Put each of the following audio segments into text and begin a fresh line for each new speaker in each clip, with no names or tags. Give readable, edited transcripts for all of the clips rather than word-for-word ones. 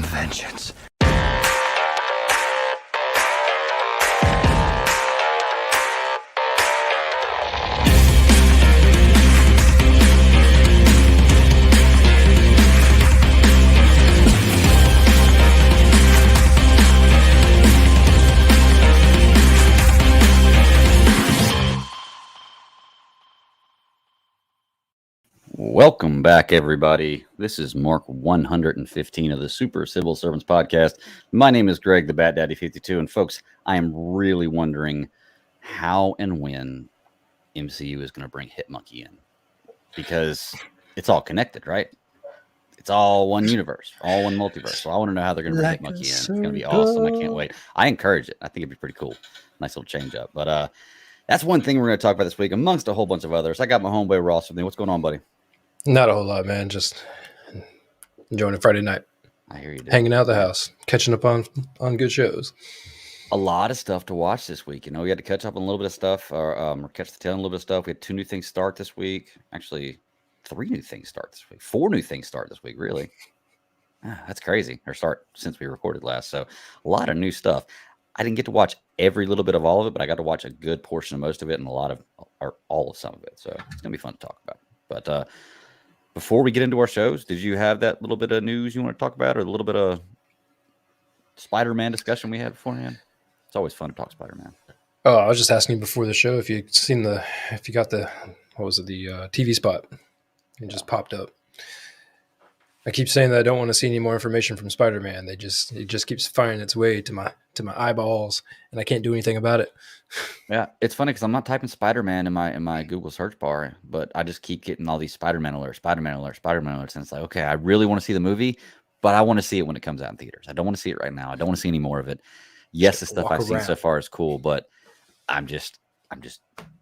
on vengeance.
Welcome back, everybody. This is Mark 115 of the Super Civil Servants Podcast. My name is Greg, the Bat Daddy 52, and folks, I am really wondering how and when MCU is going to bring Hitmonkey in, because it's all connected, right? It's all one universe, all one multiverse. So I want to know how they're going to bring Hitmonkey in. It's going to be awesome. I can't wait. I encourage it. I think it'd be pretty cool. Nice little change up. But that's one thing we're going to talk about this week, amongst a whole bunch of others. I got my homeboy Ross with me. What's going on, buddy?
Not a whole lot, man. Just enjoying a Friday night.
I hear you.
Hanging out the house, catching up on good shows.
A lot of stuff to watch this week. You know, we had to catch up on a little bit of stuff, or catch the tail on a little bit of stuff. We had 2 new things start this week. Actually, 3 new things start this week. 4 new things start this week, really. That's crazy. Or start since we recorded last. So a lot of new stuff. I didn't get to watch every little bit of all of it, but I got to watch a good portion of most of it and a lot of, or all of some of it. So it's going to be fun to talk about. But before we get into our shows, did you have that little bit of news you want to talk about, or a little bit of Spider-Man discussion we had beforehand? It's always fun to talk Spider-Man.
Oh, I was just asking you before the show if you got the TV spot. It just popped up. I keep saying that I don't want to see any more information from Spider-Man. It just keeps finding its way to my eyeballs, and I can't do anything about it.
Yeah, it's funny because I'm not typing Spider-Man in my Google search bar, but I just keep getting all these Spider-Man alerts, and it's like, okay, I really want to see the movie, but I want to see it when it comes out in theaters. I don't want to see it right now. I don't want to see any more of it. Yes, the stuff I've seen so far is cool, but I'm just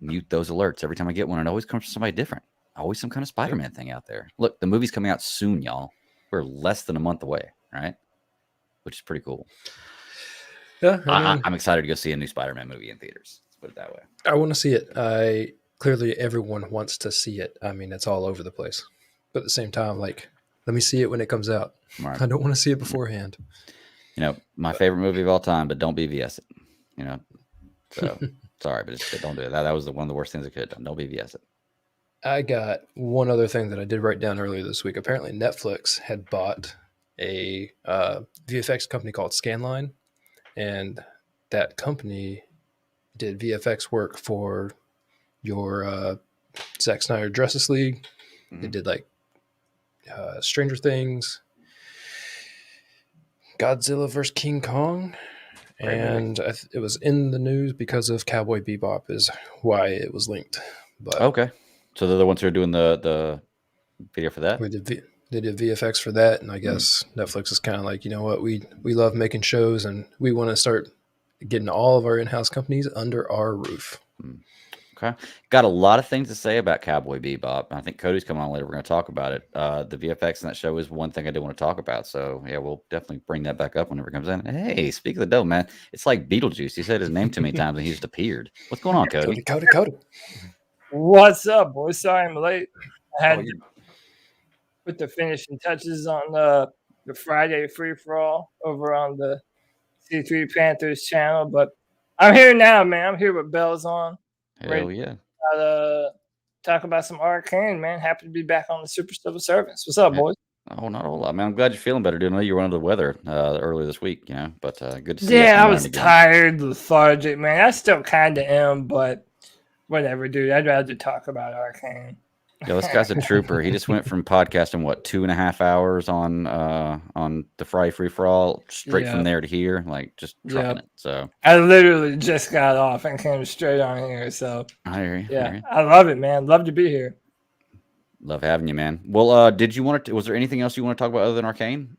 mute those alerts every time I get one. It always comes from somebody different. Always some kind of Spider-Man thing out there. Look, the movie's coming out soon, y'all. We're less than a month away, right? Which is pretty cool.
Yeah,
I'm excited to go see a new Spider-Man movie in theaters. Let's put it that way.
I want to see it. Clearly everyone wants to see it. I mean, it's all over the place. But at the same time, like, let me see it when it comes out. Right. I don't want to see it beforehand.
You know, my favorite movie of all time, but don't BVS it. You know, so sorry, but don't do it. That was one of the worst things I could have done. Don't BVS it.
I got one other thing that I did write down earlier this week. Apparently, Netflix had bought a VFX company called Scanline, and that company did VFX work for your Zack Snyder Justice League. Mm-hmm. They did like Stranger Things, Godzilla vs. King Kong, and it was in the news because of Cowboy Bebop is why it was linked. But
okay. So they're the ones who are doing the video for that?
They did VFX for that, and I guess Netflix is kind of like, you know what, we love making shows, and we want to start getting all of our in-house companies under our roof.
Okay. Got a lot of things to say about Cowboy Bebop. I think Cody's coming on later. We're going to talk about it. The VFX in that show is one thing I did want to talk about. So, yeah, we'll definitely bring that back up whenever it comes in. Hey, speak of the devil, man. It's like Beetlejuice. He said his name too many times, and he just appeared. What's going on, Cody?
Cody.
What's up, boys? Sorry I'm late. I had to put the finishing touches on the Friday free-for-all over on the C3 Panthers channel, but I'm here now, man. I'm here with bells on.
Hell yeah.
Talk about some Arcane, man. Happy to be back on the Super Civil Servants. What's up, boys?
Oh, not a whole lot, man. I'm glad you're feeling better, dude. I know you were under the weather earlier this week, you know, but good to see you.
Yeah, I was tired, lethargic, man. I still kind of am, but whatever, dude. I'd rather talk about Arcane.
Yeah, this guy's a trooper. He just went from podcasting 2.5 hours on the Friday free for all straight from there to here, like just trucking it. So
I literally just got off and came straight on here. So
I hear you.
Yeah, I love it, man. Love to be here.
Love having you, man. Well, did you want to? Was there anything else you want to talk about other than Arcane?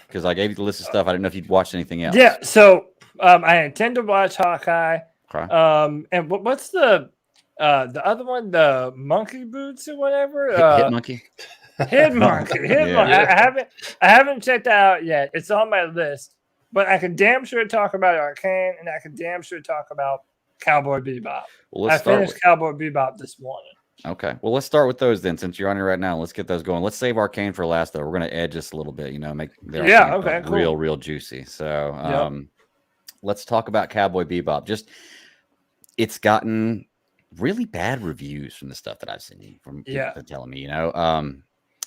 Because I gave you the list of stuff. I didn't know if you'd watched anything else.
Yeah. So I intend to watch Hawkeye.
Okay.
And what's the other one, the monkey boots or whatever?
Hit monkey.
Hit monkey. I haven't checked that out yet. It's on my list, but I can damn sure talk about Arcane, and I can damn sure talk about Cowboy Bebop.
Well,
I finished Cowboy Bebop this morning.
Okay. Well, let's start with those then. Since you're on it right now, let's get those going. Let's save Arcane for last, though. We're going to edge just a little bit, make the Arcane
Okay,
talk
cool.
real juicy. So,
Yep.
let's talk about Cowboy Bebop. It's gotten really bad reviews from the stuff that I've seen from people telling me.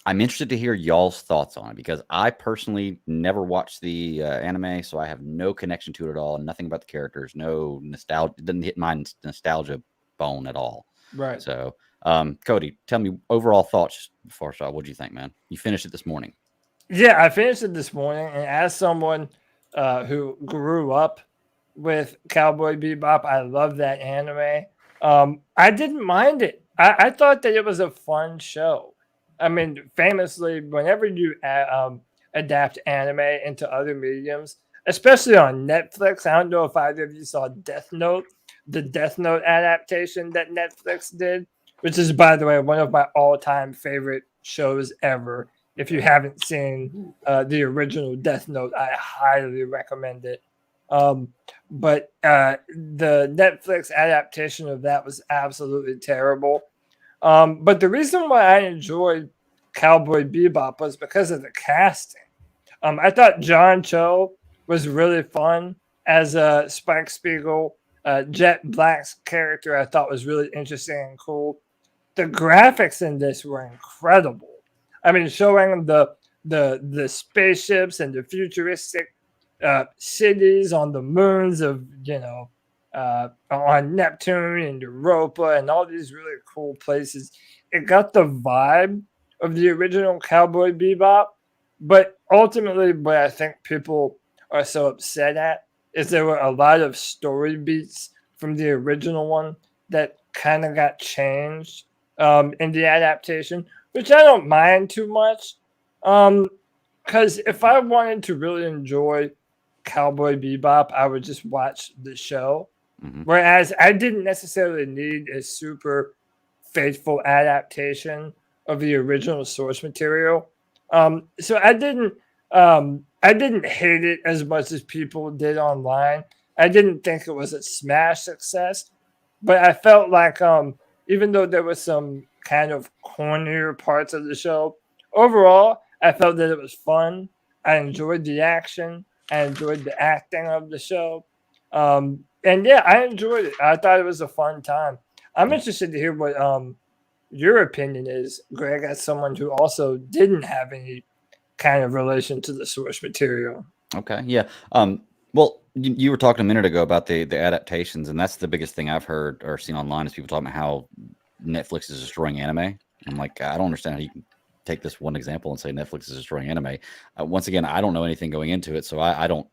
I'm interested to hear y'all's thoughts on it because I personally never watched the anime, so I have no connection to it at all. Nothing about the characters, no nostalgia. It doesn't hit my nostalgia bone at all.
Right.
So, Cody, tell me overall thoughts before I start. What do you think, man? You finished it this morning.
Yeah, I finished it this morning, and as someone who grew up with Cowboy Bebop, I love that anime. I didn't mind it. I thought that it was a fun show. I mean, famously, whenever you adapt anime into other mediums, especially on Netflix, I don't know if either of you saw Death Note, the Death Note adaptation that Netflix did, which is, by the way, one of my all-time favorite shows ever. If you haven't seen the original Death Note, I highly recommend it. But the Netflix adaptation of that was absolutely terrible. But the reason why I enjoyed Cowboy Bebop was because of the casting. I thought John Cho was really fun as Spike Spiegel. Jet Black's character I thought was really interesting and cool. The graphics in this were incredible. I mean, showing the spaceships and the futuristic cities on the moons of on Neptune and Europa and all these really cool places. It got the vibe of the original Cowboy Bebop, but ultimately, what I think people are so upset at is there were a lot of story beats from the original one that kind of got changed in the adaptation, which I don't mind too much. Because if I wanted to really enjoy Cowboy Bebop, I would just watch the show.
Mm-hmm.
Whereas I didn't necessarily need a super faithful adaptation of the original source material. So I didn't hate it as much as people did online. I didn't think it was a smash success, but I felt like even though there was some kind of cornier parts of the show, overall I felt that it was fun. I enjoyed the action. I enjoyed the acting of the show. And yeah, I enjoyed it. I thought it was a fun time. I'm interested to hear what your opinion is, Greg, as someone who also didn't have any kind of relation to the source material.
Okay, yeah. Well, you were talking a minute ago about the adaptations, and that's the biggest thing I've heard or seen online is people talking about how Netflix is destroying anime. I'm like, I don't understand how you can take this one example and say Netflix is destroying anime. Once again, I don't know anything going into it, so I don't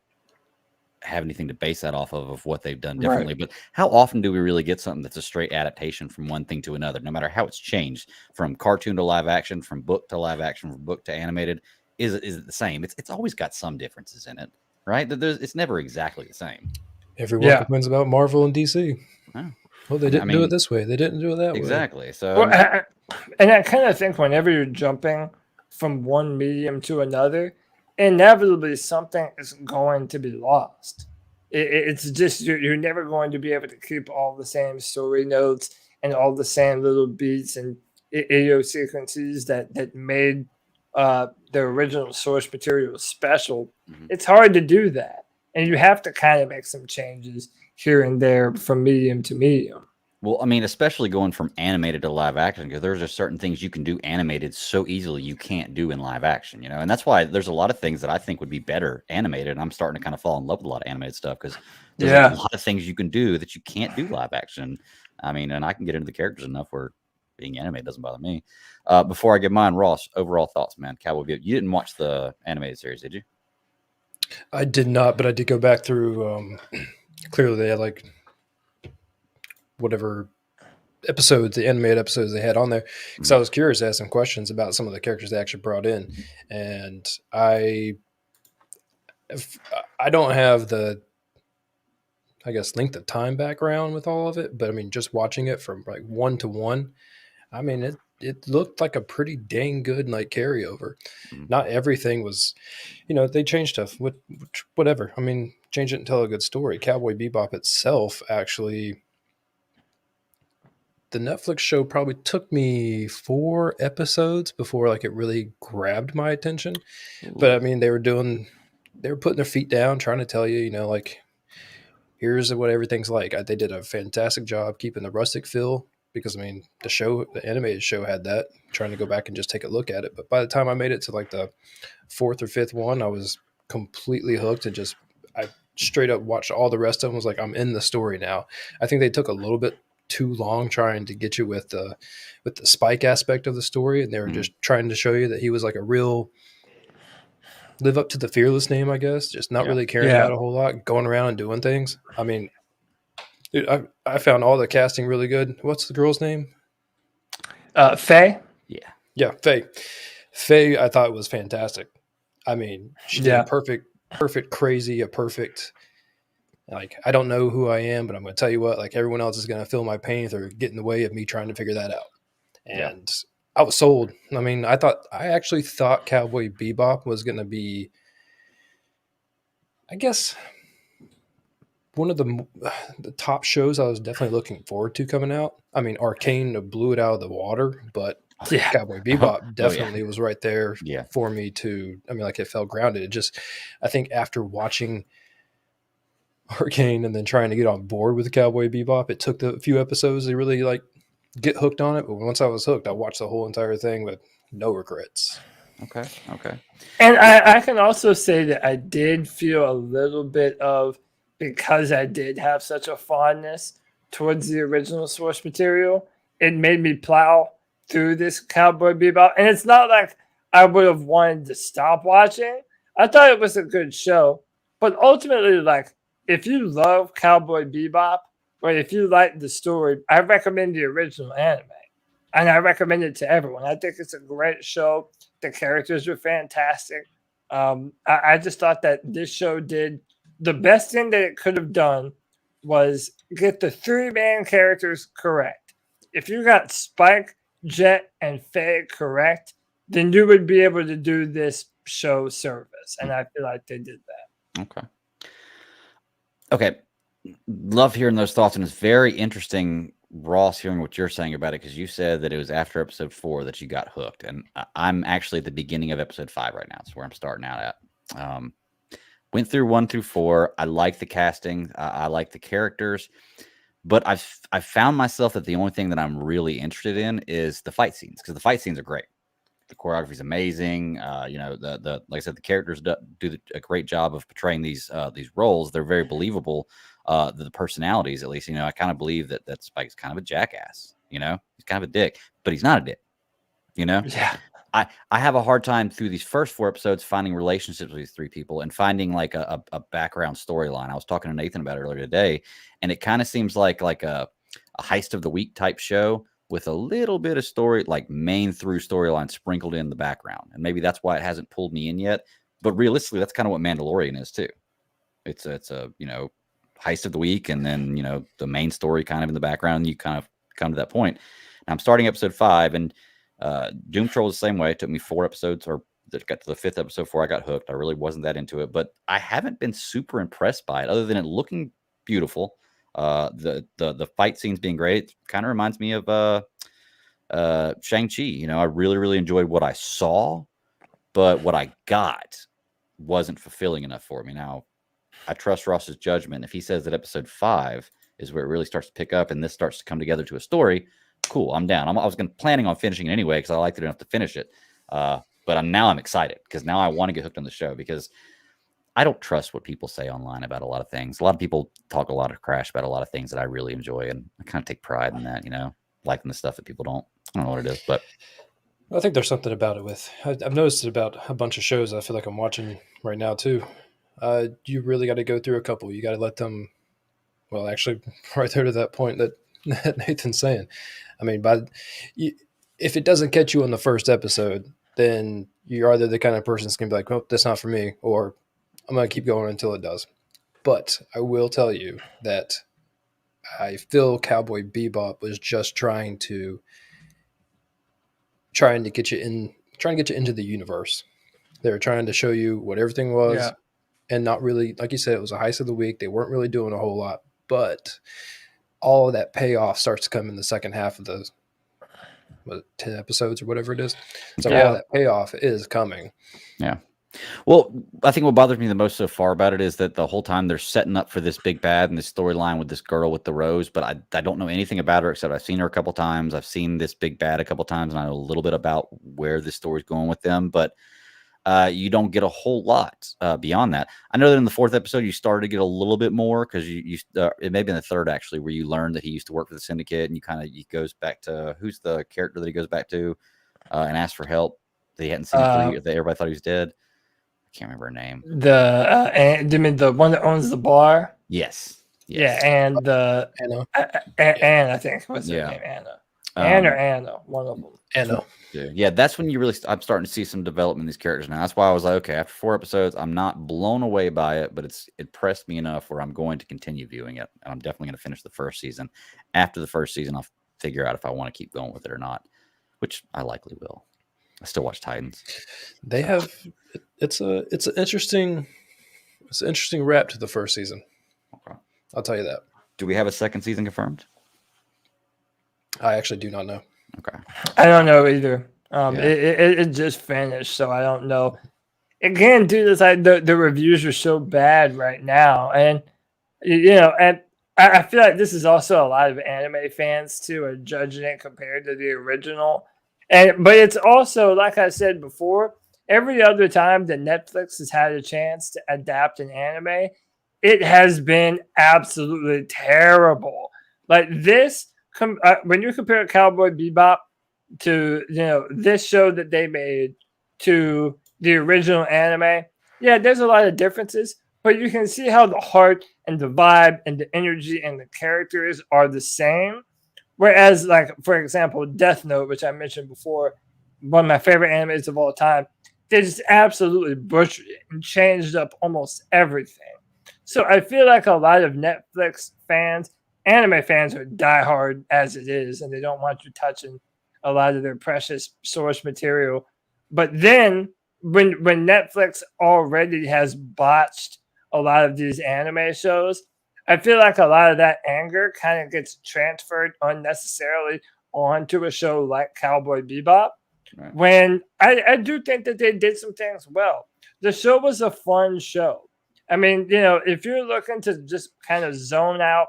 have anything to base that off of what they've done differently. Right. But how often do we really get something that's a straight adaptation from one thing to another, no matter how it's changed from cartoon to live action, from book to live action, from book to animated? Is it the same? It's always got some differences in it, right? It's never exactly the same.
Everyone complains about Marvel and DC.
Oh.
Well, they didn't do it this way. They didn't do it that way.
Exactly. So,
and I kind of think whenever you're jumping from one medium to another, inevitably something is going to be lost. It's just you're never going to be able to keep all the same story notes and all the same little beats and idiosyncrasies that made the original source material special. Mm-hmm. It's hard to do that, and you have to kind of make some changes here and there from medium to medium.
Well, I mean, especially going from animated to live action, because there's just certain things you can do animated so easily you can't do in live action, and that's why there's a lot of things that I think would be better animated. And I'm starting to kind of fall in love with a lot of animated stuff because there's a lot of things you can do that you can't do live action. I mean, and I can get into the characters enough where being animated doesn't bother me. Before I get mine, Ross, overall thoughts, man. Cowboy Bebop. You didn't watch the animated series, did you?
I did not, but I did go back through. Clearly, they had like whatever episodes, the animated episodes they had on there, because I was curious to ask some questions about some of the characters they actually brought in, and I don't have the, I guess, length of time background with all of it, but I mean, just watching it from like one to one, I mean, it looked like a pretty dang good like carryover. Not everything was, they changed stuff, whatever. I mean, change it and tell a good story. Cowboy Bebop itself actually the Netflix show probably took me 4 episodes before like it really grabbed my attention. But I mean, they were putting their feet down, trying to tell you, like, here's what everything's like. They did a fantastic job keeping the rustic feel because I mean, the animated show had that. Trying to go back and just take a look at it, but by the time I made it to like the 4th or 5th one, I was completely hooked and I straight up watched all the rest of them. Was like, I'm in the story now. I think they took a little bit too long trying to get you with the Spike aspect of the story, and they were just trying to show you that he was like a real live up to the fearless name, I guess, just not really caring about a whole lot, going around and doing things. I mean, dude, I found all the casting really good. What's the girl's name?
Faye.
Yeah, Faye. Faye, I thought was fantastic. I mean, she did a perfect crazy, a perfect, like, I don't know who I am, but I'm going to tell you what, like, everyone else is going to feel my pain if they're getting in the way of me trying to figure that out. And I was sold. I mean, I actually thought Cowboy Bebop was going to be, I guess, one of the top shows I was definitely looking forward to coming out. I mean, Arcane blew it out of the water, but Cowboy Bebop definitely was right there for me to, I mean, like, it felt grounded. It just, I think after watching Arcane and then trying to get on board with the Cowboy Bebop, it took a few episodes to really like get hooked on it. But once I was hooked, I watched the whole entire thing with no regrets.
Okay.
And I can also say that I did feel a little bit of, because I did have such a fondness towards the original source material, it made me plow through this Cowboy Bebop. And it's not like I would have wanted to stop watching. I thought it was a good show. But ultimately, like, if you love Cowboy Bebop, or if you like the story, I recommend the original anime. And I recommend it to everyone. I think it's a great show. The characters are fantastic. I just thought that this show did the best thing that it could have done was get the 3 main characters correct. If you got Spike, Jet, and Faye correct, then you would be able to do this show service. And I feel like they did that.
Okay. Love hearing those thoughts. And it's very interesting, Ross, hearing what you're saying about it, because you said that it was after episode 4 that you got hooked. And I'm actually at the beginning of episode 5 right now. It's where I'm starting out at. Went through 1 through 4. I like the casting. I like the characters. But I've found myself that the only thing that I'm really interested in is the fight scenes, because the fight scenes are great. The choreography is amazing. The like I said, the characters do a great job of portraying these roles. They're very believable. The personalities, at least, I kind of believe that Spike's kind of a jackass. He's kind of a dick, but he's not a dick.
Yeah.
I have a hard time through these first 4 episodes finding relationships with these 3 people and finding like a background storyline. I was talking to Nathan about it earlier today, and it kind of seems like a heist of the week type show with a little bit of story, like main through storyline sprinkled in the background. And maybe that's why it hasn't pulled me in yet. But realistically, that's kind of what Mandalorian is too. It's a heist of the week, and then the main story kind of in the background. And you kind of come to that point. And I'm starting episode 5, and Doom Patrol is the same way. It took me 4 episodes, or that got to the 5th episode before I got hooked. I really wasn't that into it, but I haven't been super impressed by it, other than it looking beautiful. The fight scenes being great. It kind of reminds me of Shang-Chi. I really, really enjoyed what I saw, but what I got wasn't fulfilling enough for me. Now, I trust Ross's judgment. If he says that episode 5 is where it really starts to pick up and this starts to come together to a story, cool, I'm down. I was planning on finishing it anyway because I liked it enough to finish it. But now I'm excited because now I want to get hooked on the show, because I don't trust what people say online about a lot of things. A lot of people talk a lot of trash about a lot of things that I really enjoy, and I kind of take pride in that, liking the stuff that people don't. I don't know what it is, but
I think there's something about it I've noticed it about a bunch of shows I feel like I'm watching right now too. You really got to go through a couple. You got to let them, well, actually right there to that point that Nathan's saying. I mean, if it doesn't catch you on the first episode, then you're either the kind of person that's going to be like, well, that's not for me, or I'm going to keep going until it does. But I will tell you that I feel Cowboy Bebop was just trying to get you into the universe. They were trying to show you what everything was, and not really, like you said, it was a heist of the week. They weren't really doing a whole lot, but all of that payoff starts to come in the second half of the 10 episodes or whatever it is. So all that payoff is coming.
Yeah. Well, I think what bothers me the most so far about it is that the whole time they're setting up for this big bad and this storyline with this girl with the rose, but I don't know anything about her except I've seen her a couple times. I've seen this big bad a couple times, and I know a little bit about where this story's going with them, but you don't get a whole lot beyond that. I know that in the 4th episode, you started to get a little bit more because it may be in the 3rd actually, where you learned that he used to work for the Syndicate, and he goes back to who's the character that he goes back to and asks for help. They hadn't seen him that everybody thought he was dead. I can't remember her name.
You mean the one that owns the bar?
Yes.
Yeah, and
Anna.
Anna, I think. What's her name? Anna. Anna or Anna, one of them.
Anna.
Yeah, that's when I'm starting to see some development in these characters now. That's why I was like, okay, after 4 episodes, I'm not blown away by it, but it pressed me enough where I'm going to continue viewing it, and I'm definitely going to finish the 1st season. After the 1st season, I'll figure out if I want to keep going with it or not, which I likely will. I still watch Titans.
They have it's an interesting wrap to the 1st season.
Okay.
I'll tell you that.
Do we have a 2nd season confirmed?
I actually do not know.
Okay.
I don't know either. It just finished, so I don't know. Again, dude, it's like the reviews are so bad right now, and and I feel like this is also a lot of anime fans too are judging it compared to the original. But it's also, like I said before, every other time that Netflix has had a chance to adapt an anime, it has been absolutely terrible. Like this, when you compare Cowboy Bebop to this show that they made to the original anime, yeah, there's a lot of differences, but you can see how the heart and the vibe and the energy and the characters are the same. Whereas, like, for example, Death Note, which I mentioned before, one of my favorite animes of all time, they just absolutely butchered it and changed up almost everything. So I feel like a lot of Netflix fans, anime fans, are diehard as it is, and they don't want you touching a lot of their precious source material. But then when Netflix already has botched a lot of these anime shows, I feel like a lot of that anger kind of gets transferred unnecessarily onto a show like Cowboy Bebop. Right. When I do think that they did some things well. The show was a fun show. I mean, if you're looking to just kind of zone out,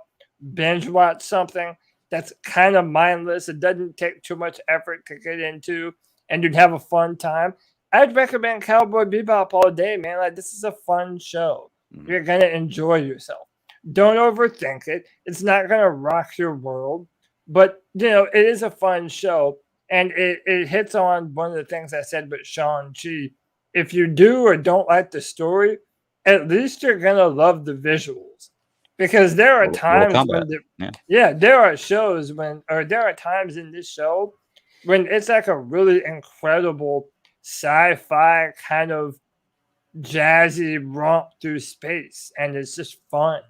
binge watch something that's kind of mindless, it doesn't take too much effort to get into, and you'd have a fun time, I'd recommend Cowboy Bebop all day, man. Like, this is a fun show. Mm-hmm. You're going to enjoy yourself. Don't overthink it. It's not going to rock your world, but it is a fun show, and it hits on one of the things I said with Shang-Chi. If you do or don't like the story, at least you're going to love the visuals, because there are times when there are times in this show when it's like a really incredible sci-fi kind of jazzy romp through space, and it's just fun.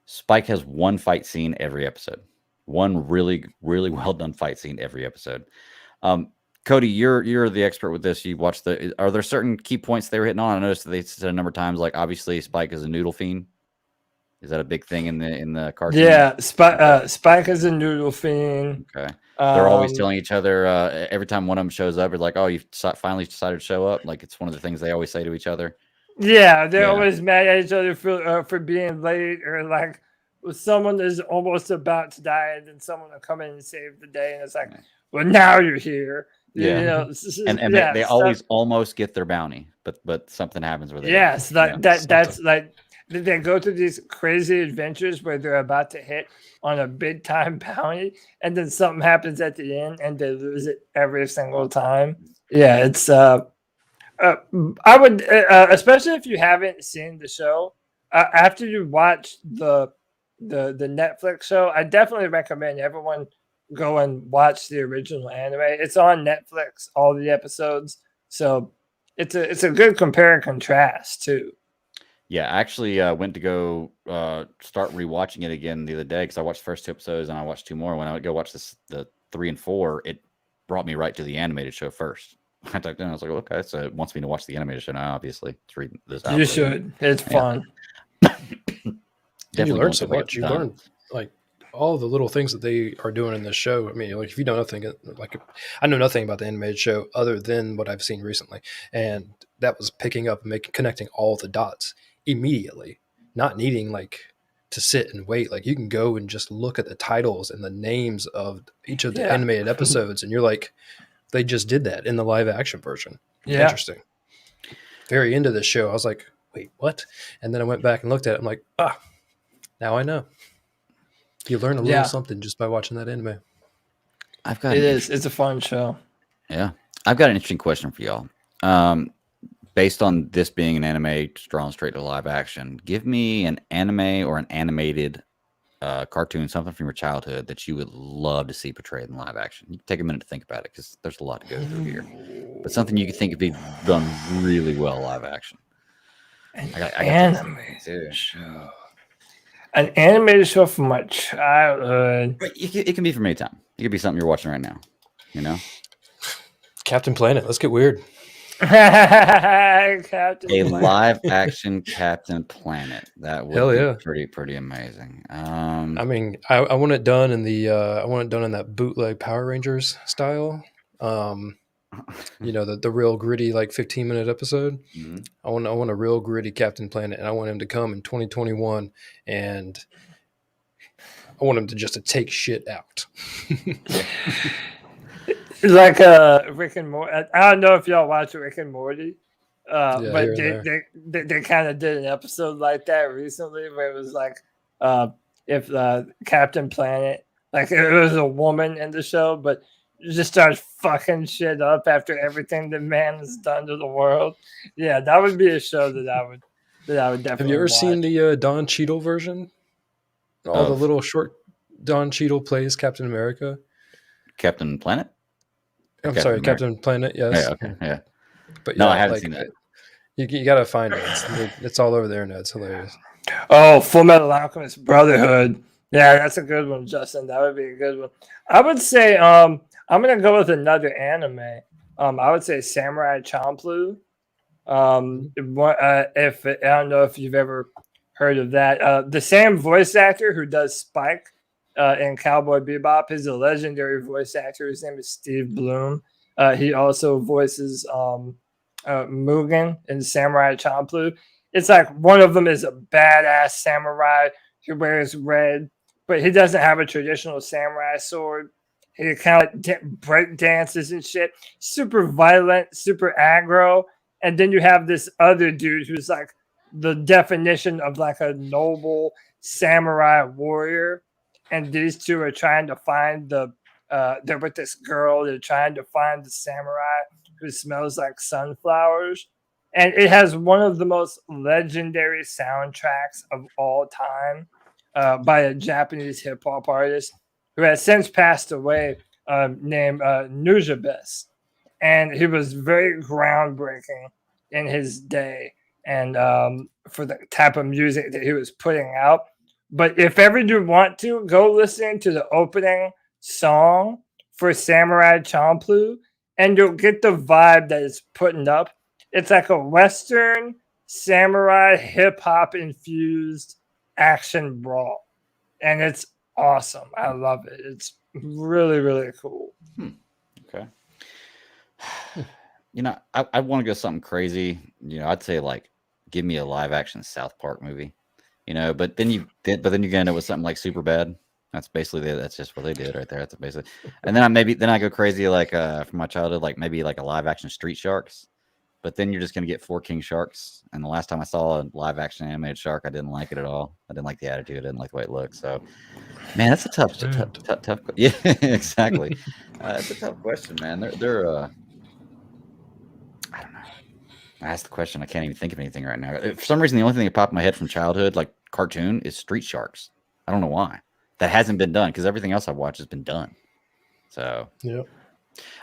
Spike has one fight scene every episode, one really, really well done fight scene every episode. Cody, you're the expert with this. You watched are there certain key points they were hitting on? I noticed that they said a number of times, like, obviously Spike is a noodle fiend. Is that a big thing in the cartoon?
Yeah, Spike is a noodle fiend.
Okay. They're always telling each other every time one of them shows up, it's like, oh, you finally decided to show up. Like, it's one of the things they always say to each other.
Yeah, they're always mad at each other for being late, or like someone is almost about to die, and then someone will come in and save the day, and it's like, well, now you're here.
Yeah, and they always almost get their bounty, but something happens where they
that's like they go through these crazy adventures where they're about to hit on a big time bounty, and then something happens at the end and they lose it every single time. Yeah, it's I would especially if you haven't seen the show, after you watch the Netflix show, I definitely recommend everyone go and watch the original anime. It's on Netflix, all the episodes, so it's a good compare and contrast too.
Yeah, I actually went to go start rewatching it again the other day because I watched the first 2 episodes and I watched 2 more. When I would go watch the 3 and 4, it brought me right to the animated show first. I typed in, I was like, okay, so it wants me to watch the animated show now, obviously. It's reading this out.
You should. It's fun.
You learn so much. You learn like all the little things that they are doing in this show. I mean, like if you know nothing, like I know nothing about the animated show other than what I've seen recently, and that was picking up and connecting all the dots immediately, not needing like to sit and wait. Like you can go and just look at the titles and the names of each of the animated episodes, and you're like, they just did that in the live action version.
Yeah.
Interesting. Very end of the show, I was like, wait, what? And then I went back and looked at it. I'm like, now I know. You learn a little something just by watching that anime.
It's a fun show.
Yeah. I've got an interesting question for y'all. Based on this being an anime drawn straight to live action, give me an anime or an animated cartoon, something from your childhood that you would love to see portrayed in live action. You can take a minute to think about it because there's a lot to go through here. But something you could think would be done really well live action.
Animated show. An animated show from my childhood.
It can be from any time. It could be something you're watching right now. You know,
Captain Planet. Let's get weird.
A live action Captain Planet. That would be pretty amazing.
I mean, I want it done in the I want it done in that bootleg Power Rangers style. You know, the real gritty, like 15-minute episode. Mm-hmm. I want a real gritty Captain Planet, and I want him to come in 2021, and I want him to just to take shit out.
Like Rick and Morty. I don't know if y'all watch Rick and Morty, but they kind of did an episode like that recently where it was like if Captain Planet, like it was a woman in the show, but just starts fucking shit up after everything the man has done to the world. Yeah, that would be a show that I would definitely.
Have you ever seen the Don Cheadle version? All the little short Don Cheadle plays Captain America.
Captain Planet?
I'm sorry, America. Captain Planet, yes.
Yeah, okay, yeah.
But
no, I haven't seen that.
You got to find it. It's all over the internet. It's hilarious.
Oh, Full Metal Alchemist Brotherhood. Yeah, that's a good one, Justin. That would be a good one. I would say I'm going to go with another anime. I would say Samurai Champloo. If I don't know if you've ever heard of that. The same voice actor who does Spike in Cowboy Bebop is a legendary voice actor. His name is Steve Bloom. He also voices Mugen in Samurai Champloo. It's like one of them is a badass samurai who wears red, but he doesn't have a traditional samurai sword. He kind of break dances and shit. Super violent, super aggro. And then you have this other dude who's like the definition of like a noble samurai warrior. And these two are trying to find they're with this girl. They're trying to find the samurai who smells like sunflowers. And it has one of the most legendary soundtracks of all time by a Japanese hip hop artist who has since passed away, named Nujabes. And he was very groundbreaking in his day and for the type of music that he was putting out. But if ever you want to, go listen to the opening song for Samurai Champloo, and you'll get the vibe that it's putting up. It's like a Western samurai hip-hop infused action brawl. And it's awesome. I love it. It's really, really cool.
Okay. You know, I want to go something crazy. You know, I'd say like, give me a live action South Park movie. You know, but then you end up with something like Superbad. That's basically that's just what they did right there. That's basically. And then I go crazy like from my childhood, like maybe like a live action Street Sharks. But then you're just gonna get 4 King Sharks. And the last time I saw a live action animated shark, I didn't like it at all. I didn't like the attitude. I didn't like the way it looked. So, man, that's a tough. Yeah, exactly. That's a tough question, man. They're I don't know. I asked the question. I can't even think of anything right now. For some reason, the only thing that popped in my head from childhood, like cartoon, is Street Sharks. I don't know why. That hasn't been done because everything else I've watched has been done. So,
yeah.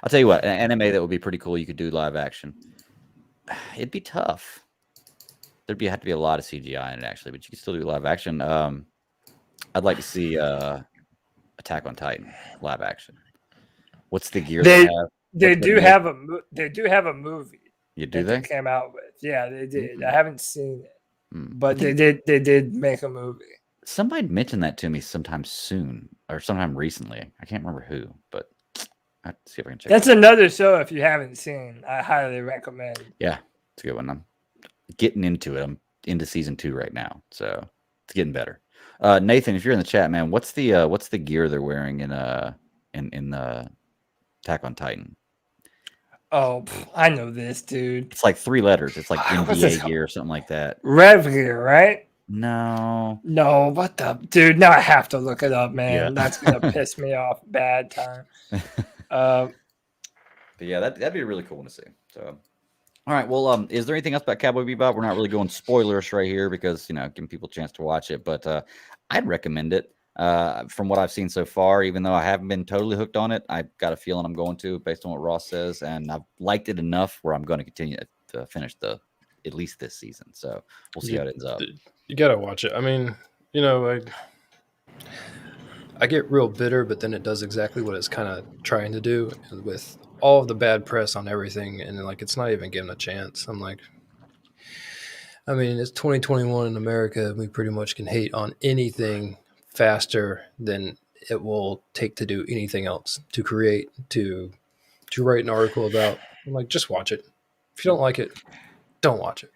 I'll tell you what, an anime that would be pretty cool. You could do live action. It'd be tough. Have to be a lot of CGI in it actually, but you could still do live action. I'd like to see Attack on Titan live action. What's the gear they have?
They do have a movie.
They
came out with. Yeah, they did. I haven't seen it, but they did make a movie.
Somebody mentioned that to me sometime soon or sometime recently. I can't remember who, but I'll see if I can check.
That's another show if you haven't seen. I highly recommend.
Yeah, it's a good one. I'm getting into it. I'm into season 2 right now, so it's getting better. Nathan, if you're in the chat, man, what's the gear they're wearing in the Attack on Titan?
Oh, I know this, dude.
It's like 3 letters. It's like
What's this
NBA gear or something like that.
Rev gear, right?
No.
No, what the dude? Now I have to look it up, man.
Yeah.
That's gonna piss me off bad time.
But yeah, that'd be really cool to see. So, all right. Well, is there anything else about Cowboy Bebop? We're not really going spoilers right here because giving people a chance to watch it. But I'd recommend it. From what I've seen so far, even though I haven't been totally hooked on it, I've got a feeling I'm going to based on what Ross says, and I've liked it enough where I'm going to continue to finish at least this season. So we'll see how it ends up.
You gotta watch it. I mean, I get real bitter, but then it does exactly what it's kind of trying to do with all of the bad press on everything, and like it's not even given a chance. I'm like, I mean, it's 2021 in America. We pretty much can hate on anything faster than it will take to do anything else, to create, to write an article about. I'm like, just watch it. If you don't like it, don't watch it.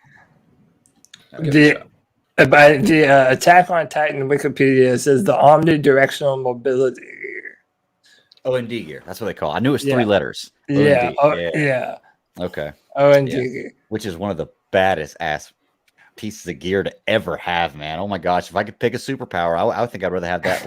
The Attack on Titan Wikipedia says the omnidirectional mobility gear.
OND gear. That's what they call it. I knew it was 3 letters.
Yeah.
OND.
Yeah.
Okay.
OND gear.
Which is one of the baddest ass pieces of gear to ever have, man. Oh my gosh. If I could pick a superpower, I would think I'd rather have that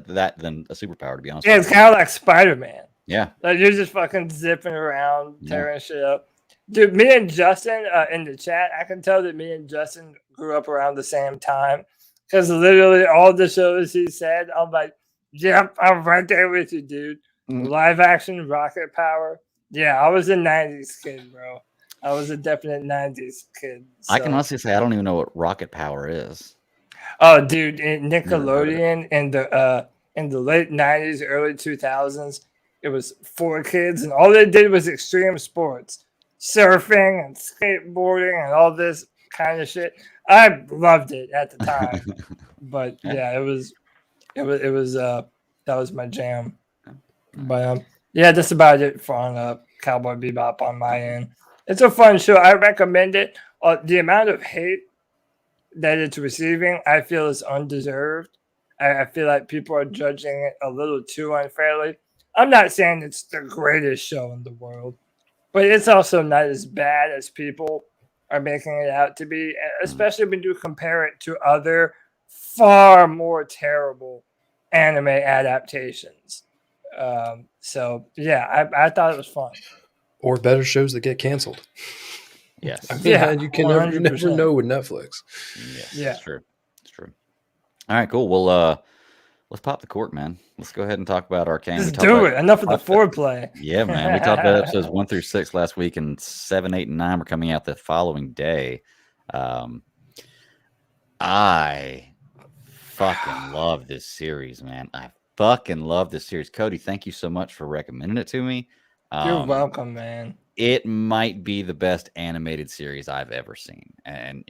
that than a superpower, to be honest.
Yeah, it's kind of like Spider-Man.
Yeah.
Like you're just fucking zipping around, tearing shit up. Dude, me and Justin in the chat, I can tell that me and Justin grew up around the same time because literally all the shows he said, I'm like, yep, I'm right there with you, dude. Live action rocket power. Yeah, I was a 90s kid, bro. I was a definite 90s kid. So.
I can honestly say I don't even know what rocket power is.
Oh, dude, in Nickelodeon in the late 90s, early 2000s, it was 4 kids, and all they did was extreme sports. Surfing and skateboarding and all this kind of shit. I loved it at the time, but yeah, it was that was my jam. But yeah, that's about it for Cowboy Bebop on my end. It's a fun show. I recommend it. The amount of hate that it's receiving, I feel, is undeserved. I feel like people are judging it a little too unfairly. I'm not saying it's the greatest show in the world, but it's also not as bad as people are making it out to be, especially when you compare it to other far more terrible anime adaptations. So, yeah, I thought it was fun.
Or better shows that get canceled.
Yes.
I mean, you never know with Netflix.
Yes,
yeah.
It's true. All right, cool. Well, let's pop the cork, man. Let's go ahead and talk about Arcane.
Let's do it. Enough of the foreplay.
Yeah, man. We talked about episodes 1 through 6 last week, and 7, 8, and 9 were coming out the following day. I fucking love this series, man. I fucking love this series. Cody, thank you so much for recommending it to me.
You're welcome, man.
It might be the best animated series I've ever seen, and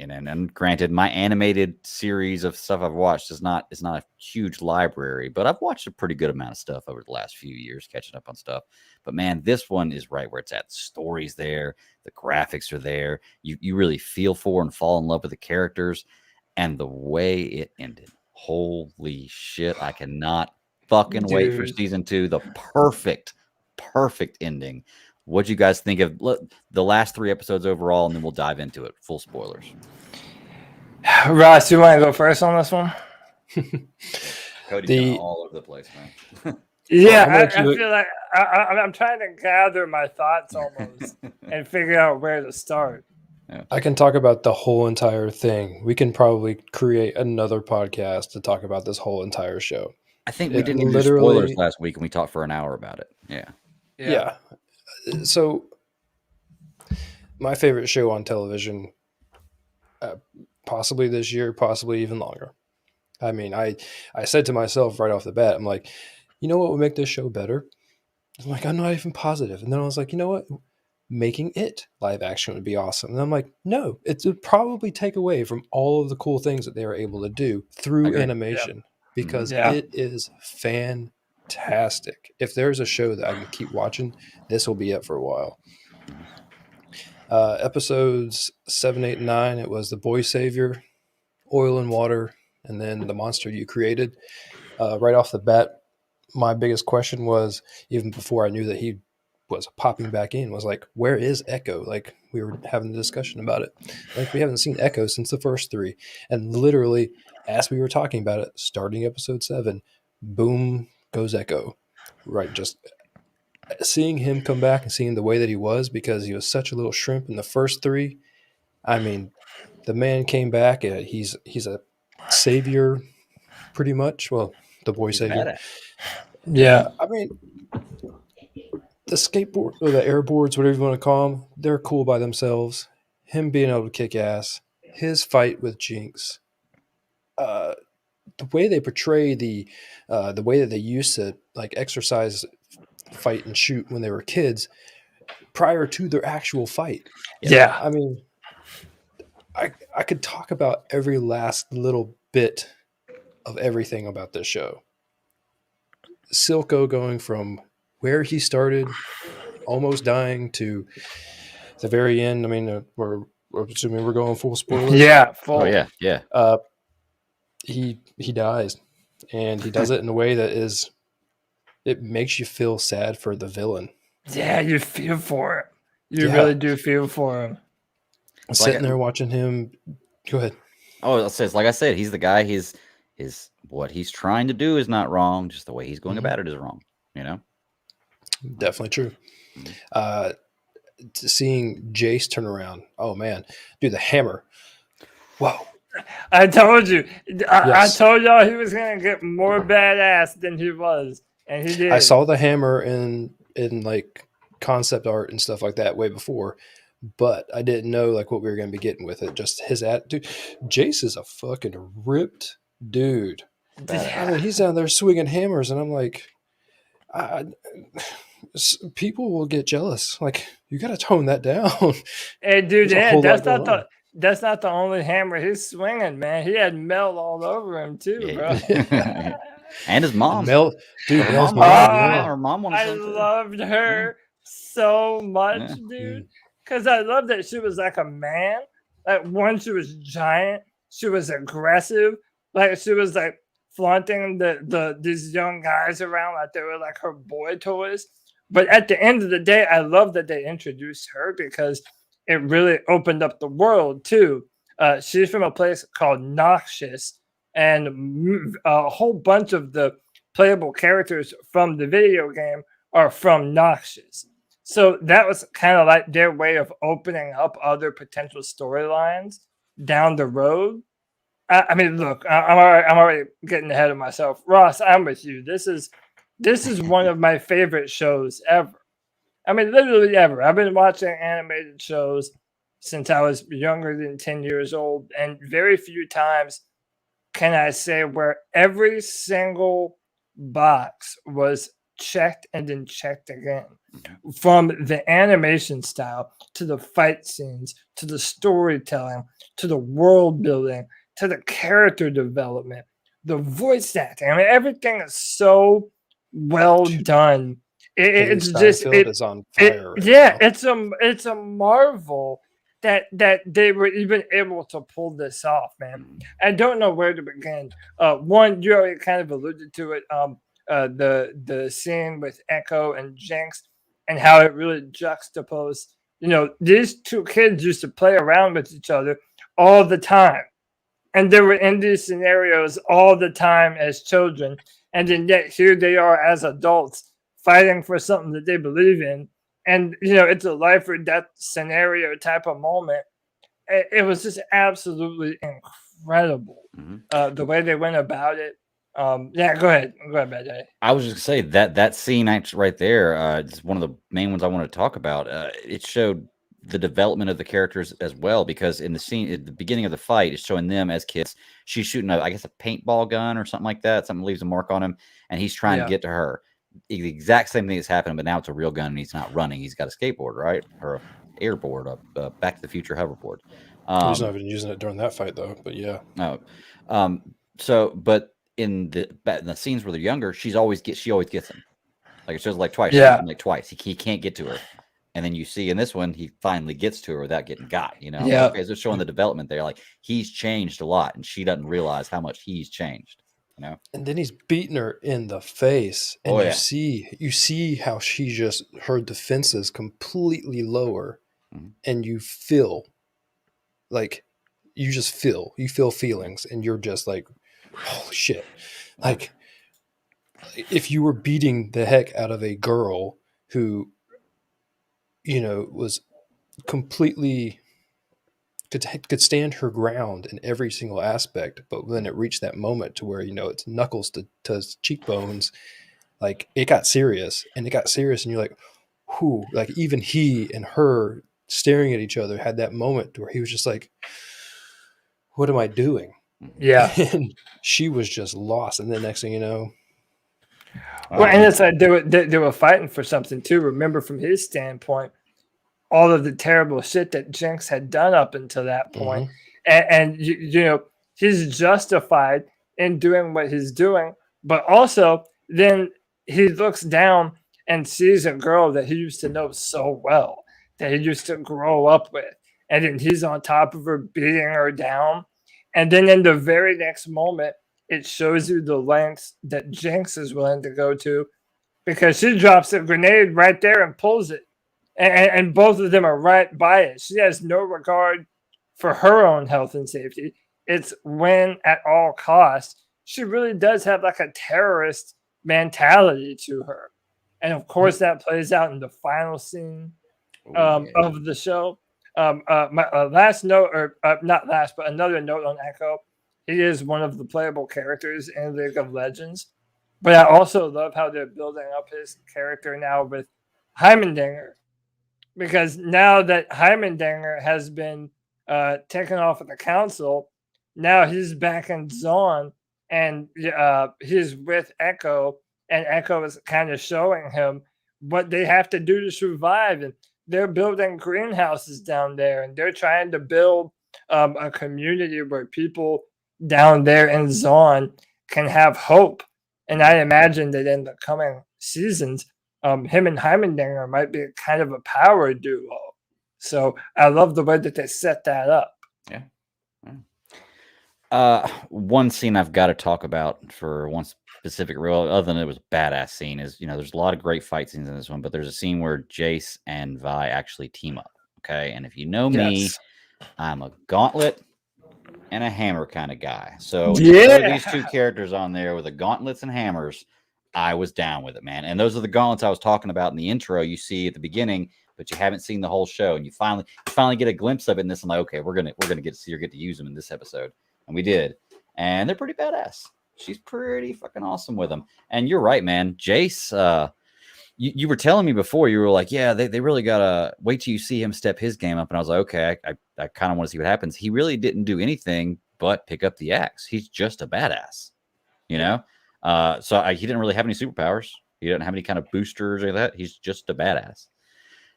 granted, my animated series of stuff I've watched is not a huge library, but I've watched a pretty good amount of stuff over the last few years, catching up on stuff. But man, this one is right where it's at. The story's there, the graphics are there. You really feel for and fall in love with the characters, and the way it ended. Holy shit! I cannot fucking wait for season 2. The perfect ending. What'd you guys think of the last 3 episodes overall, and then we'll dive into it. Full spoilers.
Ross, you want to go first on this one?
Cody's all over the place, man.
Yeah, I feel like I'm trying to gather my thoughts almost and figure out where to start.
Yeah. I can talk about the whole entire thing. We can probably create another podcast to talk about this whole entire show.
I think we didn't do spoilers last week, and we talked for an hour about it.
Yeah. So, my favorite show on television, possibly this year, possibly even longer. I mean, I said to myself right off the bat, I'm like, you know what would make this show better? I'm like, I'm not even positive. And then I was like, you know what? making it live action would be awesome. And I'm like, no, it would probably take away from all of the cool things that they were able to do through
agree.
animation because
Yeah.
it is fantastic. If there's a show that I can keep watching, this will be it for a while. Episodes 7, 8, and 9, it was the boy savior, oil and water, and then the monster you created. Right off the bat, my biggest question was, even before I knew that he was popping back in, was like, where is Echo? Like, we were having a discussion about it. Like, we haven't seen Echo since the first 3. And literally, as we were talking about it, starting episode 7, boom goes Echo. Right, just seeing him come back and seeing the way that he was, because he was such a little shrimp in the first 3. I mean, the man came back. He's a savior, pretty much. Well, the boy savior.
Badass.
Yeah.
I mean, the skateboard or the airboards, whatever you want to call them, they're cool by themselves. Him being able to kick ass, his fight with Jinx, the way they portray the way that they used to like exercise, fight, and shoot when they were kids, prior to their actual fight.
Yeah.
I mean, I could talk about every last little bit of everything about this show. Silco going from where he started, almost dying, to the very end. I mean, we're assuming we're going full spoiler.
Yeah. Full.
Oh yeah, yeah.
He dies, and he does it in a way that it makes you feel sad for the villain.
Yeah, you feel for it. You
Yeah.
really do feel for him.
Sitting there watching him. Go ahead.
Oh, it's like I said, he's the guy. His what he's trying to do is not wrong. Just the way he's going about it is wrong. You know.
Definitely true. Seeing Jace turn around. Oh man, dude, the hammer. Whoa.
I told you. I
Yes.
told y'all he was gonna get more badass than he was, and he did.
I saw the hammer in like concept art and stuff like that way before, but I didn't know like what we were going to be getting with it. Just his attitude. Jace is a fucking ripped dude. I mean, he's down there swinging hammers, and I'm like, people will get jealous. Like, you got to tone that down.
Hey, dude,
There's a
yeah,
whole
that's
lot going
that's not the only hammer he's swinging, man. He had Mel all over him too,
Yeah.
bro.
And his mom.
Mel, dude,
Her
Mel's
mom,
mom.
yeah.
her mom wanted
I
something.
loved her so much,
Yeah.
dude. Because I love that she was like a man. Like, one, she was giant. She was aggressive. Like, she was like flaunting these young guys around like they were like her boy toys. But at the end of the day, I love that they introduced her because it really opened up the world too. She's from a place called Noxious, and a whole bunch of the playable characters from the video game are from Noxious. So that was kind of like their way of opening up other potential storylines down the road. I mean, look, I'm already getting ahead of myself. Ross, I'm with you. This is one of my favorite shows ever. I mean, literally ever. I've been watching animated shows since I was younger than 10 years old, and very few times can I say where every single box was checked and then checked again. From the animation style to the fight scenes to the storytelling to the world building to the character development, the voice acting. I mean, everything is so well done. It's just
is on fire.
it's a marvel that they were even able to pull this off, man. I don't know where to begin. One, you already kind of alluded to it. The scene with Echo and Jinx and how it really juxtaposed. You know, these two kids used to play around with each other all the time, and they were in these scenarios all the time as children, and then yet here they are as adults fighting for something that they believe in. And, you know, it's a life or death scenario type of moment. It was just absolutely incredible, the way they went about it. Yeah, go ahead. Go ahead, Bad Daddy.
I was just say that scene actually right there is one of the main ones I want to talk about. It showed the development of the characters as well, because in the scene at the beginning of the fight, it's showing them as kids. She's shooting I guess a paintball gun or something like that. Something leaves a mark on him, and he's trying to get to her. the exact same thing that's happening, but now it's a real gun and he's not running. He's got a skateboard, right? Or a airboard, a Back to the Future hoverboard.
He's not even using it during that fight though. But yeah.
No. But in the scenes where they're younger, she always gets him. Like it shows like twice.
Yeah.
Like twice. He can't get to her. And then you see in this one, he finally gets to her without getting got, you know?
Yeah.
Okay, so showing the development there. Like he's changed a lot and she doesn't realize how much he's changed, you know?
And then he's beating her in the face. And
Oh,
you
yeah.
you see how she just, her defenses completely lower.
Mhm.
And you feel like, you feel feelings and you're just like, holy shit. Like if you were beating the heck out of a girl who, you know, was completely could stand her ground in every single aspect, but when it reached that moment to where, you know, it's knuckles to cheekbones, like it got serious and you're like, whew, like even he and her staring at each other had that moment where he was just like, what am I doing?
Yeah.
And she was just lost. And the next thing you know,
Well, and it's like they were fighting for something too. Remember, from his standpoint, all of the terrible shit that Jinx had done up until that point. And you know, he's justified in doing what he's doing, but also then he looks down and sees a girl that he used to know so well, that he used to grow up with, and then he's on top of her, beating her down. And then in the very next moment, it shows you the lengths that Jinx is willing to go to, because she drops a grenade right there and pulls it. And both of them are right by it. She has no regard for her own health and safety. It's win at all costs. She really does have like a terrorist mentality to her. And of course, that plays out in the final scene of the show. My last note, or not last, but another note on Echo. He is one of the playable characters in League of Legends. But I also love how they're building up his character now with Heimendinger. Because now that Heimendinger has been taken off of the council, now he's back in Zon, and he's with Echo, and Echo is kind of showing him what they have to do to survive. And they're building greenhouses down there, and they're trying to build a community where people down there in Zon can have hope. And I imagine that in the coming seasons, him and Heimendinger might be kind of a power duo. So I love the way that they set that up.
Yeah. One scene I've got to talk about for one specific reel, other than it was a badass scene, is, you know, there's a lot of great fight scenes in this one, but there's a scene where Jace and Vi actually team up. Okay. And if you know me, I'm a gauntlet and a hammer kind of guy. So these two characters on there with the gauntlets and hammers, I was down with it, man. And those are the gauntlets I was talking about in the intro you see at the beginning, but you haven't seen the whole show, and you finally get a glimpse of it in this. I'm like, okay, we're gonna get to use them in this episode, and we did, and they're pretty badass. She's pretty fucking awesome with them. And you're right, man. Jace, you were telling me before, you were like, yeah, they really gotta wait till you see him step his game up, and I was like, okay, I kind of want to see what happens. He really didn't do anything but pick up the axe. He's just a badass, you know. So he didn't really have any superpowers. He didn't have any kind of boosters or that. He's just a badass.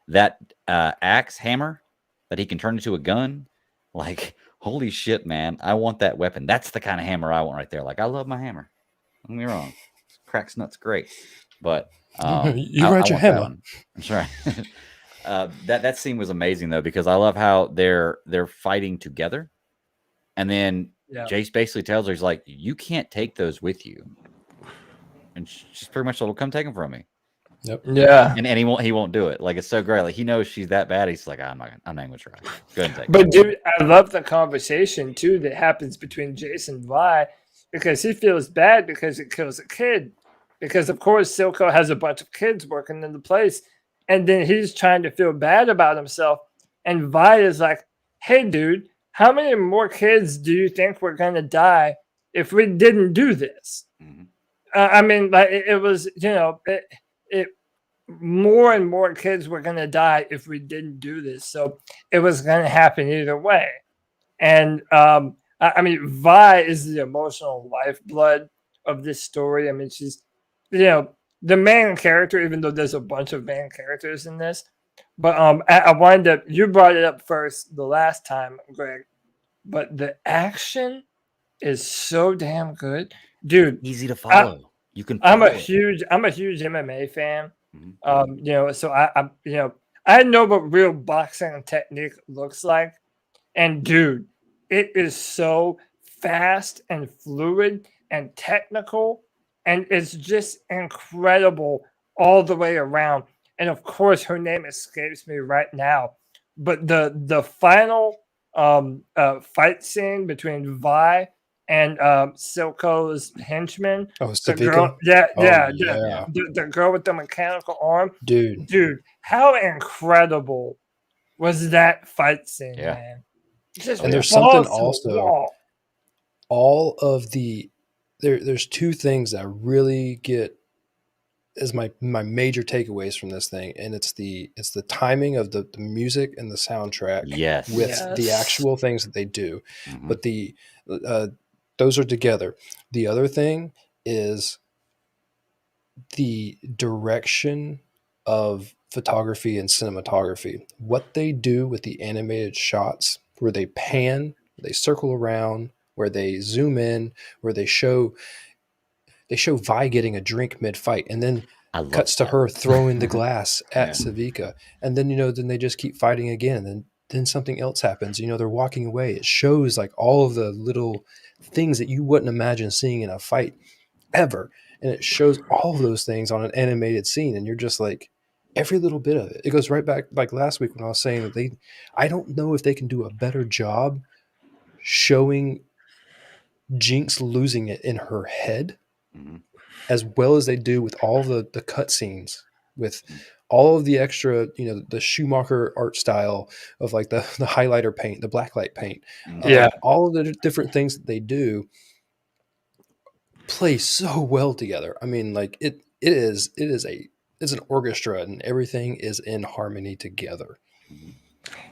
That axe hammer that he can turn into a gun, like, holy shit, man. I want that weapon. That's the kind of hammer I want right there. Like, I love my hammer. Don't get me wrong. Cracks nuts great. But
you ride your hammer.
I'm sorry. That scene was amazing though, because I love how they're fighting together. And then Jace basically tells her, he's like, you can't take those with you. And she's pretty much like, well, come take them from me.
Yep.
Yeah.
And he won't do it. Like, it's so great. Like, he knows she's that bad. He's like, I'm not gonna try. Go ahead and take
But dude, I love the conversation too that happens between Jace and Vi, because he feels bad because it kills a kid. Because of course Silco has a bunch of kids working in the place, and then he's trying to feel bad about himself. And Vi is like, hey dude, how many more kids do you think we're gonna die if we didn't do this?
Mm-hmm.
I mean, like it was, you know, it more and more kids were going to die if we didn't do this. So it was going to happen either way. And I mean, Vi is the emotional lifeblood of this story. I mean, she's, you know, the main character, even though there's a bunch of main characters in this, but I wanted to. You brought it up first the last time, Greg, but the action is so damn good, dude.
Easy to follow. You can.
I'm a
follow it.
huge MMA fan.
Mhm.
So I know what real boxing technique looks like, and dude, it is so fast and fluid and technical, and it's just incredible all the way around. And of course, her name escapes me right now, but the final fight scene between Vi and Silco's henchman,
Oh,
the girl,
Savika? Oh,
yeah,
yeah.
the girl with the mechanical arm,
Dude.
how incredible was that fight scene,
Yeah.
man? Just
And there's
balls
something
to the
also,
wall.
all of the there's two things that really get as my major takeaways from this thing, and it's the timing of the music and the soundtrack
Yes.
with the
Yes.
actual things that they do.
Mhm.
But the those are together. The other thing is the direction of photography and cinematography. What they do with the animated shots, where they pan, they circle around, where they zoom in, where they show Vi getting a drink mid-fight, and then
I love
cuts to
that.
her throwing the glass at
Yeah.
Savika, and then then they just keep fighting again, and then something else happens. They're walking away. It shows like all of the little things that you wouldn't imagine seeing in a fight ever, and it shows all of those things on an animated scene, and you're just like, every little bit of it. It goes right back like last week when I was saying that I don't know if they can do a better job showing Jinx losing it in her head
Mhm.
as well as they do with all the cut scenes, with all of the extra, the Schumacher art style of like the highlighter paint, the blacklight paint,
Yeah.
all of the different things that they do play so well together. I mean, like it's an orchestra, and everything is in harmony together.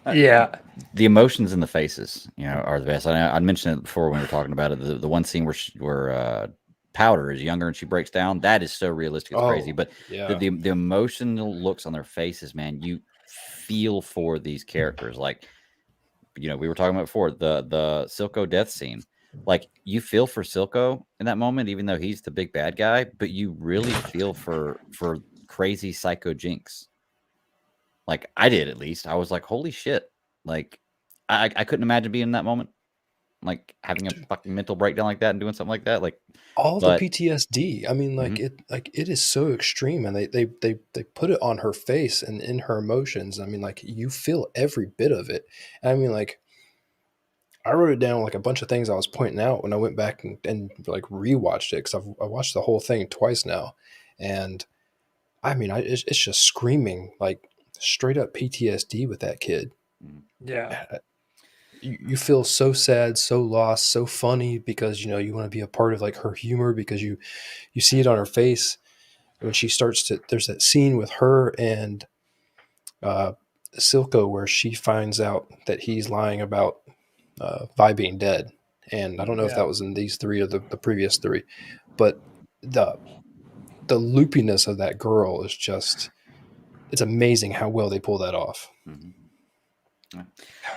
Yeah.
The emotions in the faces, are the best. I mentioned it before when we were talking about it. The one scene where Powder is younger and she breaks down, that is so realistic, it's crazy. But
yeah.
the emotional looks on their faces, man, you feel for these characters. Like, we were talking about before, the Silco death scene. Like, you feel for Silco in that moment, even though he's the big bad guy, but you really feel for crazy psycho Jinx. Like, I did, at least. I was like, holy shit. Like, I couldn't imagine being in that moment. Like, having a fucking mental breakdown like that and doing something like that. Like,
all
but
the PTSD. I mean, like it is so extreme, and they put it on her face and in her emotions. I mean, like, you feel every bit of it. And I mean, like, I wrote it down like a bunch of things I was pointing out when I went back and like rewatched it, because I watched the whole thing twice now, and I mean, it's just screaming like straight up PTSD with that kid.
Yeah.
You feel so sad, so lost, so funny, because you want to be a part of like her humor, because you see it on her face when she starts to. There's that scene with her and Silco where she finds out that he's lying about Vi being dead, and I don't know if that was in these three or the previous three, but the loopiness of that girl is just, it's amazing how well they pull that off.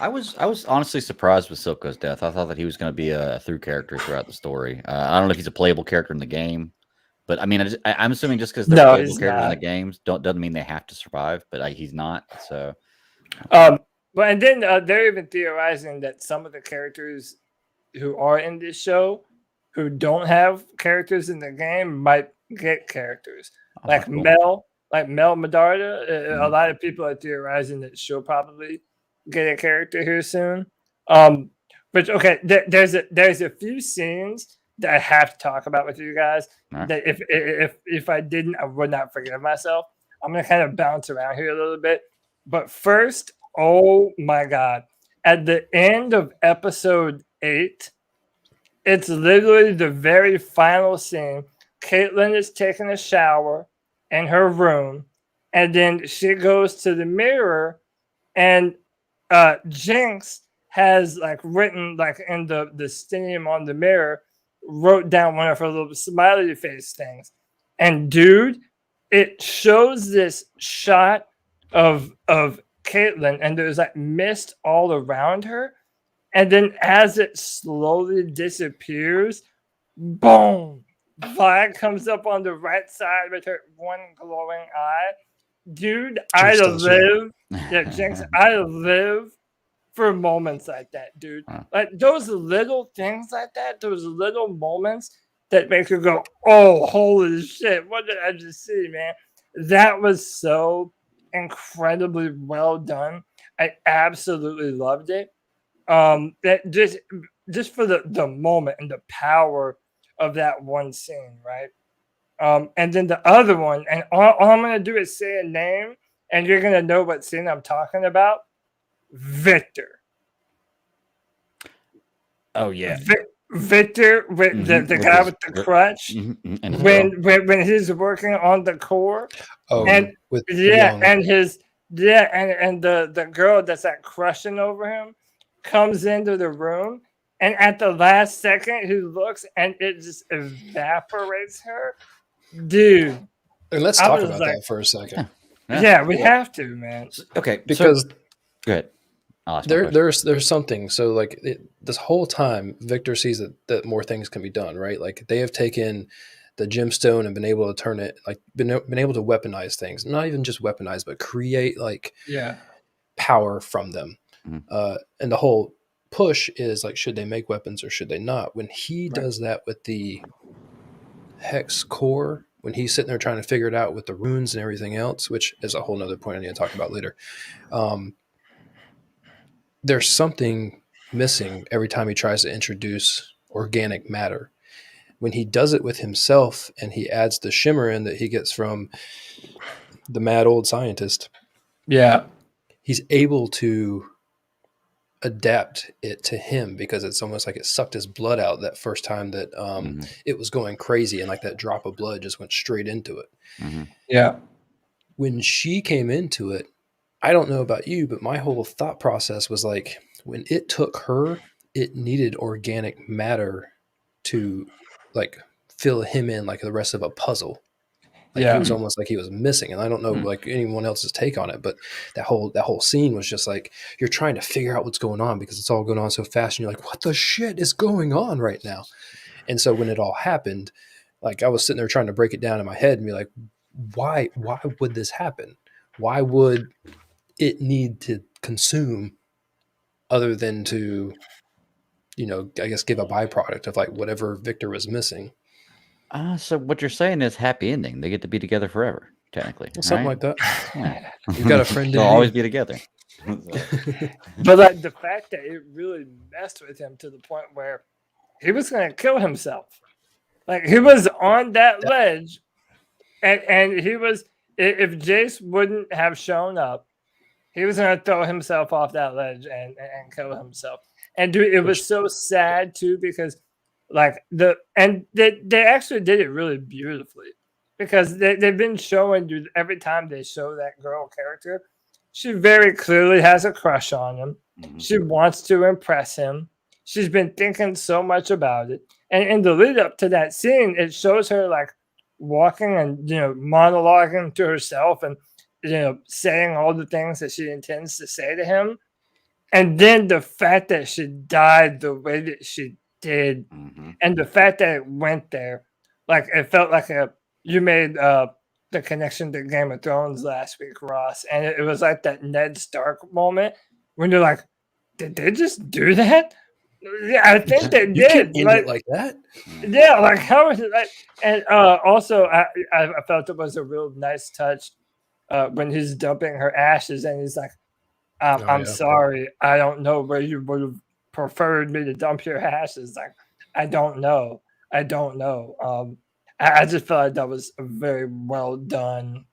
I was honestly surprised with Silco's death. I thought that he was going to be a through character throughout the story. I don't know if he's a playable character in the game, but I mean, I'm assuming just because they're playable characters in the games doesn't mean they have to survive. But he's not. So,
but and then they're even theorizing that some of the characters who are in this show, who don't have characters in the game, might get characters. Like
cool.
Mel Medarda. A lot of people are theorizing that she'll probably get a character here soon. But okay, there's a few scenes that I have to talk about with you guys.
Right.
That if I didn't, I would not forgive myself. I'm gonna kind of bounce around here a little bit. But first, oh my god, at the end of episode 8, it's literally the very final scene. Caitlin is taking a shower in her room, and then she goes to the mirror, and Jinx has like written like in the stinium on the mirror, wrote down one of her little smiley face things. And dude, it shows this shot of Caitlyn, and there's like mist all around her, and then as it slowly disappears, boom, Vi comes up on the right side with her one glowing eye. Dude, I live. Yeah, Jinx, I live for moments like that, dude. Like those little things like that, those little moments that make you go, "Oh, holy shit! What did I just see, man?" That was so incredibly well done. I absolutely loved it. That just for the moment and the power of that one scene, right? And then the other one, and all I'm gonna do is say a name, and you're gonna know what scene I'm talking about. Victor.
Oh yeah,
Victor with the guy with the crutch.
And
When he's working on the core.
Oh,
and
with
and his and the girl that's like crushing over him comes into the room, and at the last second he looks and it just evaporates her. Dude,
And let's talk about that for a second.
Yeah, we have to, man.
Okay,
because
go ahead.
There's something. So like this whole time, Victor sees that more things can be done, right? Like they have taken the gemstone and been able to turn it, like been able to weaponize things, not even just weaponize, but create like power from them. And the whole push is like, should they make weapons or should they not? When he does that with the hex core, when he's sitting there trying to figure it out with the runes and everything else, which is a whole nother point I need to talk about later. There's something missing every time he tries to introduce organic matter. When he does it with himself and he adds the shimmer in that he gets from the mad old scientist, he's able to adapt it to him because it's almost like it sucked his blood out that first time that it was going crazy, and like that drop of blood just went straight into it. When she came into it, I don't know about you, but my whole thought process was like, when it took her, it needed organic matter to like fill him in like the rest of a puzzle. Like he was almost like he was missing. And I don't know like anyone else's take on it, but that whole scene was just like, you're trying to figure out what's going on because it's all going on so fast. And you're like, what the shit is going on right now? And so when it all happened, like I was sitting there trying to break it down in my head and be like, why would this happen? Why would it need to consume other than to, I guess give a byproduct of like whatever Victor was missing?
So what you're saying is happy ending. They get to be together forever, technically.
Well, something like that.
Yeah.
You've got a friend.
They'll always be together.
But like the fact that it really messed with him to the point where he was going to kill himself. Like he was on that ledge, and he was, if Jace wouldn't have shown up, he was going to throw himself off that ledge and kill himself. And dude, it was so sad too, because like they actually did it really beautifully, because they've been showing you every time they show that girl character, she very clearly has a crush on him. She wants to impress him. She's been thinking so much about it. And in the lead up to that scene, it shows her like walking and monologuing to herself and saying all the things that she intends to say to him. And then the fact that she died the way that she did, and the fact that it went there, like it felt like you made the connection to Game of Thrones last week, Ross, and it was like that Ned Stark moment when you're like, did they just do that? Yeah, I think they
You
did.
can't end it like that.
Yeah, like how is it like? And also, I felt it was a real nice touch when he's dumping her ashes, and he's like, I'm sorry, I don't know where you would have preferred me to dump your ashes. Like, I don't know. I just felt like that was a very well done,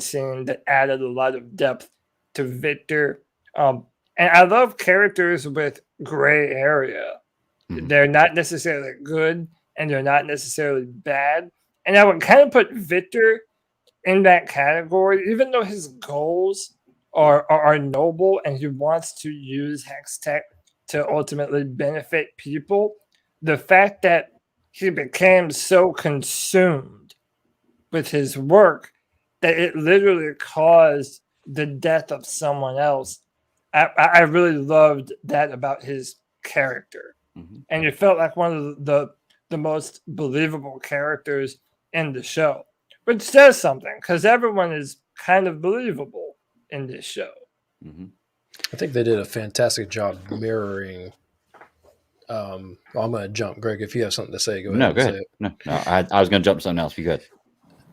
scene that added a lot of depth to Victor. And I love characters with gray area. They're not necessarily good and they're not necessarily bad. And I would kind of put Victor in that category, even though his goals are noble and he wants to use Hex Tech to ultimately benefit people. The fact that he became so consumed with his work that it literally caused the death of someone else. I really loved that about his character, and it felt like one of the most believable characters in the show, which says something because everyone is kind of believable in this show.
I think they did a fantastic job mirroring. I'm going to jump, Greg. If you have something to say, go ahead.
No, go ahead.
Say it.
No, I was going to jump to something else. You good?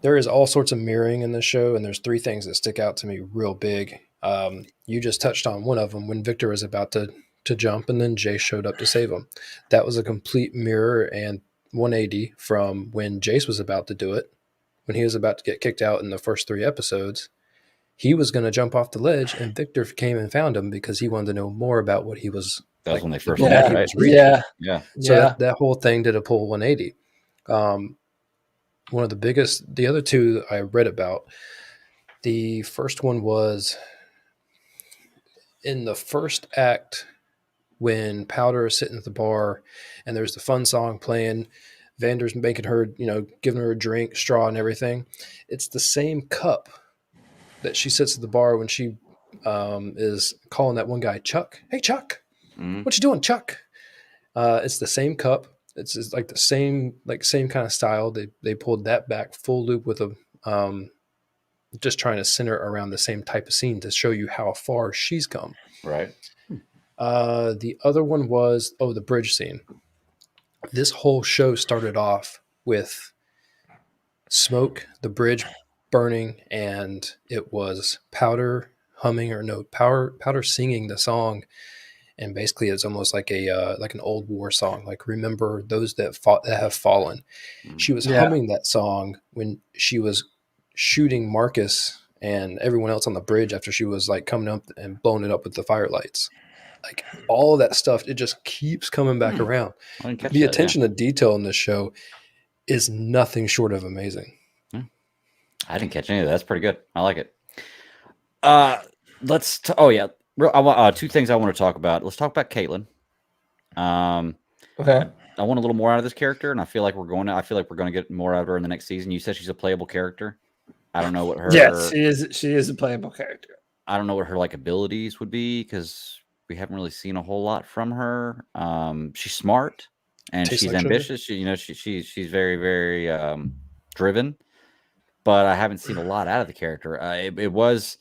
There is all sorts of mirroring in this show, and there's three things that stick out to me real big. You just touched on one of them when Victor was about to jump, and then Jace showed up to save him. That was a complete mirror and 180 from when Jace was about to do it, when he was about to get kicked out in the first 3 episodes. He was going to jump off the ledge, and Victor came and found him because he wanted to know more about what he was.
That was when they first
met,
right?
Yeah.
So that whole thing did a full 180. One of the other two I read about, the first one was in the first act when Powder is sitting at the bar and there's the fun song playing, Vander's making her, giving her a drink, straw and everything. It's the same cup that she sits at the bar when she is calling that one guy, Chuck. Hey, Chuck, what you doing, Chuck? It's the same cup. It's like the same kind of style. They pulled that back full loop with a just trying to center around the same type of scene to show you how far she's come.
Right.
The other one was the bridge scene. This whole show started off with smoke, the bridge burning, and it was Powder singing the song. And basically, it's almost like an old war song, like "Remember those that have fallen." She was humming that song when she was shooting Marcus and everyone else on the bridge after she was like coming up and blowing it up with the firelights. Like all of that stuff, it just keeps coming back around. The attention to detail in this show is nothing short of amazing.
I didn't catch any of that. That's pretty good. I like it. Two things I want to talk about. Let's talk about Caitlin.
Okay.
I want a little more out of this character, and I feel like we're going to get more out of her in the next season. You said she's a playable character. I don't know what her.
Yes, she is a playable character.
I don't know what her abilities would be because we haven't really seen a whole lot from her. She's smart and she's ambitious. She's very, very driven, but I haven't seen a lot out of the character. It was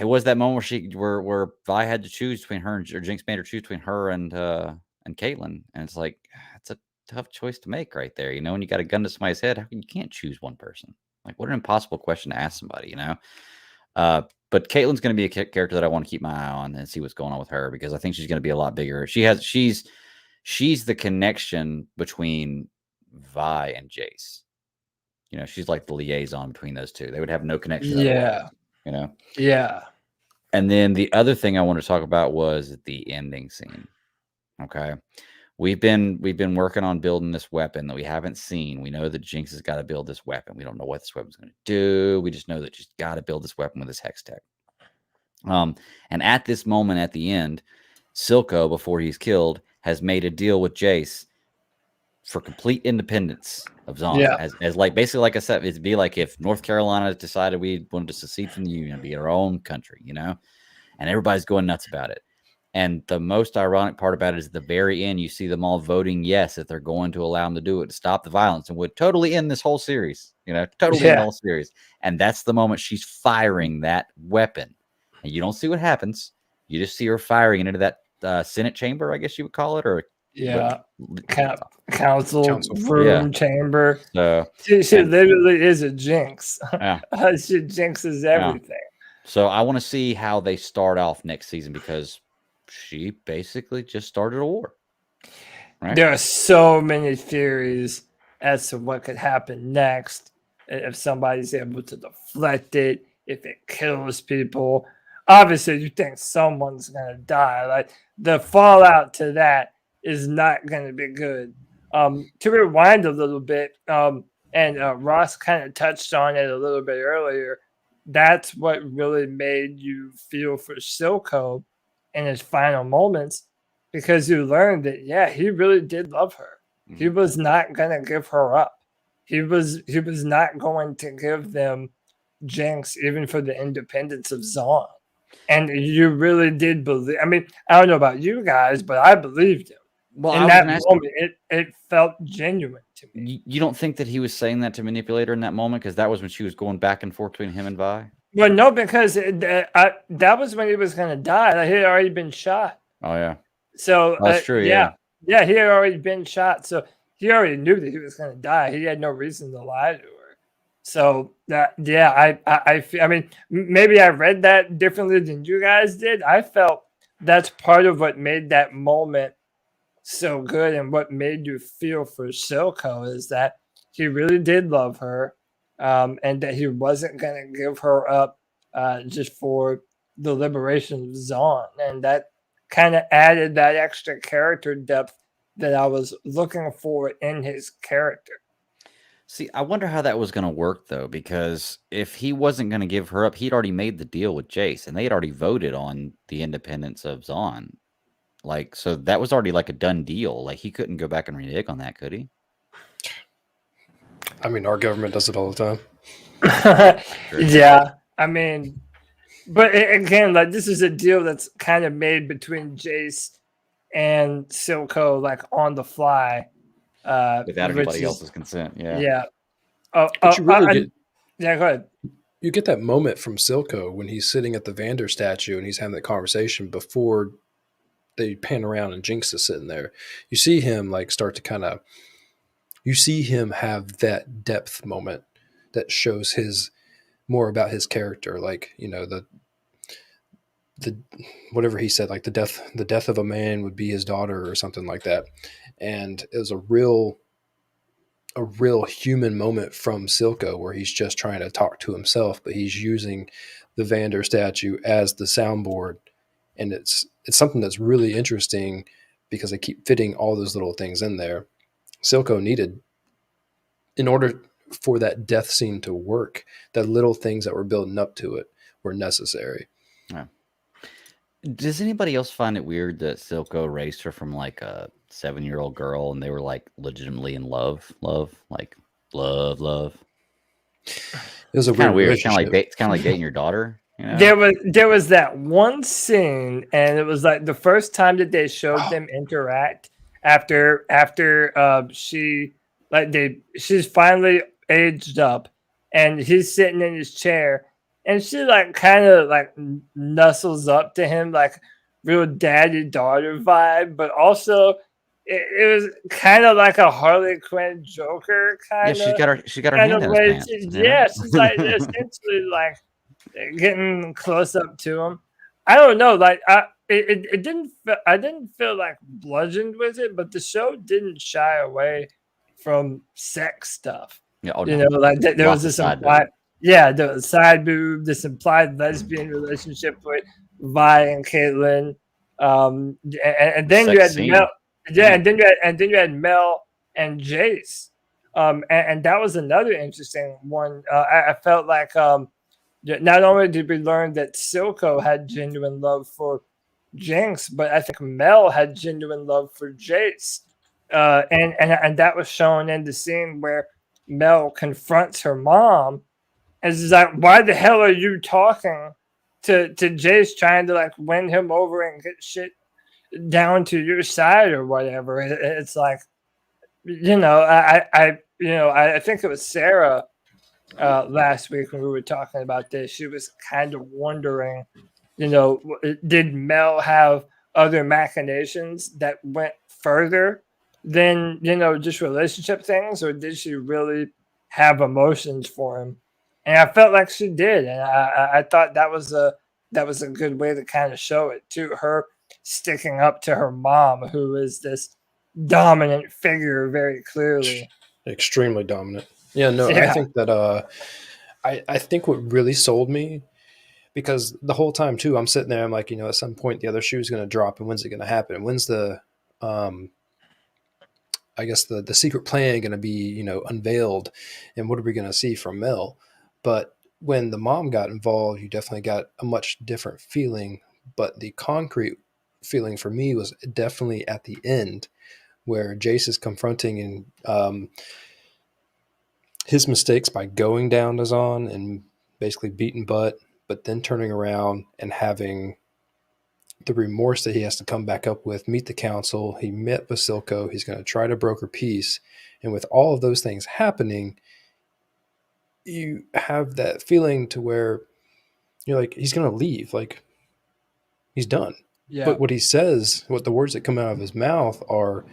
that moment where Vi had to choose between her or Jinx made her choose between her and Caitlyn, and it's like it's a tough choice to make right there. When you got a gun to somebody's head, you can't choose one person. Like, what an impossible question to ask somebody, But Caitlyn's going to be a character that I want to keep my eye on and see what's going on with her because I think she's going to be a lot bigger. She's the connection between Vi and Jace. She's like the liaison between those two. They would have no connection.
Yeah.
Otherwise,
Yeah.
And then the other thing I want to talk about was the ending scene. Okay. We've been working on building this weapon that we haven't seen. We know that Jinx has got to build this weapon. We don't know what this weapon's going to do. We just know that she's got to build this weapon with this hex tech. And at this moment at the end, Silco, before he's killed, has made a deal with Jace for complete independence of Zon.
Yeah.
As like basically, like I said, it'd be like if North Carolina decided we wanted to secede from the Union, be our own country, and everybody's going nuts about it. And the most ironic part about it is at the very end, you see them all voting yes that they're going to allow them to do it to stop the violence and would totally end this whole series, end the whole series. And that's the moment she's firing that weapon. And you don't see what happens. You just see her firing into that Senate chamber, I guess you would call it, or
council room chamber.
So
she literally is a Jinx.
Yeah.
She jinxes everything.
Yeah. So I want to see how they start off next season because she basically just started a war. Right?
There are so many theories as to what could happen next. If somebody's able to deflect it, if it kills people. Obviously, you think someone's going to die. Like, the fallout to that is not going to be good. To rewind a little bit, and Ross kind of touched on it a little bit earlier, that's what really made you feel for Silco in his final moments, because you learned that, he really did love her. he was not gonna give her up. He was not going to give them Jinx even for the independence of Zon. And you really did believe. I mean, I don't know about you guys, but I believed him.
Well,
In that moment, it felt genuine to me.
You don't think that he was saying that to manipulate her in that moment? Because that was when she was going back and forth between him and Vi?
Well, no, because that was when he was going to die. Like, he had already been shot.
Oh, yeah.
So
that's true,
yeah. Yeah, he had already been shot. So he already knew that he was going to die. He had no reason to lie to her. So I mean, maybe I read that differently than you guys did. I felt that's part of what made that moment so good and what made you feel for Silco is that he really did love her, and that he wasn't going to give her up just for the liberation of Zon. And that kind of added that extra character depth that I was looking for in his character.
See, I wonder how that was going to work, though, because if he wasn't going to give her up, he'd already made the deal with Jace, and they had already voted on the independence of Zon. Like, so that was already like a done deal. Like, he couldn't go back and renege on that, could he?
I mean, our government does it all the time.
Yeah, I mean, but again, like, this is a deal that's kind of made between Jace and Silco, like, on the fly.
Without anybody else's consent, yeah.
Yeah.
But you really get,
yeah, go ahead.
You get that moment from Silco when he's sitting at the Vander statue and he's having that conversation before they pan around and Jinx is sitting there. You see him like start to kind of, you see him have that depth moment that shows his more about his character, like, you know, the whatever he said, like the death of a man would be his daughter or something like that. And it was a real human moment from Silco where he's just trying to talk to himself, but he's using the Vander statue as the soundboard. And it's something that's really interesting because they keep fitting all those little things in there. Silco needed, in order for that death scene to work, the little things that were building up to it were necessary.
Yeah. Does anybody else find it weird that Silco raised her from like a 7-year-old girl and they were like legitimately in love? It
was a
kind of weird. It's kind of like dating your daughter. You know?
There was that one scene, and it was like the first time that they showed them interact after she's finally aged up, and he's sitting in his chair, and she like kind of like nuzzles up to him like real daddy daughter vibe, but also it was kind of like a Harley Quinn Joker kind of.
Yeah, she got her hand in his pants.
Yeah, she's like essentially like getting close up to him. I don't know, like I didn't feel like bludgeoned with it, but the show didn't shy away from sex stuff.
Yeah,
like there was this implied, the side boob, this implied lesbian relationship with Vi and Caitlyn, and then you had Mel, and then you had Mel and Jace, and that was another interesting one. I felt like not only did we learn that Silco had genuine love for Jinx, but I think Mel had genuine love for Jace. And that was shown in the scene where Mel confronts her mom and is like, why the hell are you talking to Jace, trying to like win him over and get shit down to your side or whatever? It's like, I think it was Sarah last week when we were talking about this. She was kind of wondering, did Mel have other machinations that went further than just relationship things, or did she really have emotions for him? And I felt like she did, and I thought that was a good way to kind of show it too. Her sticking up to her mom, who is this dominant figure, very clearly,
extremely dominant. Yeah, no, yeah. I think that I think what really sold me, because the whole time too, I'm sitting there, I'm like, at some point the other shoe is going to drop, and when's it going to happen? When's the I guess the secret plan going to be, unveiled, and what are we going to see from Mel? But when the mom got involved, you definitely got a much different feeling. But the concrete feeling for me was definitely at the end where Jace is confronting and his mistakes by going down to Zahn and basically beating butt, but then turning around and having the remorse that he has to come back up with, meet the council. He met Basilko. He's going to try to broker peace. And with all of those things happening, you have that feeling to where you're like, he's going to leave. Like, he's done.
Yeah.
But what he says, what the words that come out of his mouth are,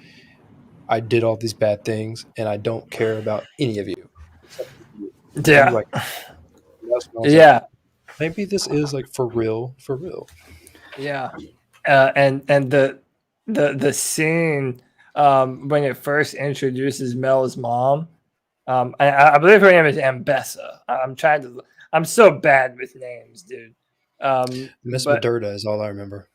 I did all these bad things and I don't care about any of you.
Yeah.
Like,
yeah.
Like, maybe this is like for real.
Yeah. And the scene when it first introduces Mel's mom, I believe her name is Ambessa. I'm so bad with names, dude.
Miss Madurda is all I remember.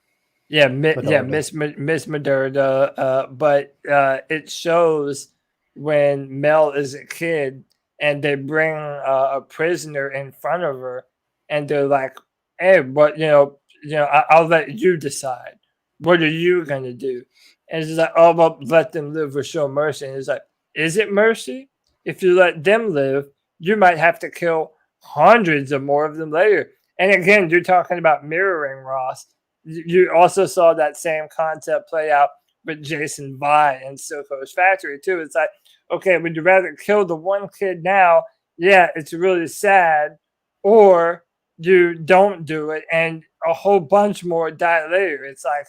Yeah, Miss Madurda. But it shows when Mel is a kid and they bring a prisoner in front of her, and they're like, "Hey, but I'll let you decide. What are you gonna do?" And it's like, "Oh, well, let them live or show mercy." And it's like, is it mercy? If you let them live, you might have to kill hundreds or more of them later. And again, you're talking about mirroring, Ross. You also saw that same concept play out with Jason Vi in Silco's factory too. It's like, okay, would you rather kill the one kid now? Yeah, it's really sad. Or you don't do it and a whole bunch more die later. It's like,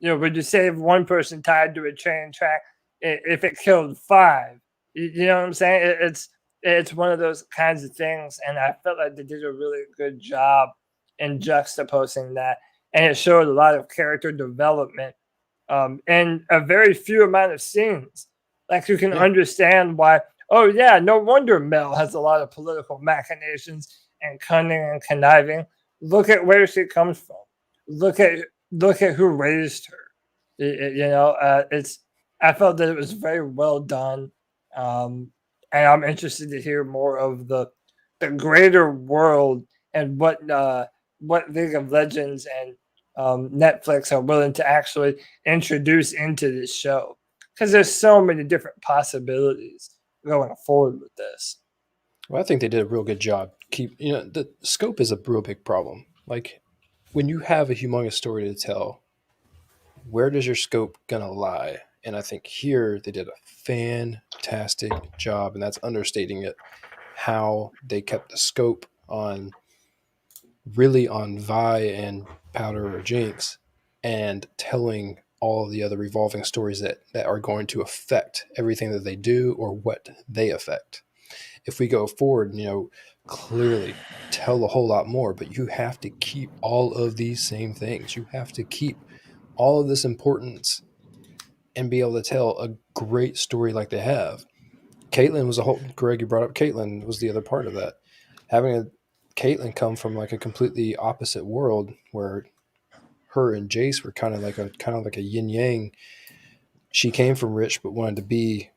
would you save one person tied to a train track if it killed 5? You know what I'm saying? It's one of those kinds of things, and I felt like they did a really good job in juxtaposing that, and it showed a lot of character development in a very few amount of scenes. Like, you can understand why. Oh yeah, no wonder Mel has a lot of political machinations and cunning and conniving. Look at where she comes from. Look at who raised her. I felt that it was very well done, and I'm interested to hear more of the greater world and what League of Legends and Netflix are willing to actually introduce into this show, because there's so many different possibilities going forward with this.
Well, I think they did a real good job. The scope is a real big problem. Like, when you have a humongous story to tell, where does your scope gonna lie? And I think here they did a fantastic job, and that's understating it, how they kept the scope on Vi and Powder or Jinx, and telling all of the other revolving stories that are going to affect everything that they do or what they affect. If we go forward, clearly tell a whole lot more, but you have to keep all of these same things. You have to keep all of this importance and be able to tell a great story like they have. Caitlyn was Greg, you brought up Caitlyn was the other part of that. Having Caitlyn come from like a completely opposite world where her and Jace were kind of like a yin yang. She came from rich but wanted to be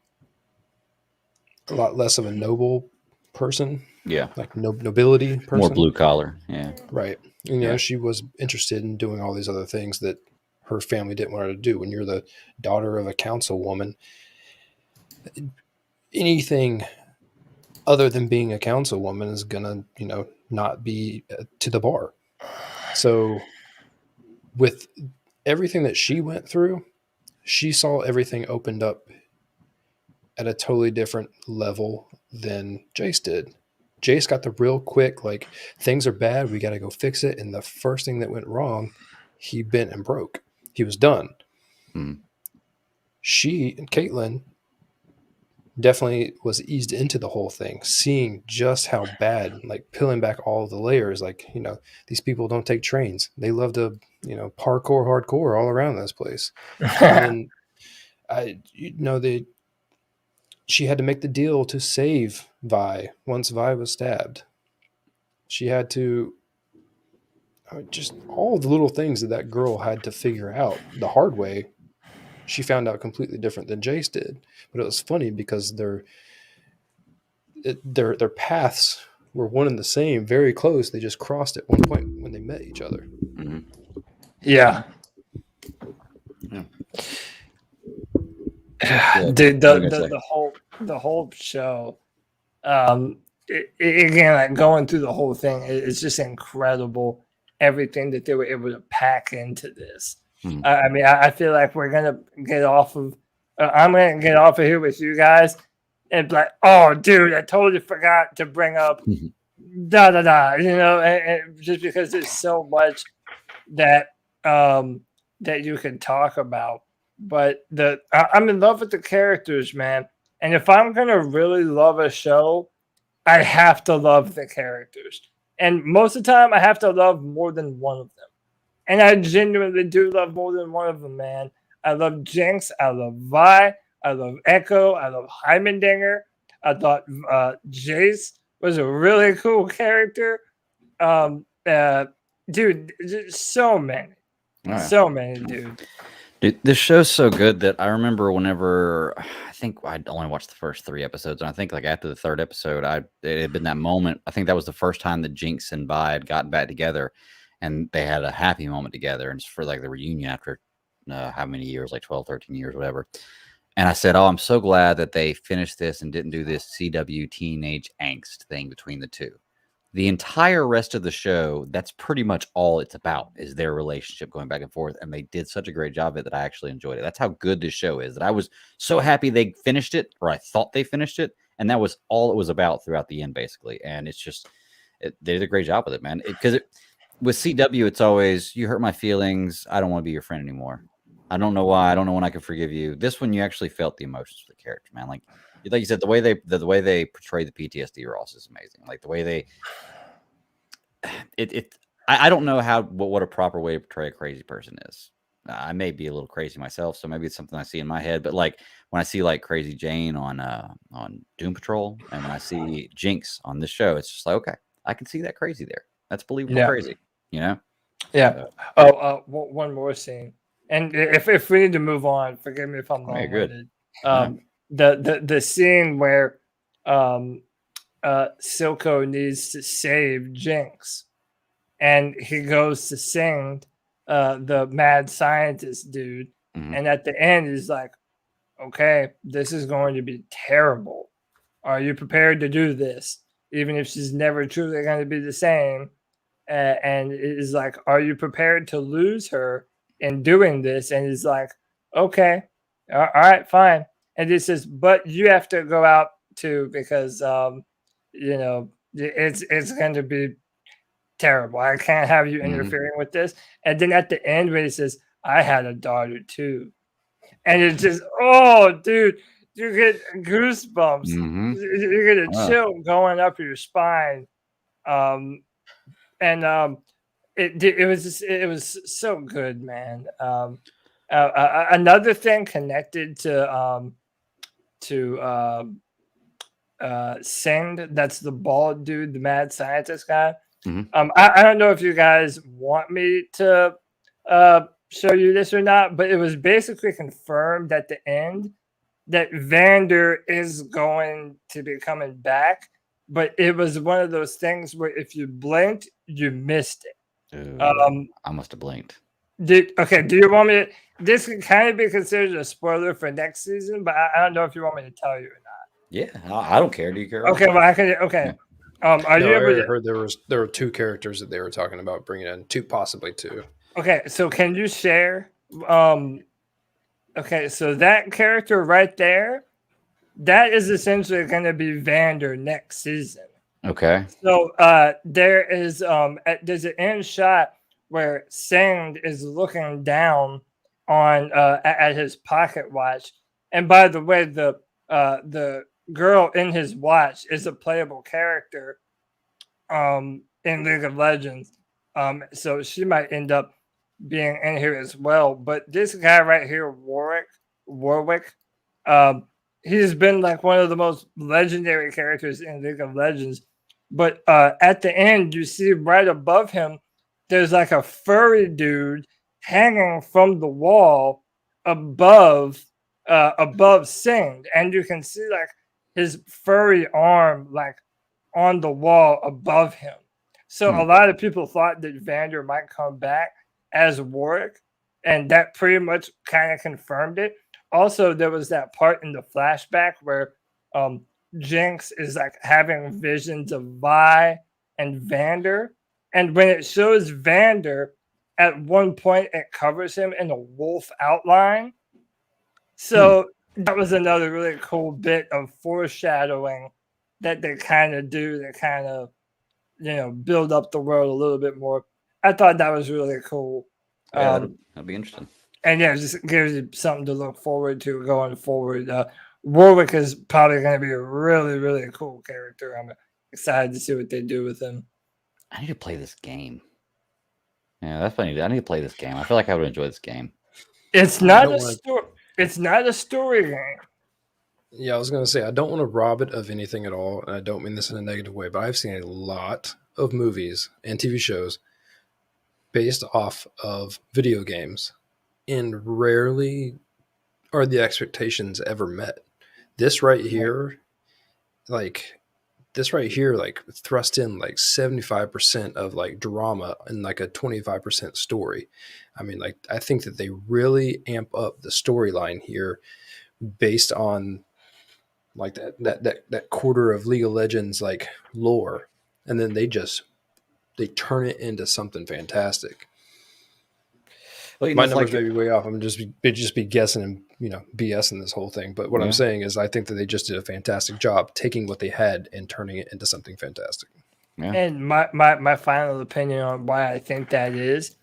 a lot less of a noble person.
Yeah.
Like nobility person.
More blue collar. Yeah.
Right. And, she was interested in doing all these other things that her family didn't want her to do. When you're the daughter of a councilwoman, anything other than being a councilwoman is going to, not be to the bar. So with everything that she went through, she saw everything opened up at a totally different level than Jace did. Jace got the real quick, like, things are bad, we got to go fix it. And the first thing that went wrong, he bent and broke. He was done. She and Caitlyn definitely was eased into the whole thing, seeing just how bad, like peeling back all the layers. Like, these people don't take trains. They love to, parkour hardcore all around this place. And she had to make the deal to save Vi once Vi was stabbed. She had to just all the little things that girl had to figure out the hard way. She found out completely different than Jace did. But it was funny because their paths were one and the same, very close. They just crossed at one point when they met each other.
Yeah. Dude,
What are you gonna say?
the whole show, again, like going through the whole thing, it's just incredible everything that they were able to pack into this.
Mhm.
I mean, I feel like we're gonna get off of. I'm gonna get off of here with you guys, and be like, oh, dude, I totally forgot to bring up da da da. You know, and just because there's so much that that you can talk about. But I'm in love with the characters, man. And if I'm gonna really love a show, I have to love the characters. And most of the time, I have to love more than one of them. And I genuinely do love more than one of them, man. I love Jinx. I love Vi. I love Echo. I love Heimendinger. I thought Jace was a really cool character. Dude, so many.
Oh, yeah.
So many, dude.
Dude, this show's so good that I remember whenever I think I'd only watched the first 3 episodes, and I think like after the 3rd episode, it had been that moment. I think that was the first time that Jinx and Vi had gotten back together, and they had a happy moment together, and it's for like the reunion after how many years, like 12, 13 years, whatever. And I said, oh, I'm so glad that they finished this and didn't do this CW teenage angst thing between the two. The entire rest of the show, that's pretty much all it's about, is their relationship going back and forth. And they did such a great job of it that I actually enjoyed it. That's how good this show is, that I was so happy they finished it, or I thought they finished it. And that was all it was about throughout the end, basically. And it's just, they did a great job with it, man. Because with CW, it's always, you hurt my feelings. I don't want to be your friend anymore. I don't know why. I don't know when I can forgive you. This one, you actually felt the emotions of the character, man. Like you said, the way they portray the PTSD Ross is amazing. Like the way they, I don't know what a proper way to portray a crazy person is. I may be a little crazy myself, so maybe it's something I see in my head. But like when I see like Crazy Jane on Doom Patrol, and when I see Jinx on this show, it's just like, okay, I can see that crazy there. That's believable crazy, you know?
Yeah. One more scene. And if we need to move on, forgive me if I'm long-winded. The scene where Silco needs to save Jinx, and he goes to sing the mad scientist dude, and at the end he's like, okay, this is going to be terrible. Are you prepared to do this? Even if she's never truly going to be the same. And it is like, are you prepared to lose her in doing this? And he's like, okay, all right, fine. And he says, but you have to go out too, because you know, it's going to be terrible. I can't have you interfering with this. And then at the end, when he says, I had a daughter too, and it's just, oh, dude, you get goosebumps. You get a chill going up your spine. It was so good, man. Another thing connected to Singed, that's the bald dude, the mad scientist guy. I don't know if you guys want me to show you this or not, but it was basically confirmed at the end that Vander is going to be coming back. But it was one of those things where if you blinked, you missed it.
I must have blinked.
Do you want me to? This can kind of be considered a spoiler for next season, but I don't know if you want me to tell you or not.
Yeah, I don't care. Do you care?
Okay, well, I can. Okay.
I heard there were 2 characters that they were talking about bringing in, possibly two.
Okay, so can you share? Okay, so that character right there, that is essentially going to be Vander next season.
Okay.
So there's an end shot where Singed is looking down on at his pocket watch, and by the way, the girl in his watch is a playable character in League of Legends, so she might end up being in here as well. But this guy right here, Warwick, he's been like one of the most legendary characters in League of Legends. But at the end, you see right above him, there's like a furry dude hanging from the wall above Singed, and you can see like his furry arm like on the wall above him. So a lot of people thought that Vander might come back as Warwick, and that pretty much kind of confirmed it. also there was that part in the flashback where Jinx is like having visions of Vi and Vander, and when it shows Vander, at one point it covers him in a wolf outline. So that was another really cool bit of foreshadowing that they kind of do to kind of, build up the world a little bit more. I thought that was really cool.
Yeah, that'll be interesting.
And yeah, it just gives you something to look forward to going forward. Warwick is probably going to be a really, really cool character. I'm excited to see what they do with him.
I need to play this game. Yeah, that's funny. I need to play this game. I feel like I would enjoy this game.
It's not a story. It's not a story game.
Yeah, I was going to say, I don't want to rob it of anything at all, and I don't mean this in a negative way, but I've seen a lot of movies and TV shows based off of video games, and rarely are the expectations ever met. This right here, thrust in like 75% of like drama and like a 25% story. I mean, like, I think that they really amp up the storyline here based on like that quarter of League of Legends like lore, and then they turn it into something fantastic. Well, my numbers may be way off. I'm just be guessing and BSing this whole thing. But what I'm saying is, I think that they just did a fantastic job taking what they had and turning it into something fantastic.
Yeah. And my final opinion on why I think that is,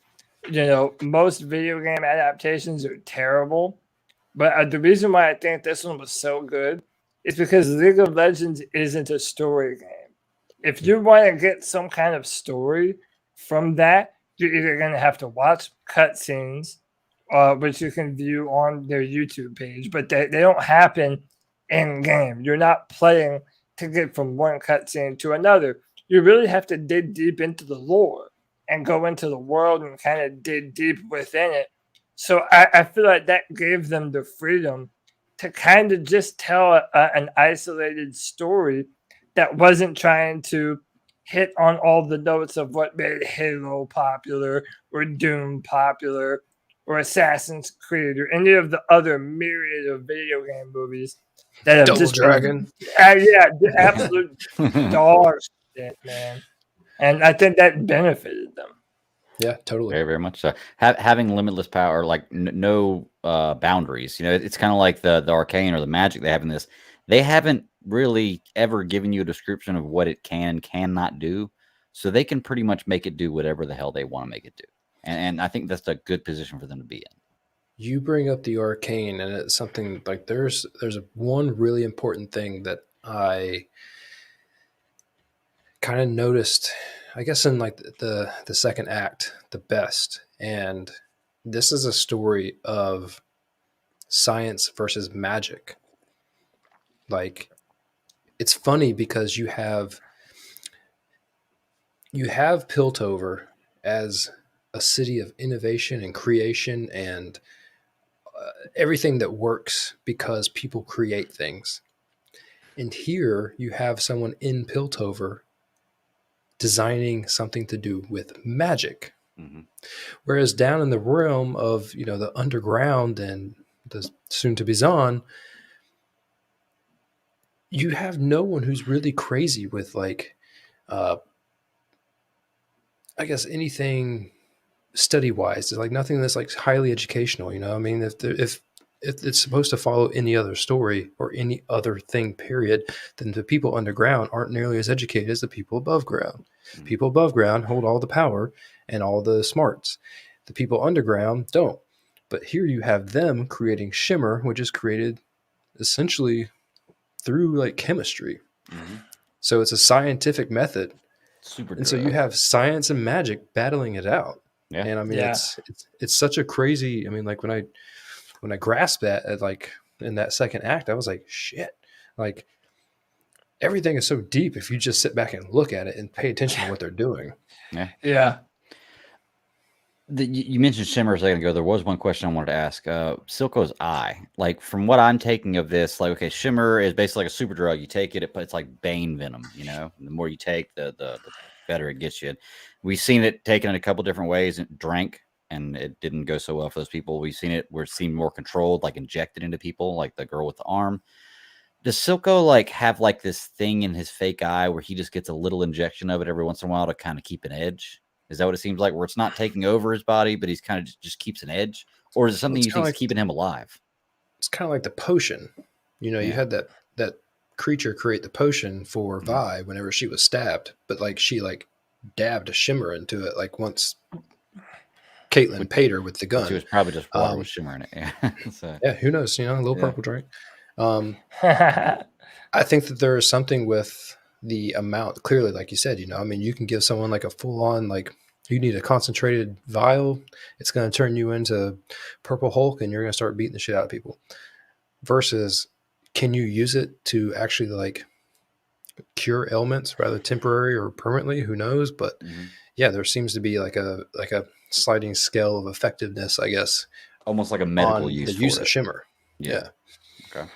most video game adaptations are terrible, but the reason why I think this one was so good is because League of Legends isn't a story game. If you want to get some kind of story from that, you're either going to have to watch cutscenes, which you can view on their YouTube page, but they don't happen in game. You're not playing to get from one cutscene to another. You really have to dig deep into the lore and go into the world and kind of dig deep within it. So I feel like that gave them the freedom to kind of just tell an isolated story that wasn't trying to hit on all the notes of what made Halo popular or Doom popular or Assassin's Creed or any of the other myriad of video game movies that have
Double Dragon.
The absolute dog shit, man. And I think that benefited them.
Yeah, totally.
Very, very much so. Having limitless power, like no boundaries. It's kind of like the Arcane or the Magic they have in this. They haven't really ever given you a description of what it can and cannot do, so they can pretty much make it do whatever the hell they want to make it do. And I think that's a good position for them to be in.
You bring up the Arcane, and it's something like there's one really important thing that I kind of noticed, I guess, in like the second act the best. And this is a story of science versus magic. Like, it's funny because you have Piltover as a city of innovation and creation and everything that works because people create things. And here you have someone in Piltover designing something to do with magic. Mm-hmm. Whereas down in the realm of, the underground and the soon-to-be Zon, you have no one who's really crazy with like, I guess anything study-wise. It's like nothing that's like highly educational. I mean, if it's supposed to follow any other story or any other thing, period, then the people underground aren't nearly as educated as the people above ground. Mm-hmm. People above ground hold all the power and all the smarts. The people underground don't. But here you have them creating Shimmer, which is created essentially through like chemistry. Mm-hmm. So it's a scientific method. So you have science and magic battling it out. Yeah. And I mean, it's such a crazy, I mean, like when I grasped that like in that second act, I was like, shit, like everything is so deep if you just sit back and look at it and pay attention to what they're doing.
Yeah.
Yeah.
You mentioned Shimmer a second ago. There was one question I wanted to ask. Silco's eye, like from what I'm taking of this, like, okay, Shimmer is basically like a super drug. You take it, it's like Bane venom, the more you take, the better it gets you. We've seen it taken in a couple different ways and drank and it didn't go so well for those people. We've seen it. We're seeing more controlled, like injected into people, like the girl with the arm. Does Silco like have like this thing in his fake eye where he just gets a little injection of it every once in a while to kind of keep an edge? Is that what it seems like? Where it's not taking over his body, but he's kind of just keeps an edge, or is it something you think is keeping him alive?
It's kind of like the potion. You know, you had that creature create the potion for Vi whenever she was stabbed, but like she like dabbed a shimmer into it like once Caitlin paid her with the gun.
She was probably just water with shimmer in it. Yeah. So,
yeah, who knows? You know, a little purple drink. I think that there is something with the amount. Clearly, like you said, you know, I mean, you can give someone like a full on, like you need a concentrated vial. It's going to turn you into Purple Hulk, and you're going to start beating the shit out of people. Versus, can you use it to actually like cure ailments, rather temporary or permanently? Who knows? But yeah, there seems to be like a sliding scale of effectiveness, I guess.
Almost like a medical use.
The use of shimmer.
Yeah. Okay.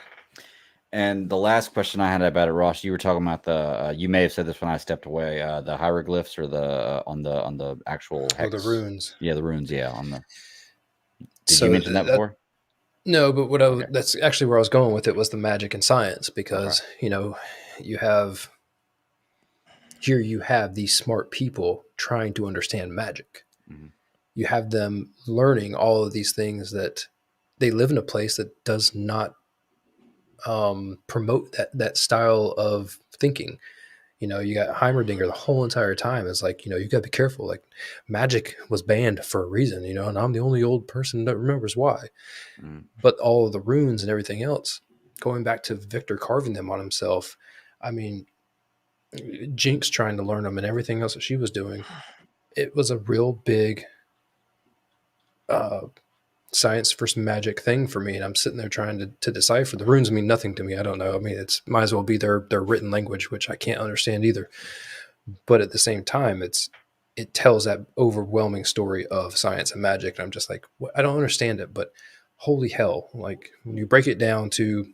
And the last question I had about it, Ross, you were talking about the. You may have said this when I stepped away. The hieroglyphs or the on the actual hex.
Oh, the runes.
Yeah, the runes. Yeah, on the. Did you mention that before?
No, but what that's actually where I was going with it was the magic and science, because you know you have these smart people trying to understand magic. You have them learning all of these things that they live in a place that does not promote that style of thinking. You know, you got Heimerdinger the whole entire time. It's like, you know, you got to be careful. Like, magic was banned for a reason, you know, and I'm the only old person that remembers why. But all of the runes and everything else, going back to Victor carving them on himself, I mean, Jinx trying to learn them and everything else that she was doing, it was a real big science versus magic thing for me, and I'm sitting there trying to decipher. The runes mean nothing to me. I don't know. I mean, it's might as well be their written language, which I can't understand either. But at the same time, it tells that overwhelming story of science and magic, and I'm just like, I don't understand it, but holy hell! Like when you break it down to,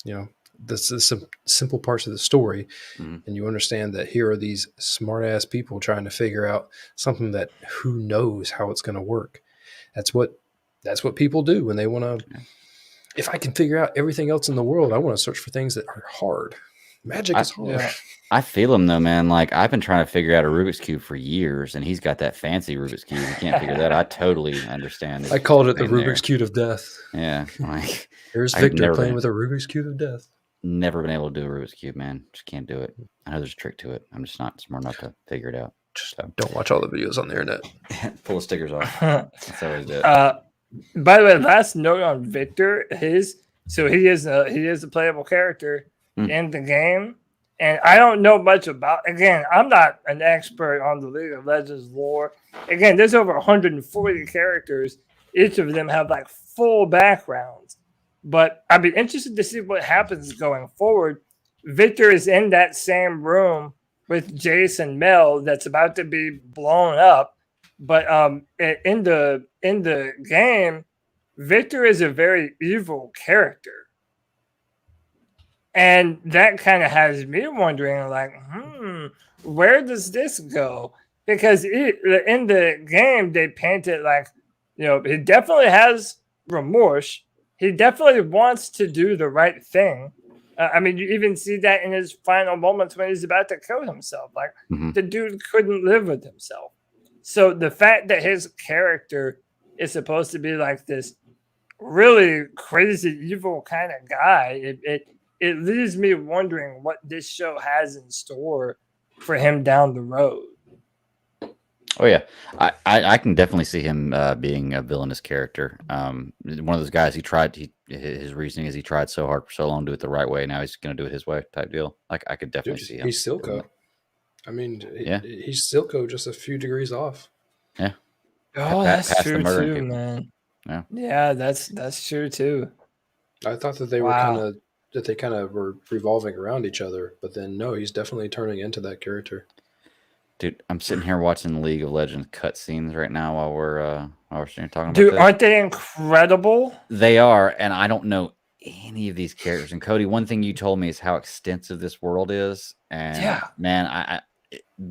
you know, some simple parts of the story, and you understand that here are these smart ass people trying to figure out something that who knows how it's going to work. That's what people do when they want to. If I can figure out everything else in the world, I want to search for things that are hard. Magic is hard. Yeah.
I feel him though, man. Like I've been trying to figure out a Rubik's Cube for years, and he's got that fancy Rubik's Cube. You can't figure that. I totally understand.
I called it the Rubik's Cube of death.
Yeah, like
here's Victor playing with a Rubik's Cube of death.
Never been able to do a Rubik's Cube, man. Just can't do it. I know there's a trick to it. I'm just not smart enough to figure it out.
Just don't watch all the videos on the internet.
Pull the stickers off. That's always it.
By the way, last note on Victor, he is a playable character in the game, and I don't know much about. Again, I'm not an expert on the League of Legends lore. Again, there's over 140 characters. Each of them have like full backgrounds, but I'd be interested to see what happens going forward. Victor is in that same room with Jace and Mel that's about to be blown up. But in the game, Victor is a very evil character. And that kind of has me wondering, like, where does this go? Because in the game, they paint it like, you know, he definitely has remorse. He definitely wants to do the right thing. I mean, you even see that in his final moments when he's about to kill himself. Like, the dude couldn't live with himself. So the fact that his character is supposed to be like this really crazy, evil kind of guy, it leaves me wondering what this show has in store for him down the road.
Oh yeah, I can definitely see him being a villainous character. One of those guys his reasoning is he tried so hard for so long to do it the right way. Now he's going to do it his way type deal. Like I could definitely see him.
He's Silco. I mean, he's Silco just a few degrees off.
Yeah.
Oh, that's true too, man. Yeah, that's true too.
I thought that they were kind of were revolving around each other, but then no, he's definitely turning into that character.
Dude, I'm sitting here watching League of Legends cutscenes right now while we're sitting here talking about
Dude,
this.
aren't they incredible?
They are, and I don't know any of these characters. And Cody, one thing you told me is how extensive this world is, and man,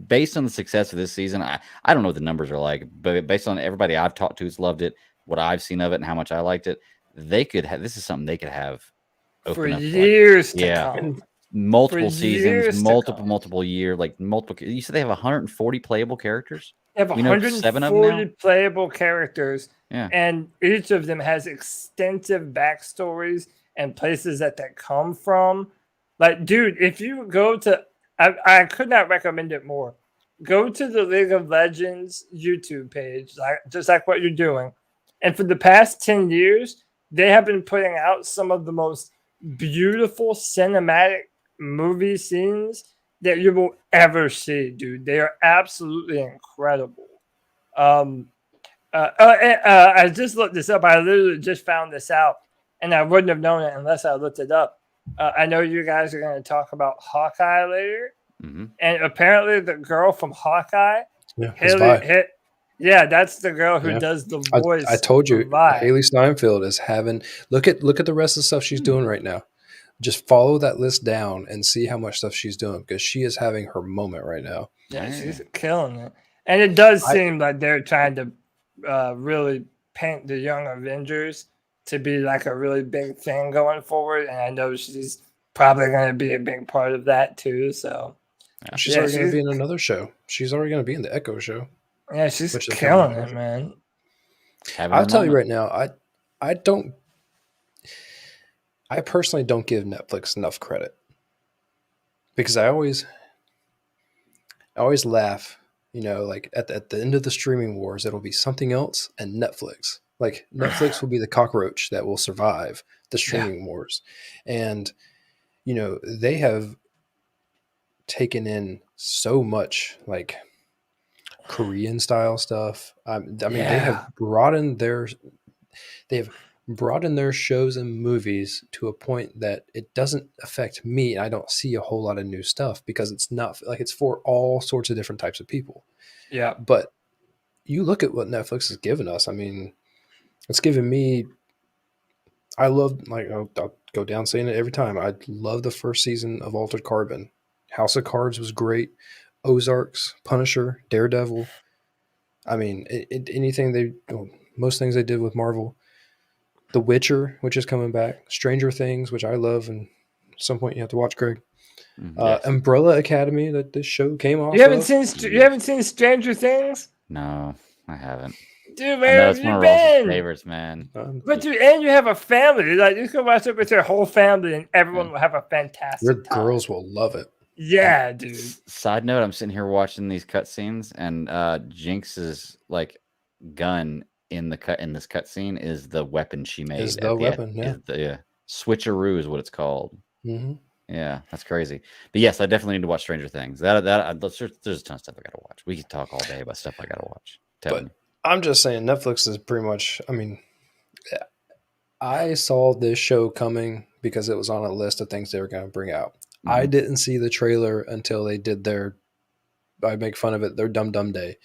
based on the success of this season, I don't know what the numbers are like, but based on everybody I've talked to who's loved it, what I've seen of it, and how much I liked it, they could have. This is something they could have
for
open up
years to
yeah,
come.
multiple
For
seasons,
years to
multiple year, like multiple. You said they have 140 playable characters.
They have
We know 7 of them
140
now.
playable characters,
Yeah.
and each of them has extensive backstories and places that they come from. Like, dude, if you go to, I could not recommend it more. Go to the League of Legends YouTube page, just like what you're doing. And for the past 10 years, they have been putting out some of the most beautiful cinematic movie scenes that you will ever see, dude. They are absolutely incredible. I just looked this up. I literally just found this out, and I wouldn't have known it unless I looked it up. I know you guys are going to talk about Hawkeye later, and apparently the girl from Hawkeye, that's the girl who does the voice.
I told you, Haley Steinfeld is having look at the rest of the stuff she's doing right now. Just follow that list down and see how much stuff she's doing, because she is having her moment right now.
Yeah, she's killing it. And it does seem like they're trying to really paint the Young Avengers to be like a really big thing going forward. And I know she's probably going to be a big part of that too. So
she's already going to be in another show. She's already going to be in the Echo show.
Yeah, she's killing it, man.
I'll tell you right now, I personally don't give Netflix enough credit, because I always laugh, like at the end of the streaming wars, it'll be something else and Netflix. Like Netflix will be the cockroach that will survive the streaming wars. And, they have taken in so much like Korean style stuff. I mean, they have broadened their shows and movies to a point that it doesn't affect me. I don't see a whole lot of new stuff, because it's not like it's for all sorts of different types of people.
Yeah.
But you look at what Netflix has given us. I mean, it's given me, I love, like, I'll go down saying it every time. I love the first season of Altered Carbon. House of Cards was great. Ozarks, Punisher, Daredevil. I mean, most things they did with Marvel. The Witcher, which is coming back. Stranger Things, which I love, and at some point you have to watch, Greg. Umbrella Academy, that this show came off.
You haven't seen Stranger Things?
No, I haven't.
Dude, where have you been?
Favorites, man.
But dude, and you have a family. Like, you can watch it with your whole family, and everyone will have a fantastic
Your
time.
girls will love it.
Yeah, dude.
Side note: I'm sitting here watching these cutscenes, and Jinx's like gun in this cutscene is the weapon she made.
Is the weapon?
Switcheroo is what it's called.
Mm-hmm.
Yeah, that's crazy. But yes, I definitely need to watch Stranger Things. There's a ton of stuff I got to watch. We could talk all day about stuff I got to watch.
But I'm just saying, Netflix is pretty much. I mean, I saw this show coming because it was on a list of things they were going to bring out. Mm-hmm. I didn't see the trailer until they did I make fun of it, their Dum Dum Day.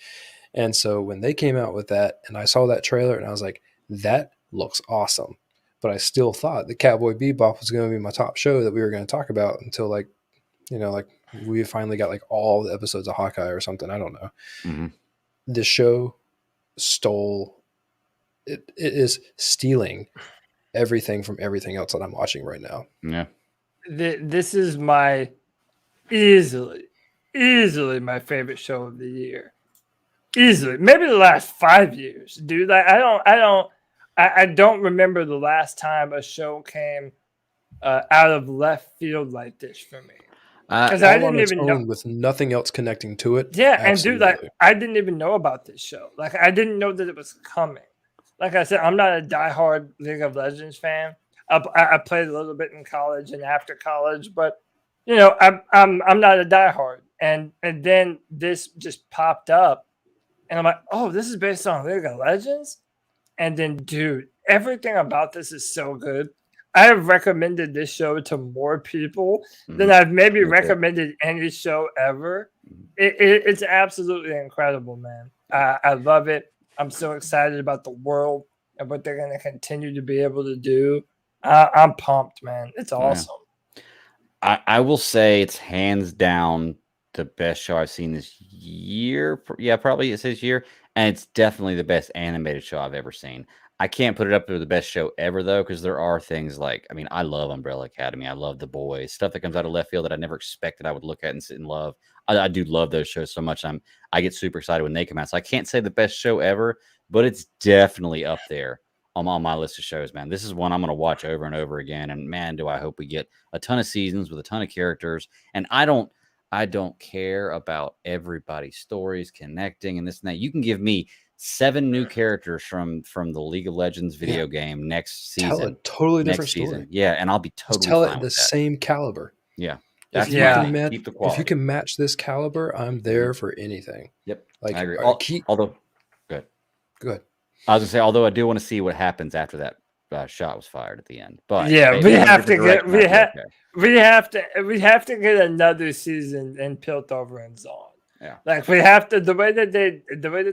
And so when they came out with that, and I saw that trailer, and I was like, that looks awesome. But I still thought the Cowboy Bebop was going to be my top show that we were going to talk about until, like, we finally got like all the episodes of Hawkeye or something. I don't know. Mm-hmm. This show it is stealing everything from everything else that I'm watching right now.
Yeah.
This is my easily my favorite show of the year. Easily, maybe the last 5 years, dude. Like, I don't remember the last time a show came out of left field like this for me. Because I didn't even know,
with nothing else connecting to it.
Yeah, absolutely. And dude, like, I didn't even know about this show. Like, I didn't know that it was coming. Like I said, I'm not a diehard League of Legends fan. I played a little bit in college and after college, but I'm not a diehard. And then this just popped up, and I'm like, oh, this is based on League of Legends. And then, dude, everything about this is so good. I have recommended this show to more people than I've maybe recommended any show ever. It's absolutely incredible, man. I love it. I'm so excited about the world and what they're going to continue to be able to do. I'm pumped, man. It's awesome.
I will say it's hands down the best show I've seen this year. Yeah, probably it's this year, and it's definitely the best animated show I've ever seen. I can't put it up to the best show ever though, because there are things like, I mean, I love Umbrella Academy. I love The Boys, stuff that comes out of left field that I never expected I would look at and sit and love. I do love those shows so much. I get super excited when they come out. So I can't say the best show ever, but it's definitely up there on my list of shows, man. This is one I'm going to watch over and over again. And man, do I hope we get a ton of seasons with a ton of characters. And I don't care about everybody's stories connecting and this and that. You can give me 7 new characters from the League of Legends video game next season.
Tell a totally different story.
Yeah, and I'll be totally
tell
fine
it the
with that.
same caliber.
Yeah.
If you can match this caliber, I'm there for anything.
Yep.
Like,
I agree.
Although,
good.
Good.
I was gonna say, although I do want to see what happens after that shot was fired at the end. But
yeah, we have to get another season in Piltover and Zone.
Yeah.
Like we have to the way that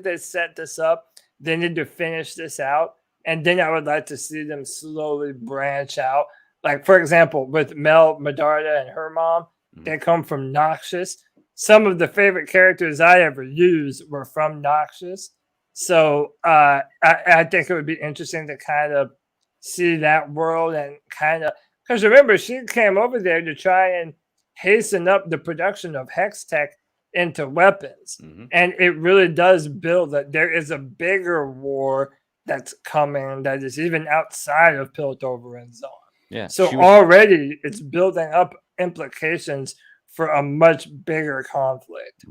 they set this up, they need to finish this out. And then I would like to see them slowly branch out. Like, for example, with Mel Medarda and her mom, they come from Noxus. Some of the favorite characters I ever used were from Noxus. So I think it would be interesting to kind of see that world and kind of, because remember, she came over there to try and hasten up the production of Hex Tech into weapons. And it really does build that there is a bigger war that's coming that is even outside of Piltover and Zone.
Yeah.
So already it's building up implications for a much bigger conflict.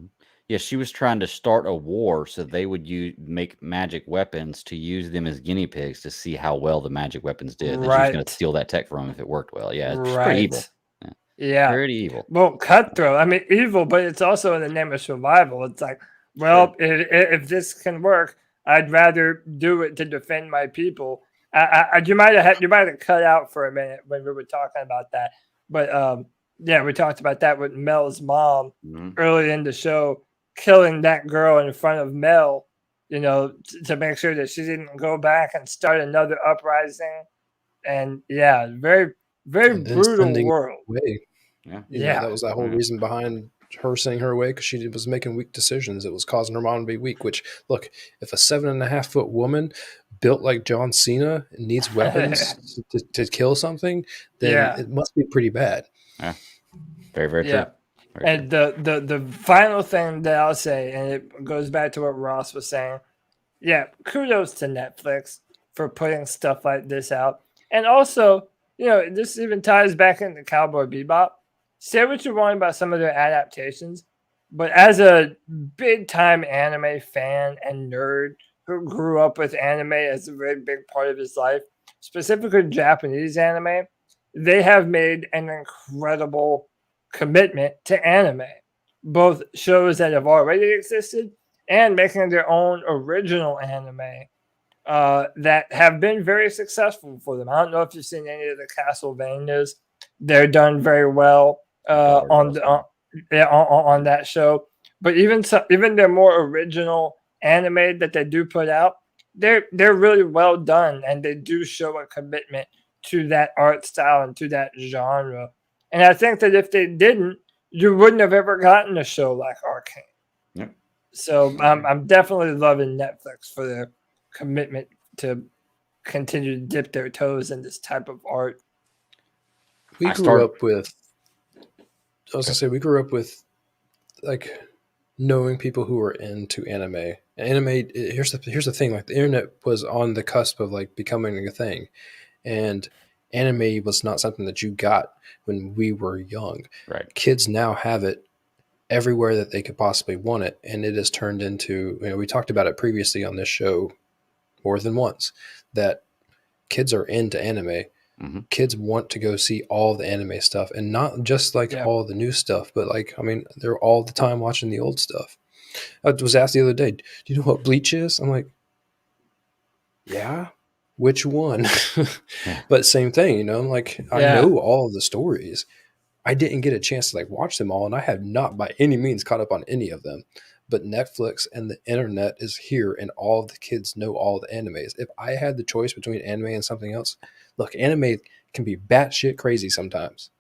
Yeah, she was trying to start a war so they would make magic weapons to use them as guinea pigs to see how well the magic weapons did. That she was going to steal that tech from them if it worked well. Yeah, it's pretty evil.
Yeah.
Pretty evil.
Well, cutthroat. I mean, evil, but it's also in the name of survival. It's like, well, if this can work, I'd rather do it to defend my people. You might have cut out for a minute when we were talking about that, but yeah, we talked about that with Mel's mom early in the show, killing that girl in front of Mel, to make sure that she didn't go back and start another uprising, and yeah, very very brutal world.
Yeah, that was that whole reason behind her sending her away, because she was making weak decisions. It was causing her mom to be weak, which, look, if a 7.5-foot woman built like John Cena needs weapons to kill something, then it must be pretty bad.
Yeah. Very, very true.
And the final thing that I'll say, and it goes back to what Ross was saying, kudos to Netflix for putting stuff like this out. And also, this even ties back into Cowboy Bebop. Say what you want about some of their adaptations, but as a big-time anime fan and nerd who grew up with anime as a very big part of his life, specifically Japanese anime, they have made an incredible commitment to anime. Both shows that have already existed and making their own original anime that have been very successful for them. I don't know if you've seen any of the Castlevanias. They're done very well on that show. But even their more original anime that they do put out, they're really well done, and they do show a commitment to that art style and to that genre. And I think that if they didn't, you wouldn't have ever gotten a show like Arcane.
Yep.
So I'm definitely loving Netflix for their commitment to continue to dip their toes in this type of art.
We grew up with like knowing people who were into anime. Anime, here's the thing, like the internet was on the cusp of like becoming a thing. And anime was not something that you got when we were young.
Right.
Kids now have it everywhere that they could possibly want it. And it has turned into, we talked about it previously on this show more than once, that kids are into anime.
Mm-hmm.
Kids want to go see all the anime stuff, and not just like all the new stuff, but like, I mean, they're all the time watching the old stuff. I was asked the other day, do you know what Bleach is? I'm like, yeah, which one? But same thing, I'm like, I know all of the stories. I didn't get a chance to like watch them all, and I have not by any means caught up on any of them. But Netflix and the internet is here, and all of the kids know all the animes. If I had the choice between anime and something else, look, anime can be batshit crazy sometimes.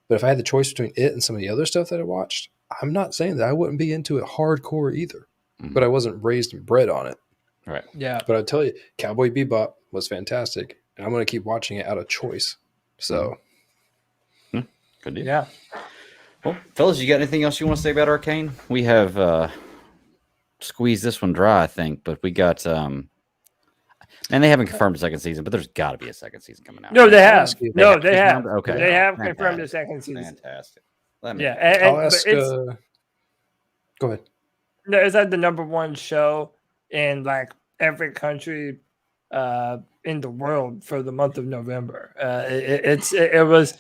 But if I had the choice between it and some of the other stuff that I watched, I'm not saying that I wouldn't be into it hardcore either,
Mhm.
but I wasn't raised and bred on it.
Right.
Yeah.
But I tell you, Cowboy Bebop was fantastic, and I'm going to keep watching it out of choice. So,
Good deal.
Yeah.
Well, fellas, you got anything else you want to say about Arcane? We have squeezed this one dry, I think, but we got and they haven't confirmed a second season, but there's got to be a second season coming out.
No,
right?
they
I'll
have.
ask you-
No, they have.
confirmed? Okay.
They have
Fantastic.
confirmed the second season.
Fantastic. Let me.
Yeah,
I'll
but
ask.
it's
Go ahead.
no, it's like the #1 show in like every country in the world for the month of November. It was,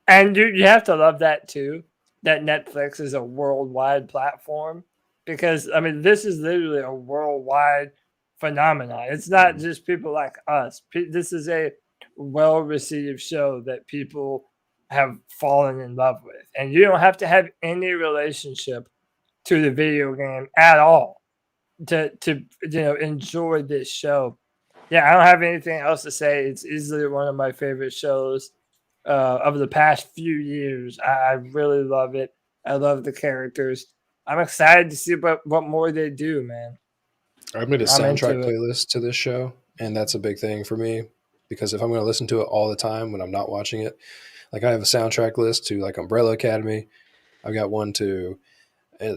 and you have to love that too. That Netflix is a worldwide platform because I mean this is literally a worldwide phenomenon. It's not just people like us. This is a well-received show that people have fallen in love with, and you don't have to have any relationship to the video game at all to enjoy this show. Yeah, I don't have anything else to say. It's easily one of my favorite shows of the past few years. I really love it. I love the characters. I'm excited to see what more they do, man.
I made a
I'm
soundtrack
into it.
playlist to this show, and that's a big thing for me because if I'm going to listen to it all the time when I'm not watching it, like I have a soundtrack list to like Umbrella Academy. I've got one to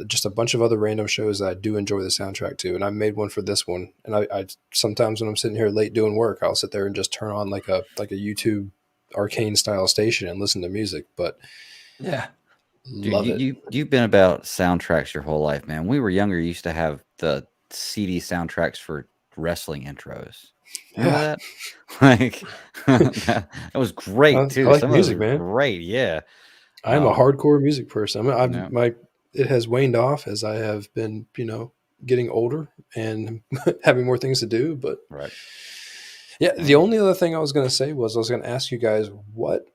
just a bunch of other random shows that I do enjoy the soundtrack to, and I made one for this one. And I sometimes when I'm sitting here late doing work, I'll sit there and just turn on like a YouTube Arcane style station and listen to music. But
Yeah,
love it.
You've been about soundtracks your whole life, man. When we were younger, you used to have the CD soundtracks for wrestling intros. Remember that? Like that was great too.
I like
Some
music,
of those were
man.
great, yeah.
I'm a hardcore music person.
Yeah.
It has waned off as I have been, getting older and having more things to do. But
Right.
yeah, the only other thing I was going to say was I was going to ask you guys what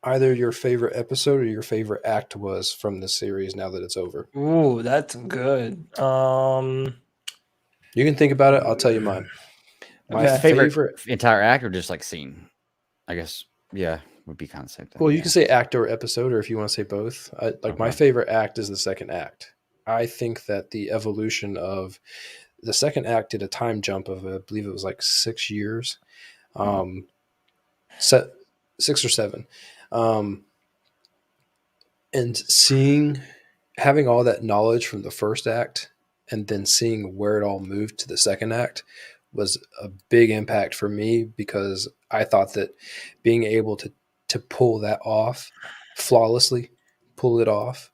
either your favorite episode or your favorite act was from this series now that it's over.
ooh, that's good.
You can think about it. I'll tell you mine. My
Okay.
favorite.
entire act or just like scene? I guess, yeah, would be kind of the same thing.
Well, you
yeah.
can say act or episode, or if you want to say both. My
Okay.
favorite act is the second act. I think that the evolution of the second act did a time jump of, I believe it was like 6 years, 6 or 7. And having all that knowledge from the first act and then seeing where it all moved to the second act was a big impact for me because I thought that being able to pull that off flawlessly, pull it off,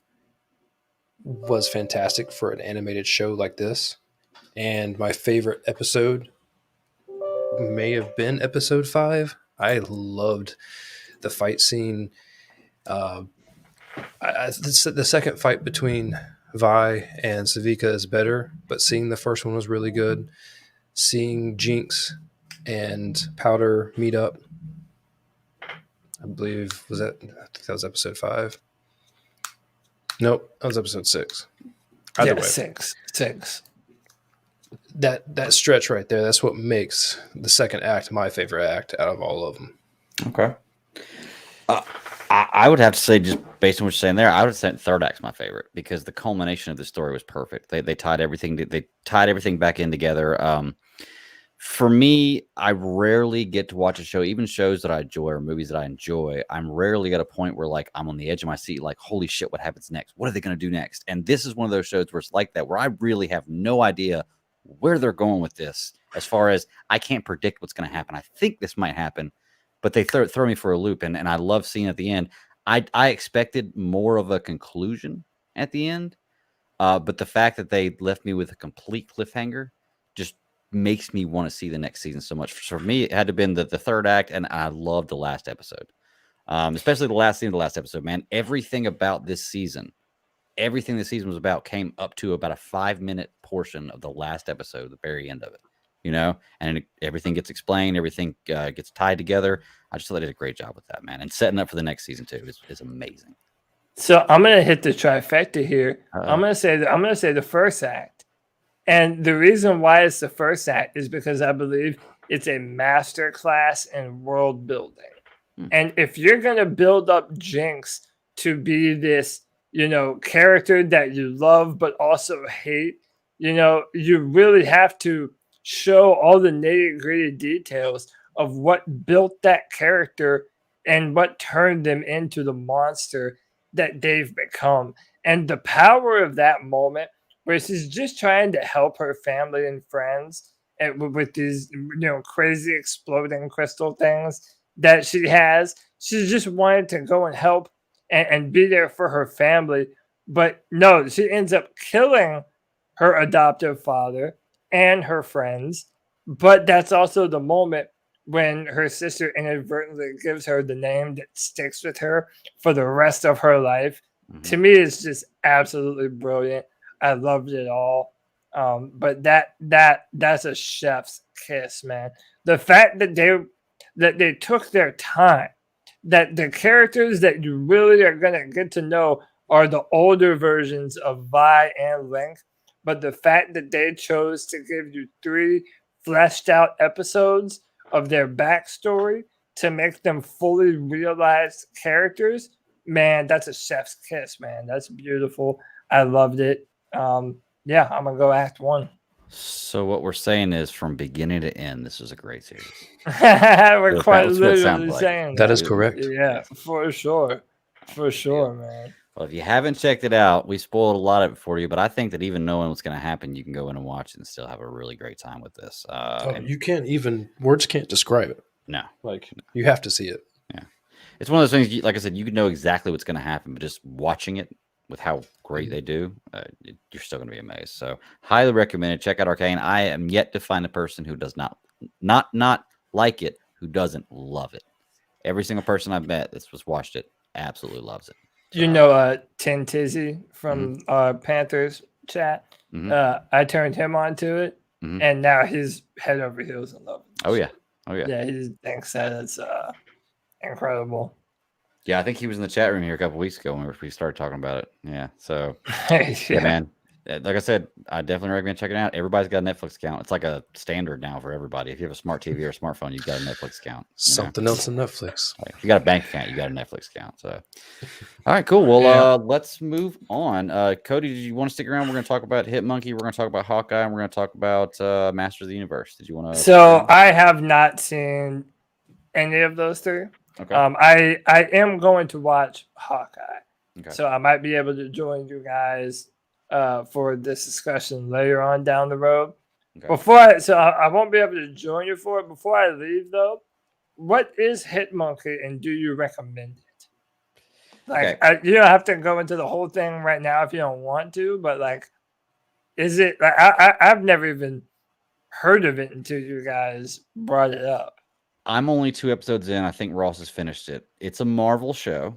was fantastic for an animated show like this. And my favorite episode may have been episode 5. I loved the fight scene. The second fight between Vi and Savika is better, but seeing the first one was really good. Seeing Jinx and Powder meet up, I believe, I think that was episode 5. Nope, that was episode 6. Either way,
6.
that stretch right there, that's what makes the second act my favorite act out of all of them.
Okay. I would have to say, just based on what you're saying there, I would say third act's my favorite because the culmination of the story was perfect. They tied everything back in together. For me, I rarely get to watch a show, even shows that I enjoy or movies that I enjoy. I'm rarely at a point where like I'm on the edge of my seat, like, holy shit, what happens next? What are they going to do next? And this is one of those shows where it's like that, where I really have no idea where they're going with this. As far as I can't predict what's going to happen. I think this might happen, but they throw me for a loop, and I love seeing at the end. I expected more of a conclusion at the end, but the fact that they left me with a complete cliffhanger just makes me want to see the next season so much. For me, it had to have been the third act, and I loved the last episode, especially the last scene of the last episode. Man, everything about this season, everything this season was about, came up to about a 5-minute portion of the last episode, the very end of it. And everything gets explained, everything gets tied together. I just thought they did a great job with that, man. And setting up for the next season too is amazing.
So I'm gonna hit the trifecta here. I'm gonna say the first act, and the reason why it's the first act is because I believe it's a master class in world building. And if you're gonna build up Jinx to be this, character that you love but also hate, you really have to show all the nitty-gritty details of what built that character and what turned them into the monster that they've become. And the power of that moment where she's just trying to help her family and friends and with these crazy exploding crystal things that she has. She just wanted to go and help and be there for her family. But no, she ends up killing her adoptive father and her friends. But that's also the moment when her sister inadvertently gives her the name that sticks with her for the rest of her life. To me, it's just absolutely brilliant. I loved it all. But that's a chef's kiss, man. The fact that they took their time, that the characters that you really are gonna get to know are the older versions of Vi and Link, but the fact that they chose to give you 3 fleshed out episodes of their backstory to make them fully realized characters, man, that's a chef's kiss, man. That's beautiful. I loved it. Yeah, I'm gonna go act 1.
So what we're saying is, from beginning to end, this is a great series.
We're
That's
quite
what it sounds
literally
like.
saying
That is correct.
Yeah, for sure. For sure, man.
Well, if you haven't checked it out, we spoiled a lot of it for you, but I think that even knowing what's going to happen, you can go in and watch it and still have a really great time with this. And
You can't even, words can't describe it.
no,
Like, you have to see it.
it's one of those things. Like I said, you can know exactly what's going to happen, but just watching it with how great they do, you're still going to be amazed. So, highly recommended. Check out Arcane. I am yet to find a person who does not like it, who doesn't love it. Every single person I've met that's just watched it absolutely loves it. So,
Tin Tizzy from Panthers chat. I turned him onto it, and now he's head over heels in love.
Oh yeah.
Yeah, he thinks that it's incredible.
Yeah, I think he was in the chat room here a couple weeks ago when we started talking about it. Yeah, so
Yeah.
man, like I said, I definitely recommend checking it out. Everybody's got a Netflix account. It's like a standard now for everybody. If you have a smart TV or a smartphone, you've got a Netflix account.
Something else on Netflix.
If you got a bank account, you got a Netflix account. So, all right, cool. Well, let's move on. Cody, did you want to stick around? We're going to talk about Hitmonkey. We're going to talk about Hawkeye, and we're going to talk about Masters of the Universe. Did you want to?
So I have not seen any of those 3.
Okay.
I am going to watch Hawkeye.
Okay.
So I might be able to join you guys for this discussion later on down the road.
Okay.
I won't be able to join you for it. Before I leave, though, what is Hitmonkey, and do you recommend it? Like, you don't have to go into the whole thing right now if you don't want to, but like, is it? Like, I've never even heard of it until you guys brought it up.
I'm only 2 episodes in. I think Ross has finished it. It's a Marvel show,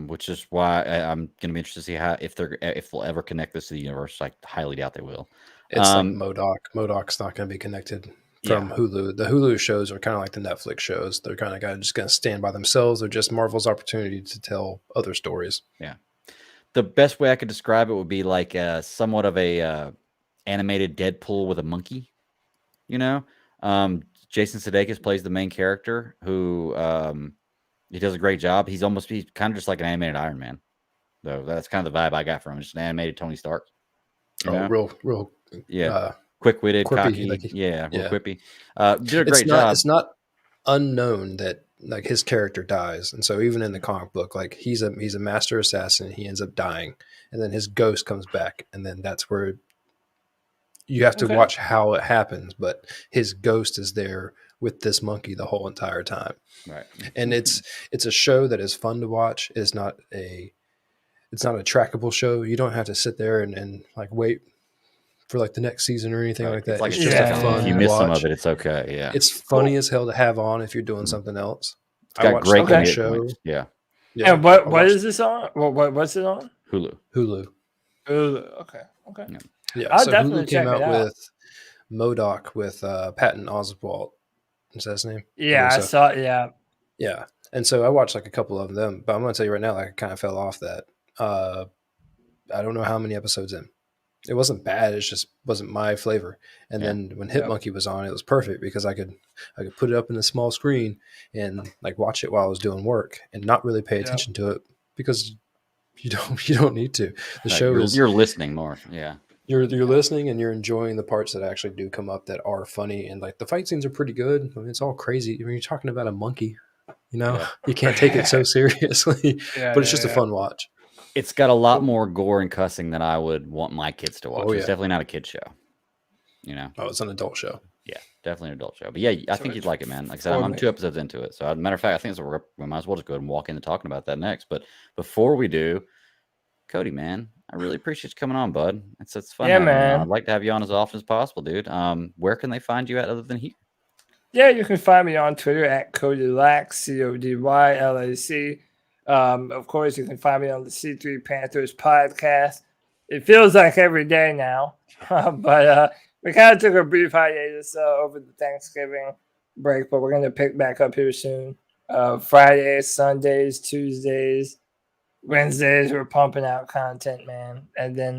which is why I'm going to be interested to see if they'll ever connect this to the universe. I highly doubt they will.
It's like MODOK. MODOK's not going to be connected from Hulu. The Hulu shows are kind of like the Netflix shows. They're kind of just going to stand by themselves. They're just Marvel's opportunity to tell other stories.
Yeah. The best way I could describe it would be like somewhat of a animated Deadpool with a monkey. Jason Sudeikis plays the main character, who he does a great job. He's kind of just like an animated Iron Man, though. That's kind of the vibe I got from him. Just an animated Tony Stark.
Real,
quick-witted,
quippy,
cocky, real quippy. Did a
it's
great job.
It's not unknown that like his character dies, and so even in the comic book, like he's a master assassin. He ends up dying, and then his ghost comes back, and then that's where you have to watch how it happens. But his ghost is there with this monkey the whole entire time,
right?
And it's a show that is fun to watch. It's not a trackable show. You don't have to sit there and like wait for like the next season or anything like that.
It's like
it's just a fun.
If you miss
watch.
some of it, it's okay. Yeah,
it's funny as hell to have on if you're doing something else.
It's got great show. Yeah.
And what is this on? What's it on?
Hulu.
Okay.
Yeah.
I'll
so
definitely
Hulu came
check it
out
out.
with MODOK with Patton Oswalt. Is that his name?
Yeah, I saw. Yeah.
Yeah. And so I watched like a couple of them, but I'm going to tell you right now, like I kind of fell off that. I don't know how many episodes in. It wasn't bad. It just wasn't my flavor. And then when Hitmonkey was on, it was perfect because I could put it up in a small screen and like watch it while I was doing work and not really pay attention to it because you don't need to. The show
you're listening more. Yeah.
You're listening and you're enjoying the parts that actually do come up that are funny, and like the fight scenes are pretty good. I mean, it's all crazy. I mean, you're talking about a monkey, you can't take it so seriously, but it's just a fun watch.
It's got a lot more gore and cussing than I would want my kids to watch. It's definitely not a kid show.
Oh, it's an adult show.
Yeah, definitely an adult show. But yeah, I think you'd like it, man. Like I said, I'm 2 episodes into it. So, as a matter of fact, I think we might as well just go ahead and walk into talking about that next. But before we do, Cody, man, I really appreciate you coming on, bud. It's fun.
Yeah, man.
I'd like to have you on as often as possible, dude. Where can they find you at other than here?
Yeah, you can find me on Twitter at CodyLac, CodyLac. Of course, you can find me on the C3 Panthers podcast. It feels like every day now, but we kind of took a brief hiatus over the Thanksgiving break, but we're going to pick back up here soon. Fridays, Sundays, Tuesdays, Wednesdays, we're pumping out content, man. And then,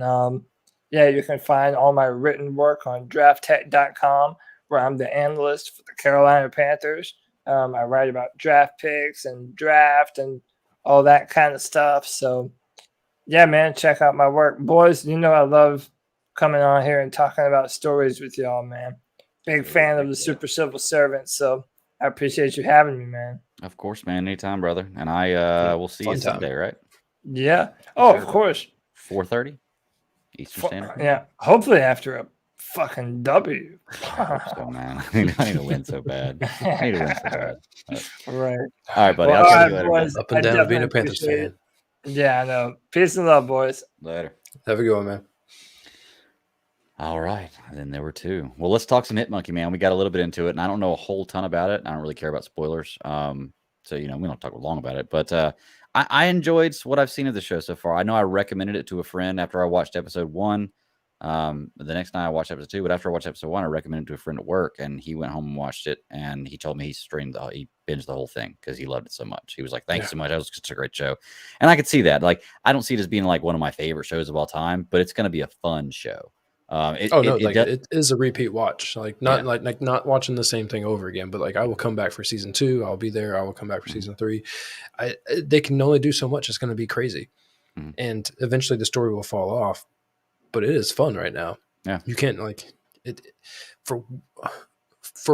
you can find all my written work on drafttech.com, where I'm the analyst for the Carolina Panthers. I write about draft picks and draft and all that kind of stuff. So, yeah, man, check out my work. Boys, I love coming on here and talking about stories with y'all, man. Big fan of the Super Civil Servant, so I appreciate you having me, man.
Of course, man. Anytime, brother. And I will see you Sunday, right?
Yeah. Oh, of course.
4:30 Eastern Standard.
Yeah. Hopefully after a fucking W.
I hope so, man. I need to win so bad.
Right.
All right, buddy. I'll see you later.
Boys,
Up and down being a Panthers fan.
Yeah, I know. Peace and love, boys.
Later.
Have a good one, man.
All right. And then there were 2. Well, let's talk some Hit Monkey, man. We got a little bit into it, and I don't know a whole ton about it. I don't really care about spoilers. So, we don't talk long about it. But I enjoyed what I've seen of the show so far. I know I recommended it to a friend after I watched episode 1. The next night I watched episode 2, but after I watched episode 1, I recommended it to a friend at work, and he went home and watched it, and he told me he binged the whole thing because he loved it so much. He was like, "Thanks so much. That was such a great show." And I could see that. Like, I don't see it as being like one of my favorite shows of all time, but it's going to be a fun show.
It is a repeat watch. Like not watching the same thing over again, but like I will come back for season 2. I'll be there. I will come back for season 3. They can only do so much. It's going to be crazy, and eventually the story will fall off. But it is fun right now.
Yeah,
you can't like it for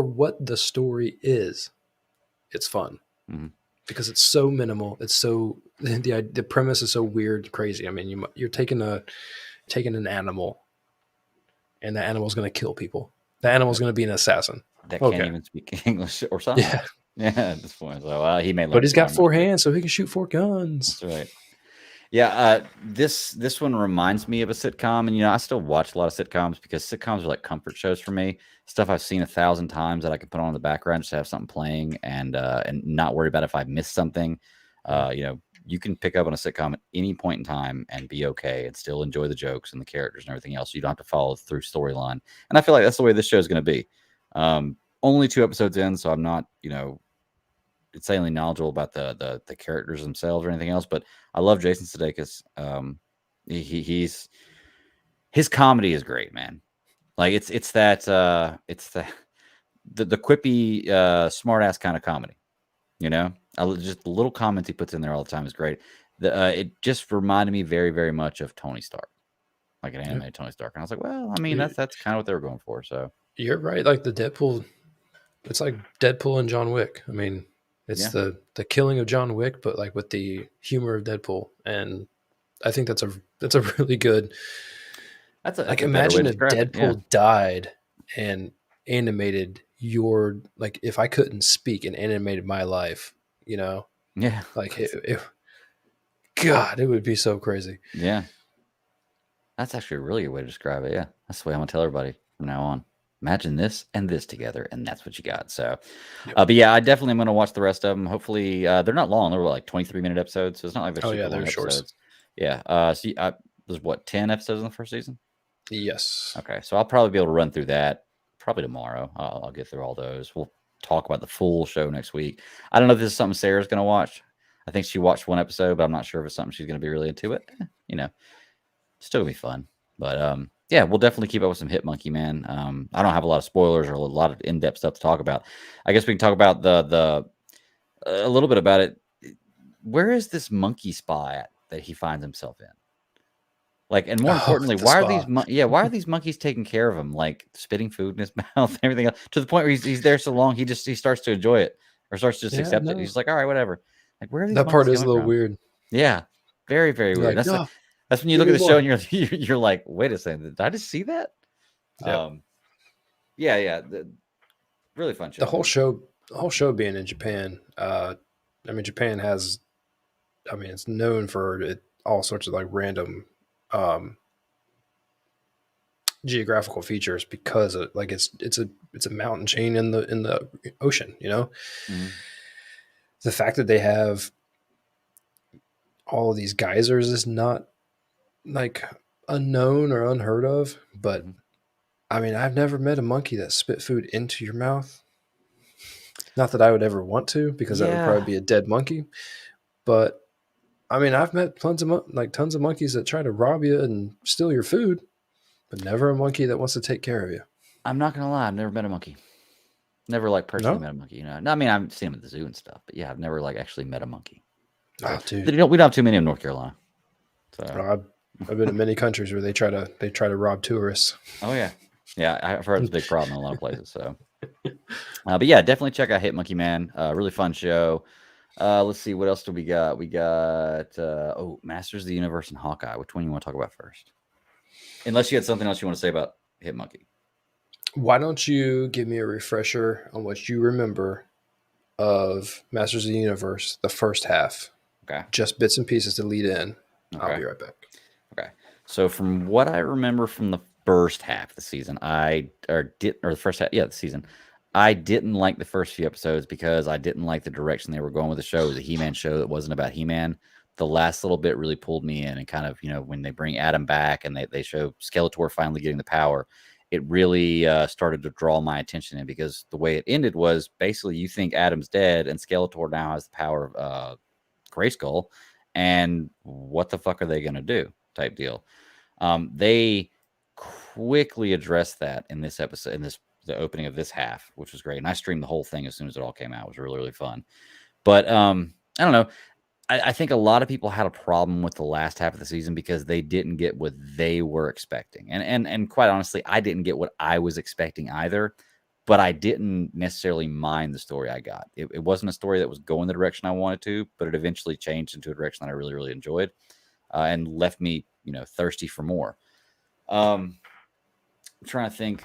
what the story is. It's fun because it's so minimal. It's so the premise is so weird, crazy. I mean, you're taking an animal, and the animal's going to kill people. The animal's going to be an assassin
that can't even speak English or something. Yeah, at this point. So he may.
But he's got 4 hands, so he can shoot 4 guns.
That's right. Yeah, this one reminds me of a sitcom, and I still watch a lot of sitcoms because sitcoms are like comfort shows for me. Stuff I've seen 1,000 times that I can put on in the background just to have something playing and not worry about if I missed something. You can pick up on a sitcom at any point in time and be okay and still enjoy the jokes and the characters and everything else. You don't have to follow through storyline, and I feel like that's the way this show is going to be. Only 2 episodes in, so I'm not insanely knowledgeable about the characters themselves or anything else, but I love Jason Sudeikis. His comedy is great, man. Like it's the quippy smart ass kind of comedy, just the little comments he puts in there all the time is great. It just reminded me very, very much of Tony Stark, like an animated Tony Stark, and I was like, well, I mean that's kind of what they were going for. So you're
right, like the Deadpool. It's like Deadpool and John Wick. I mean, it's the killing of John Wick, but like with the humor of Deadpool, and I think that's a really good. Imagine if Deadpool died and animated like if I couldn't speak and animated my life, like God, it would be so crazy.
Yeah, that's actually a really good way to describe it. Yeah, that's the way I'm gonna tell everybody from now on. Imagine this and this together, and that's what you got. So, but yeah, I definitely am going to watch the rest of them. Hopefully, they're not long. They're like 23-minute episodes, so it's not like they're super long
short.
Episodes. Yeah. There's 10 episodes in the first season?
Yes.
Okay, so I'll probably be able to run through that probably tomorrow. I'll get through all those. We'll talk about the full show next week. I don't know if this is something Sarah's going to watch. I think she watched 1 episode, but I'm not sure if it's something she's going to be really into it. Still gonna be fun. But yeah, we'll definitely keep up with some Hit Monkey, man. I don't have a lot of spoilers or a lot of in-depth stuff to talk about. I guess we can talk about a little bit about it. where is this monkey spa at that he finds himself in? Like, and more
Oh,
importantly,
the
why are
spa.
why are these monkeys taking care of him, like spitting food in his mouth and everything else, to the point where he's there so long he starts to enjoy it or starts to just
Yeah,
accept it.
no.
He's like, all right, whatever. Like, where are these
That
monkeys
part is a
coming
little
from?
weird.
Yeah, very very
You're
weird.
like, no,
That's when you
give
look at
me
the show
more.
and you're like, wait a second, did I just see that?
Yeah.
Yeah, really fun show.
The whole show being in Japan. I mean, Japan has. I mean, it's known for all sorts of like random um, geographical features because of, like it's a mountain chain in the ocean. You know,
Mhm.
the fact that they have all of these geysers is not like unknown or unheard of. But
Mhm.
I mean, I've never met a monkey that spit food into your mouth. Not that I would ever want to, because that would
Yeah,
probably be a dead monkey. But I mean, I've met tons of monkeys that try to rob you and steal your food, but never a monkey that wants to take care of you.
I'm not gonna lie, I've never met a monkey. Never like personally
No?
met a monkey. You know, no, I mean I've seen them at the zoo and stuff, but yeah, I've never like actually met a monkey.
Oh,
We
dude.
don't have too many in North Carolina. So,
I've been to many countries where they try to rob tourists.
oh yeah, I've heard it's a big problem in a lot of places. So, but yeah, definitely check out Hit Monkey Man. Really fun show. Let's see, what else do we got? We got Masters of the Universe and Hawkeye. Which one you want to talk about first? Unless you had something else you want to say about Hit Monkey.
Why don't you give me a refresher on what you remember of Masters of the Universe, the first half?
Okay.
Just bits and pieces to lead in.
Okay.
I'll be right back.
Okay. So from what I remember from the first half of the season, the first half, the season, I didn't like the first few episodes because I didn't like the direction they were going with the show. It was a He-Man show that wasn't about He-Man. The last little bit really pulled me in, and kind of, when they bring Adam back and they show Skeletor finally getting the power, it really started to draw my attention in, because the way it ended was basically you think Adam's dead and Skeletor now has the power of Grayskull, and what the fuck are they going to do, type deal. They quickly addressed that in this episode, the opening of this half, which was great. And I streamed the whole thing as soon as it all came out. It was really, really fun. But I don't know. I think a lot of people had a problem with the last half of the season because they didn't get what they were expecting. And quite honestly, I didn't get what I was expecting either. But I didn't necessarily mind the story I got. It wasn't a story that was going the direction I wanted to, but it eventually changed into a direction that I really, really enjoyed, and left me, thirsty for more. I'm trying to think.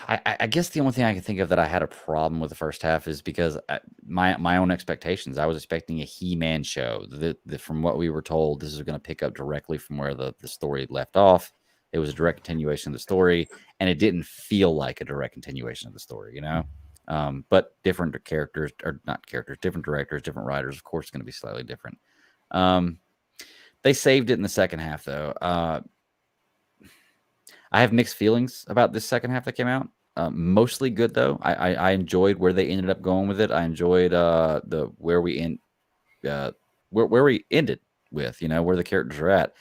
I guess the only thing I can think of that I had a problem with the first half is because my own expectations. I was expecting a He-Man show. From what we were told, this is going to pick up directly from where the story left off. It was a direct continuation of the story, and it didn't feel like a direct continuation of the story, but different characters, or not characters, different directors, different writers. Of course, it's going to be slightly different. They saved it in the second half, though. I have mixed feelings about this second half that came out. Mostly good, though. I enjoyed where they ended up going with it. I enjoyed where we ended with, where the characters are at,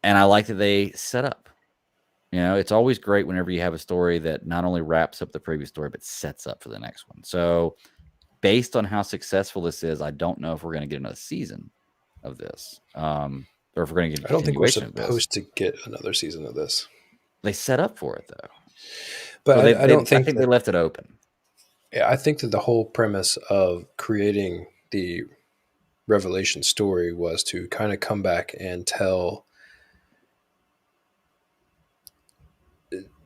and I like that they set up. It's always great whenever you have a story that not only wraps up the previous story but sets up for the next one. So, based on how successful this is, I don't know if we're going to get another season of this, or if we're going to get a
I don't think we're
continuation of this.
supposed to get another season of this.
They set up for it, though.
But
Well,
I don't think
they left it open.
Yeah, I think that the whole premise of creating the Revelation story was to kind of come back and tell,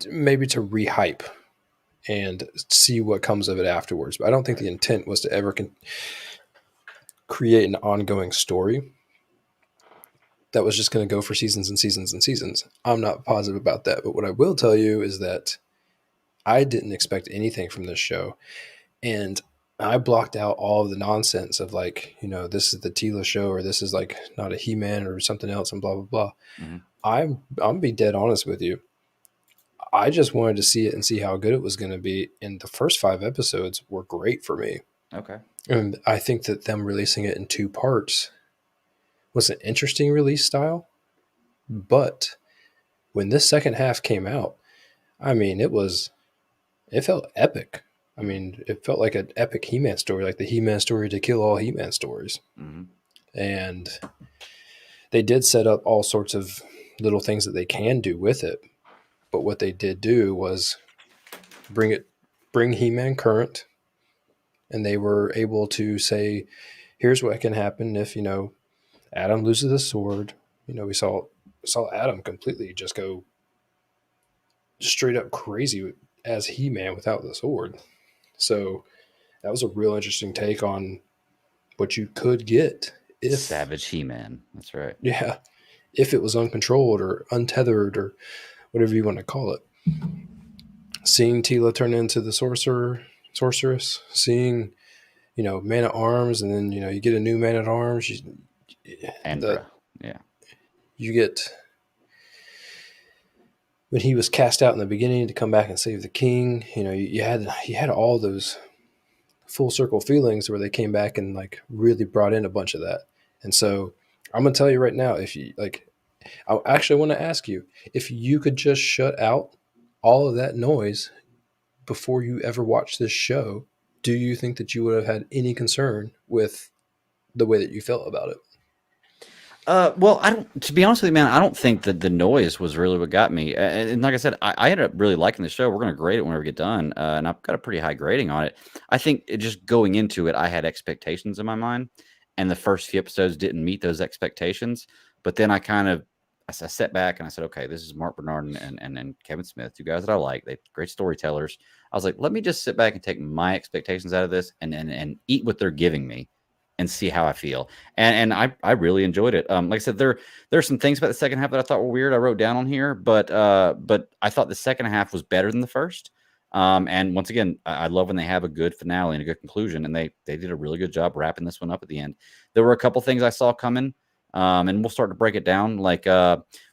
maybe to rehype and see what comes of it afterwards. But I don't think the intent was to ever create an ongoing story that was just going to go for seasons and seasons and seasons. I'm not positive about that. But what I will tell you is that I didn't expect anything from this show. And I blocked out all of the nonsense of like, this is the Tila show, or this is like not a He-Man or something else, and blah, blah, blah.
Mm-hmm.
I'm gonna be dead honest with you. I just wanted to see it and see how good it was going to be. And the first 5 episodes were great for me.
Okay.
And I think that them releasing it in 2 parts was an interesting release style. But when this second half came out, I mean, it felt epic. I mean, it felt like an epic He-Man story, like the He-Man story to kill all He-Man stories.
Mm-hmm.
And they did set up all sorts of little things that they can do with it. But what they did do was bring He-Man current, and they were able to say, here's what can happen if, Adam loses the sword. We saw Adam completely just go straight up crazy as He-Man without the sword. So that was a real interesting take on what you could get if
Savage He-Man. That's right.
Yeah, if it was uncontrolled or untethered or whatever you want to call it. Seeing Tila turn into the sorceress, seeing, Man at Arms, and then, you get a new Man at Arms.
Andra. Yeah.
You get, when he was cast out in the beginning to come back and save the king, you had all those full circle feelings where they came back and like really brought in a bunch of that. And so I'm going to tell you right now, if you like, I actually want to ask you if you could just shut out all of that noise before you ever watched this show, do you think that you would have had any concern with the way that you felt about it?
Well, I don't. To be honest with you, man, I don't think that the noise was really what got me. And like I said, I ended up really liking the show. We're going to grade it whenever we get done, and I've got a pretty high grading on it. I think just going into it, I had expectations in my mind, and the first few episodes didn't meet those expectations. But then I sat back and I said, okay, this is Mark Bernard and Kevin Smith, two guys that I like. They're great storytellers. I was like, let me just sit back and take my expectations out of this and eat what they're giving me and see how I feel. And I really enjoyed it. Like I said, there's some things about the second half that I thought were weird. I wrote down on here, but I thought the second half was better than the first. And once again, I love when they have a good finale and a good conclusion, and they did a really good job wrapping this one up at the end. There were a couple things I saw coming, and we'll start to break it down. Like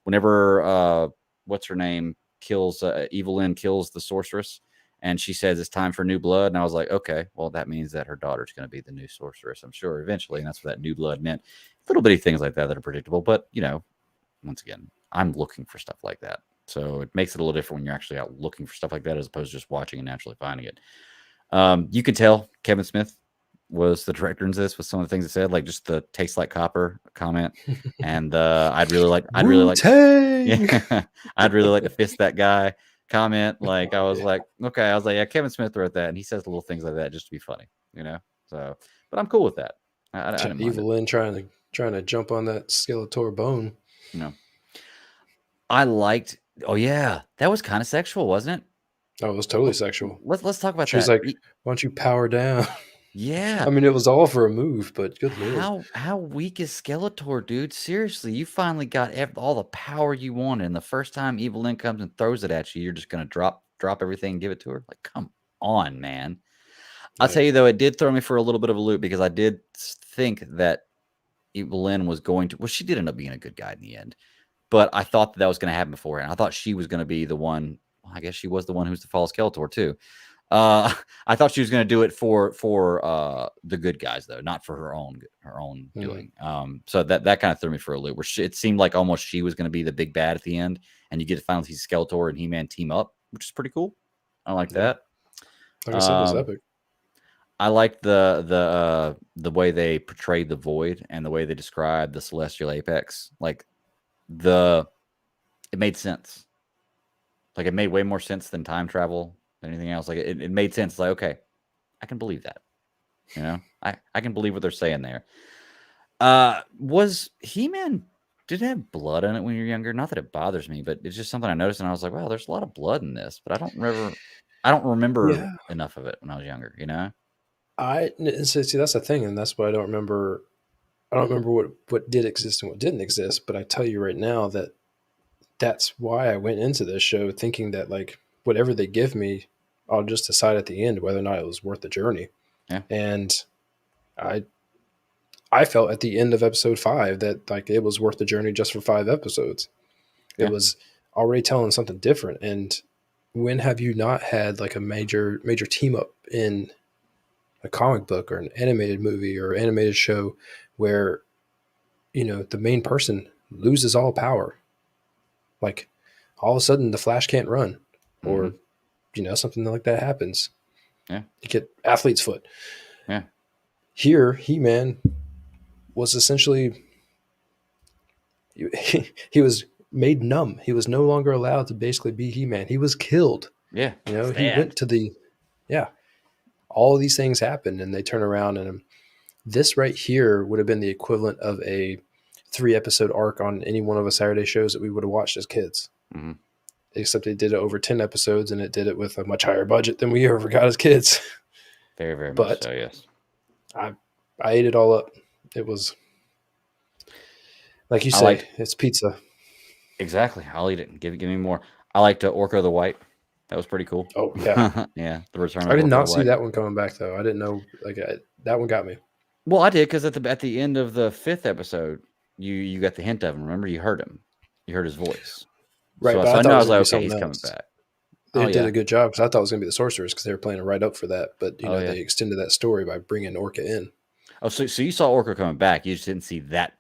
whenever what's her name kills Evelyn kills the sorceress, and she says it's time for new blood. And I was like, okay, well, that means that her daughter's going to be the new sorceress, I'm sure, eventually. And that's what that new blood meant. Little bitty things like that are predictable. But, once again, I'm looking for stuff like that. So it makes it a little different when you're actually out looking for stuff like that as opposed to just watching and naturally finding it. You could tell Kevin Smith was the director in this with some of the things it said, like just the tastes like copper comment. And I'd really like, yeah, I'd really like to fist that guy comment. Like I was like, okay, yeah, Kevin Smith wrote that, and he says little things like that just to be funny, So, but I'm cool with that. I didn't mind
Evelyn trying to jump on that Skeletor bone.
I liked. Oh yeah, that was kind of sexual, wasn't it?
Oh, it was totally sexual.
Let's talk about that.
She's like, why don't you power down?
Yeah.
I mean, it was all for a move, but good lord.
How weak is Skeletor, dude? Seriously, you finally got all the power you wanted, and the first time Evelyn comes and throws it at you, you're just gonna drop everything and give it to her? Like, come on, man. I'll tell you though, it did throw me for a little bit of a loop because I did think that Evelyn was going to. Well, she did end up being a good guy in the end, but I thought that was going to happen beforehand. I thought she was going to be the one. Well, I guess she was the one who's to follow Skeletor too. I thought she was going to do it for the good guys though, not for her own doing. So that kind of threw me for a loop. Where it seemed like almost she was going to be the big bad at the end, and you get to finally see Skeletor and He-Man team up, which is pretty cool. I like that.
Like I said, it was epic.
I like the way they portrayed the Void and the way they described the Celestial Apex. Like it made sense. Like it made way more sense than time travel. Anything else, like it made sense. Like, okay, I can believe that. I can believe what they're saying there. Was He-Man, did it have blood in it when you're younger? Not that it bothers me, but it's just something I noticed, and I was like, wow, there's a lot of blood in this, but I don't remember enough of it when I was younger.
See, that's the thing, and that's what I don't remember. I don't remember what did exist and what didn't exist, but I tell you right now that's why I went into this show thinking that like whatever they give me, I'll just decide at the end whether or not it was worth the journey.
Yeah.
And I felt at the end of episode 5 that like it was worth the journey just for 5 episodes. It was already telling something different. And when have you not had like a major team up in a comic book or an animated movie or animated show where, the main person loses all power? Like all of a sudden the Flash can't run or, something like that happens.
Yeah.
You get athlete's foot.
Yeah.
Here, He-Man was essentially he was made numb. He was no longer allowed to basically be He-Man. He was killed.
Yeah.
You know, he
Stabbed.
went to the all of these things happened, and they turn around, and this right here would have been the equivalent of a 3-episode arc on any one of the Saturday shows that we would have watched as kids.
Mm-hmm.
Except they did it over 10 episodes, and it did it with a much higher budget than we ever got as kids.
Very, very
But
much so, yes.
I ate it all up. It was, like you say, it's pizza.
Exactly. I'll eat it. Give me more. I liked Orko the White. That was pretty cool.
Oh, yeah.
Yeah, the return of
I did
Orko
not
the
see
White.
that one coming back, though. I didn't know. That one got me.
Well, I did, because at the end of the 5th episode, you got the hint of him. Remember, you heard him. You heard his voice.
Right,
So,
but
I
thought
know,
it
I
was
was like,
gonna be
okay, he's
something
coming
else.
back.
They did a good job, because I thought it was going to be the Sorceress, because they were playing right up for that. But, they extended that story by bringing Orca in.
Oh, so you saw Orko coming back. You just didn't see that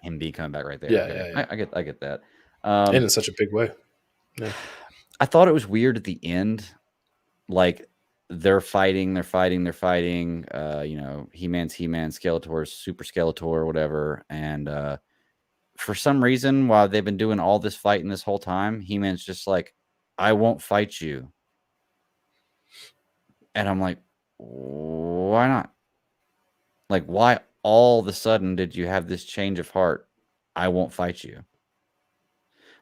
him be coming back right there.
Yeah,
okay.
yeah.
I get that.
And in such a big way. Yeah.
I thought it was weird at the end. Like, they're fighting. He-Man's He-Man, Skeletor's Super Skeletor, whatever. And for some reason, while they've been doing all this fighting this whole time, He-Man's just like, I won't fight you. And I'm like, why not? Like, why all of a sudden did you have this change of heart? I won't fight you.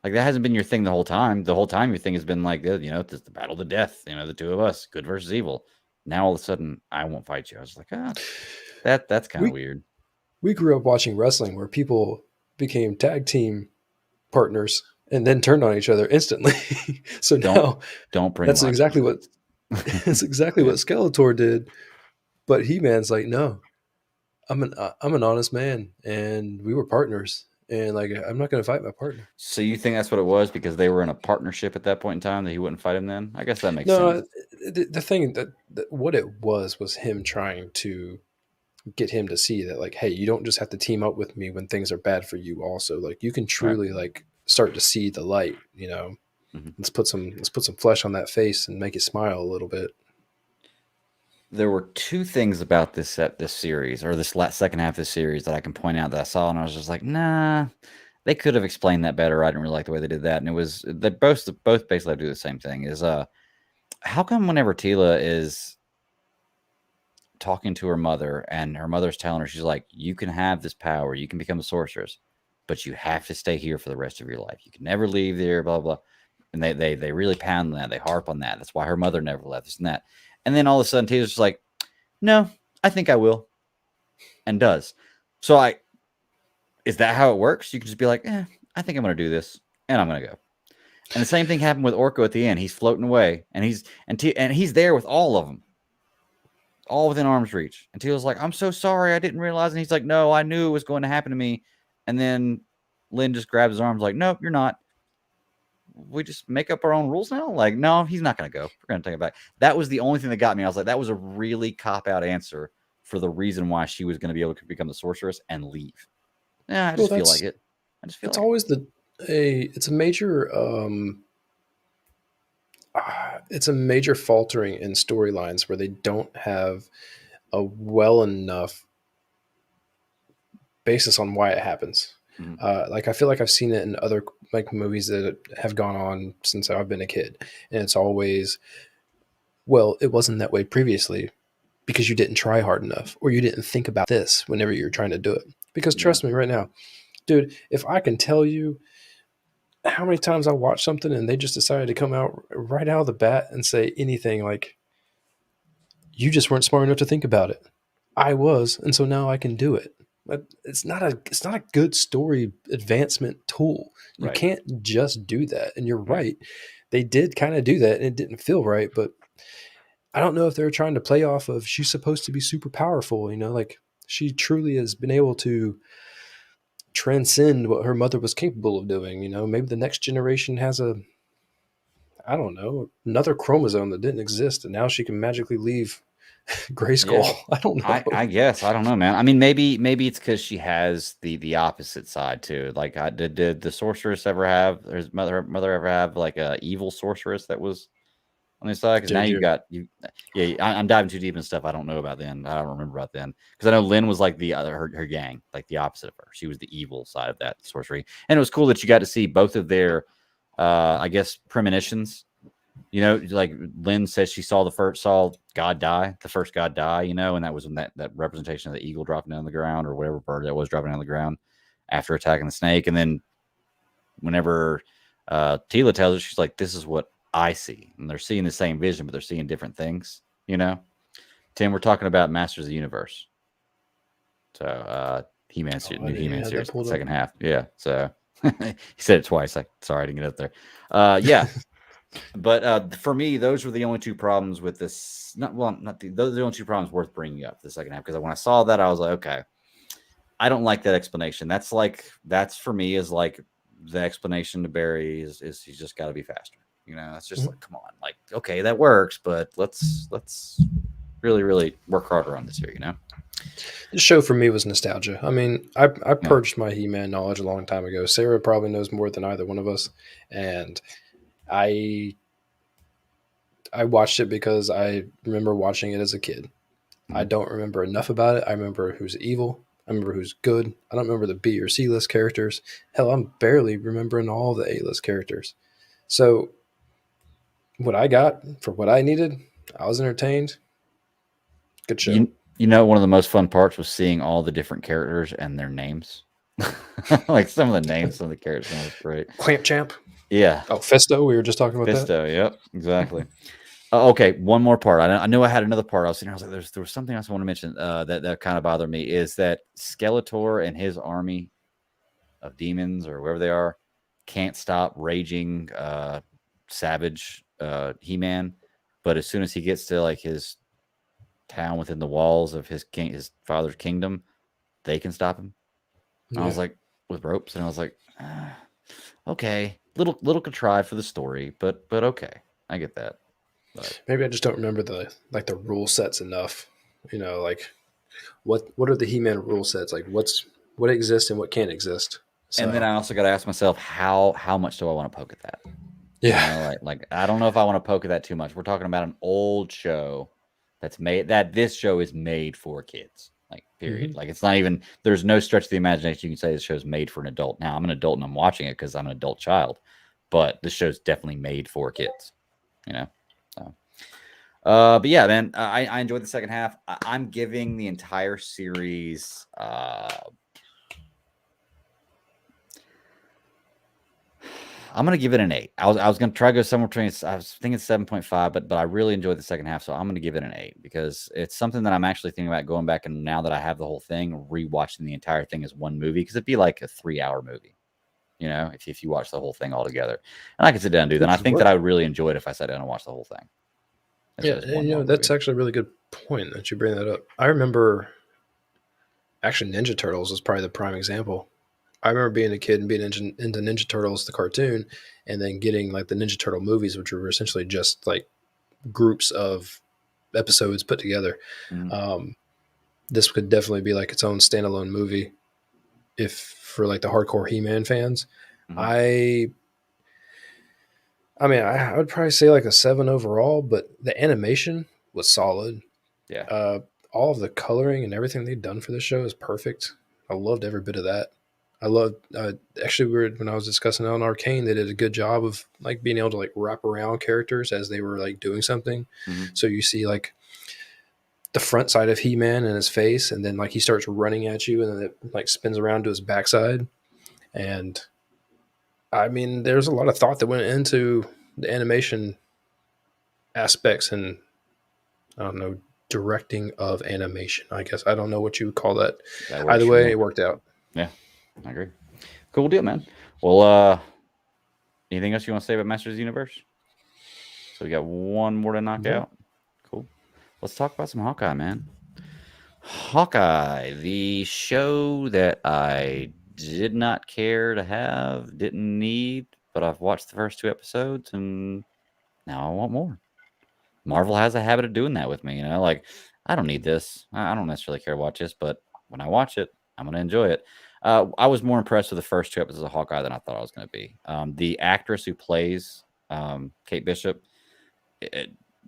Like, that hasn't been your thing the whole time. The whole time your thing has been like, it's the battle to death. The two of us, good versus evil. Now all of a sudden, I won't fight you. I was like, that's kind of weird.
We grew up watching wrestling where people became tag team partners and then turned on each other instantly. So
don't bring
that's exactly what Skeletor did. But He-Man's like, no, I'm an honest man, and we were partners, and like I'm not going to fight my partner.
So you think that's what it was, because they were in a partnership at that point in time, that he wouldn't fight him then? I guess that makes sense.
The thing that what it was him trying to get him to see that, like, hey, you don't just have to team up with me when things are bad for you. Also, like, you can truly like start to see the light.
Mm-hmm.
Let's put some flesh on that face and make it smile a little bit.
There were 2 things about this series, or this second half of the series, that I can point out that I saw, and I was just like, nah, they could have explained that better. I didn't really like the way they did that. And it was, they both basically do the same thing. Is how come whenever Teela is talking to her mother, and her mother's telling her, she's like, you can have this power, you can become a sorceress, but you have to stay here for the rest of your life. You can never leave there, blah, blah. And they really pound that. They harp on that. That's why her mother never left, this and that. And then all of a sudden, Taylor's just like, no, I think I will. And does. So is that how it works? You can just be like, I think I'm going to do this. And I'm going to go. And the same thing happened with Orko at the end. He's floating away. And he's there with all of them. All within arm's reach. And Teal's like, I'm so sorry. I didn't realize. And he's like, no, I knew it was going to happen to me. And then Lynn just grabs his arms like, nope, you're not. We just make up our own rules now? Like, no, he's not going to go. We're going to take it back. That was the only thing that got me. I was like, that was a really cop-out answer for the reason why she was going to be able to become the sorceress and leave. Yeah, I just feel like it.
It's always it's a major it's a major faltering in storylines where they don't have a well enough basis on why it happens. Mm-hmm. Like, I feel like I've seen it in other like movies that have gone on since I've been a kid, and it's always, well, it wasn't that way previously because you didn't try hard enough, or you didn't think about this whenever you're trying to do it. Because trust me right now, dude, if I can tell you how many times I watched something and they just decided to come out right out of the bat and say anything like, you just weren't smart enough to think about it. I was, and so now I can do it. But it's not a good story advancement tool. You can't just do that. And you're right. They did kind of do that, and it didn't feel right. But I don't know if they're trying to play off of, she's supposed to be super powerful, like she truly has been able to transcend what her mother was capable of doing. Maybe the next generation has another chromosome that didn't exist, and now she can magically leave Grayskull. Yeah. I don't know.
I guess. I don't know, man. I mean, maybe it's because she has the opposite side too. Like, did the sorceress ever have, her mother ever have like a evil sorceress that was on the side? Because now
Did
you. Yeah, I'm diving too deep in stuff I don't know about then. I don't remember about then because I know Lynn was like the other her gang, like the opposite of her. She was the evil side of that sorcery, and it was cool that you got to see both of their, I guess, premonitions. You know, like Lynn says she saw God die, the first God die, you know, and that was when that representation of the eagle dropping down on the ground or whatever bird that was dropping down on the ground after attacking the snake. And then whenever Tila tells her, she's like, this is what I see. And they're seeing the same vision, but they're seeing different things, you know? Tim, we're talking about Masters of the Universe. So He-Man, new He-Man series, second half. Yeah. So he said it twice. Sorry, I didn't get up there. Yeah. But for me, those were the only two problems with this. Those are the only two problems worth bringing up the second half. Because when I saw that, I was like, okay, I don't like that explanation. That's for me is like the explanation to Barry is he's just got to be faster. You know, it's just like, come on, like, okay, that works, but let's really, really work harder on this here. You know,
the show for me was nostalgia. I mean, I purged my He-Man knowledge a long time ago. Sarah probably knows more than either one of us, and I watched it because I remember watching it as a kid. I don't remember enough about it. I remember who's evil. I remember who's good. I don't remember the B or C list characters. Hell, I'm barely remembering all the A list characters. So what I got for what I needed, I was entertained. Good show.
You know, one of the most fun parts was seeing all the different characters and their names. Like some of the names of the characters was great.
Clamp Champ.
Yeah.
Oh, Fisto. We were just talking about
Fisto. Yep. Exactly. Okay. One more part. I knew I had another part. I was sitting here. I was like, there was something else I want to mention that kind of bothered me is that Skeletor and his army of demons or wherever they are can't stop raging savage He-Man. But as soon as he gets to like his town within the walls of his father's kingdom, they can stop him. Yeah. I was like, with ropes, and I was like, okay, little contrived for the story, but okay, I get that. But
maybe I just don't remember the rule sets enough. You know, like what are the He-Man rule sets? Like what exists and what can't exist.
So, and then I also got to ask myself, how much do I want to poke at that?
Yeah,
you know, like I don't know if I want to poke at that too much. We're talking about an old show this show is made for kids. Like, period. Mm-hmm. Like, it's not even, there's no stretch of the imagination you can say this show's made for an adult. Now, I'm an adult and I'm watching it because I'm an adult child, but this show's definitely made for kids, you know? So, but yeah, man, I enjoyed the second half. I'm giving the entire series, I'm going to give it an 8. I was going to try to go somewhere between, I was thinking 7.5, but I really enjoyed the second half. So I'm going to give it an 8 because it's something that I'm actually thinking about going back. And now that I have the whole thing, rewatching the entire thing as one movie, because it'd be like a 3-hour movie, you know, if you watch the whole thing all together. And I could sit down and do that. And I think that I would really enjoy it if I sat down and watched the whole thing.
And you know, that's actually a really good point that you bring that up. I remember actually Ninja Turtles was probably the prime example. I remember being a kid and being into Ninja Turtles, the cartoon, and then getting like the Ninja Turtle movies, which were essentially just like groups of episodes put together. Mm-hmm. This could definitely be like its own standalone movie if for like the hardcore He-Man fans. Mm-hmm. I mean, I would probably say like a 7 overall, but the animation was solid.
Yeah.
All of the coloring and everything they've done for this show is perfect. I loved every bit of that. I loved, actually, when I was discussing it on Arcane, they did a good job of like being able to like wrap around characters as they were like doing something. Mm-hmm. So you see like the front side of He-Man and his face, and then like he starts running at you, and then it like spins around to his backside. And I mean, there's a lot of thought that went into the animation aspects and I don't know, directing of animation. I guess I don't know what you would call that. Either way, it worked out.
Yeah. I agree. Cool deal, man. Well, anything else you want to say about Masters of the Universe? So we got one more to knock out. Cool. Let's talk about some Hawkeye, man. Hawkeye, the show that I did not care to have, didn't need, but I've watched the first 2 episodes and now I want more. Marvel has a habit of doing that with me, you know, like I don't need this. I don't necessarily care to watch this, but when I watch it, I'm going to enjoy it. I was more impressed with the first 2 episodes of Hawkeye than I thought I was going to be. The actress who plays Kate Bishop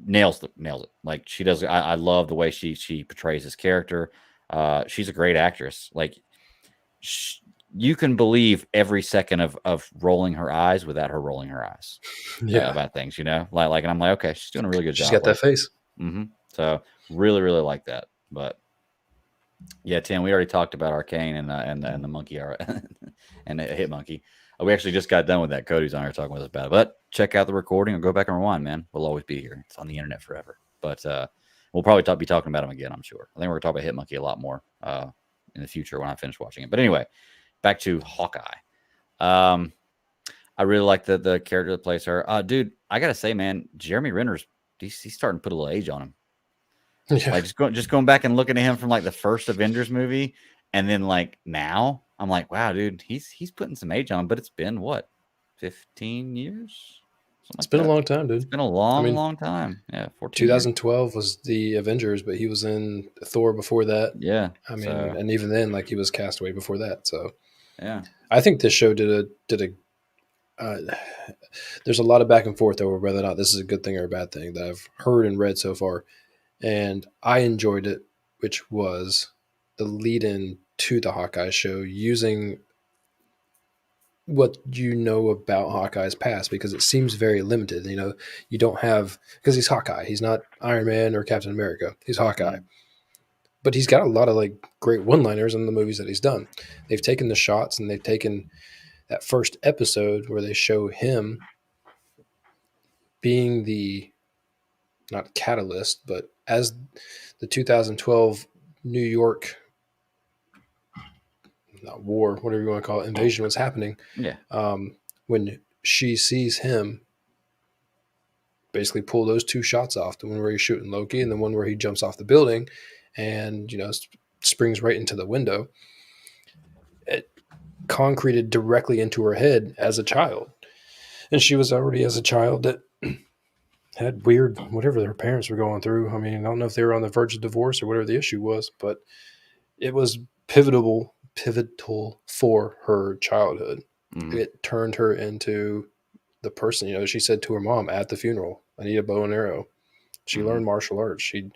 nails it. Like she does. I love the way she portrays this character. She's a great actress. Like you can believe every second of rolling her eyes without her rolling her eyes. About things, and I'm like, okay, she's doing a really good job.
She's got that face.
So really, really like that. But yeah, Tim, we already talked about Arcane and the monkey and the hit monkey. We actually just got done with that. Cody's on here talking with us about it. But check out the recording or go back and rewind, man. We'll always be here. It's on the internet forever. But we'll probably be talking about him again, I'm sure. I think we're going to talk about hit monkey a lot more in the future when I finish watching it. But anyway, back to Hawkeye. I really like the character that plays her. Dude, I got to say, man, Jeremy Renner's he's starting to put a little age on him. Yeah. Like just going back and looking at him from like the first Avengers movie, and then like now, I'm like, wow, dude, he's putting some age on. But it's been what, 15 years?
It's been a long time, dude.
It's been a long time. Yeah,
2012 years. Was the Avengers, but he was in Thor before that.
Yeah,
I mean, and even then, like he was Castaway before that. So
yeah,
I think this show did a. There's a lot of back and forth over whether or not this is a good thing or a bad thing that I've heard and read so far. And I enjoyed it, which was the lead-in to the Hawkeye show using what you know about Hawkeye's past, because it seems very limited. You don't have, because he's Hawkeye. He's not Iron Man or Captain America. He's Hawkeye. But he's got a lot of like great one-liners in the movies that he's done. They've taken the shots and they've taken that first episode where they show him being the, not catalyst, but as the 2012 New York war, whatever you want to call it, invasion was happening.
Yeah.
When she sees him basically pull those two shots off, the one where he's shooting Loki and the one where he jumps off the building and, springs right into the window, it concreted directly into her head as a child. And she was already as a child that had weird, whatever their parents were going through. I mean, I don't know if they were on the verge of divorce or whatever the issue was, but it was pivotal for her childhood. It turned her into the person, she said to her mom at the funeral, I need a bow and arrow. She learned martial arts. She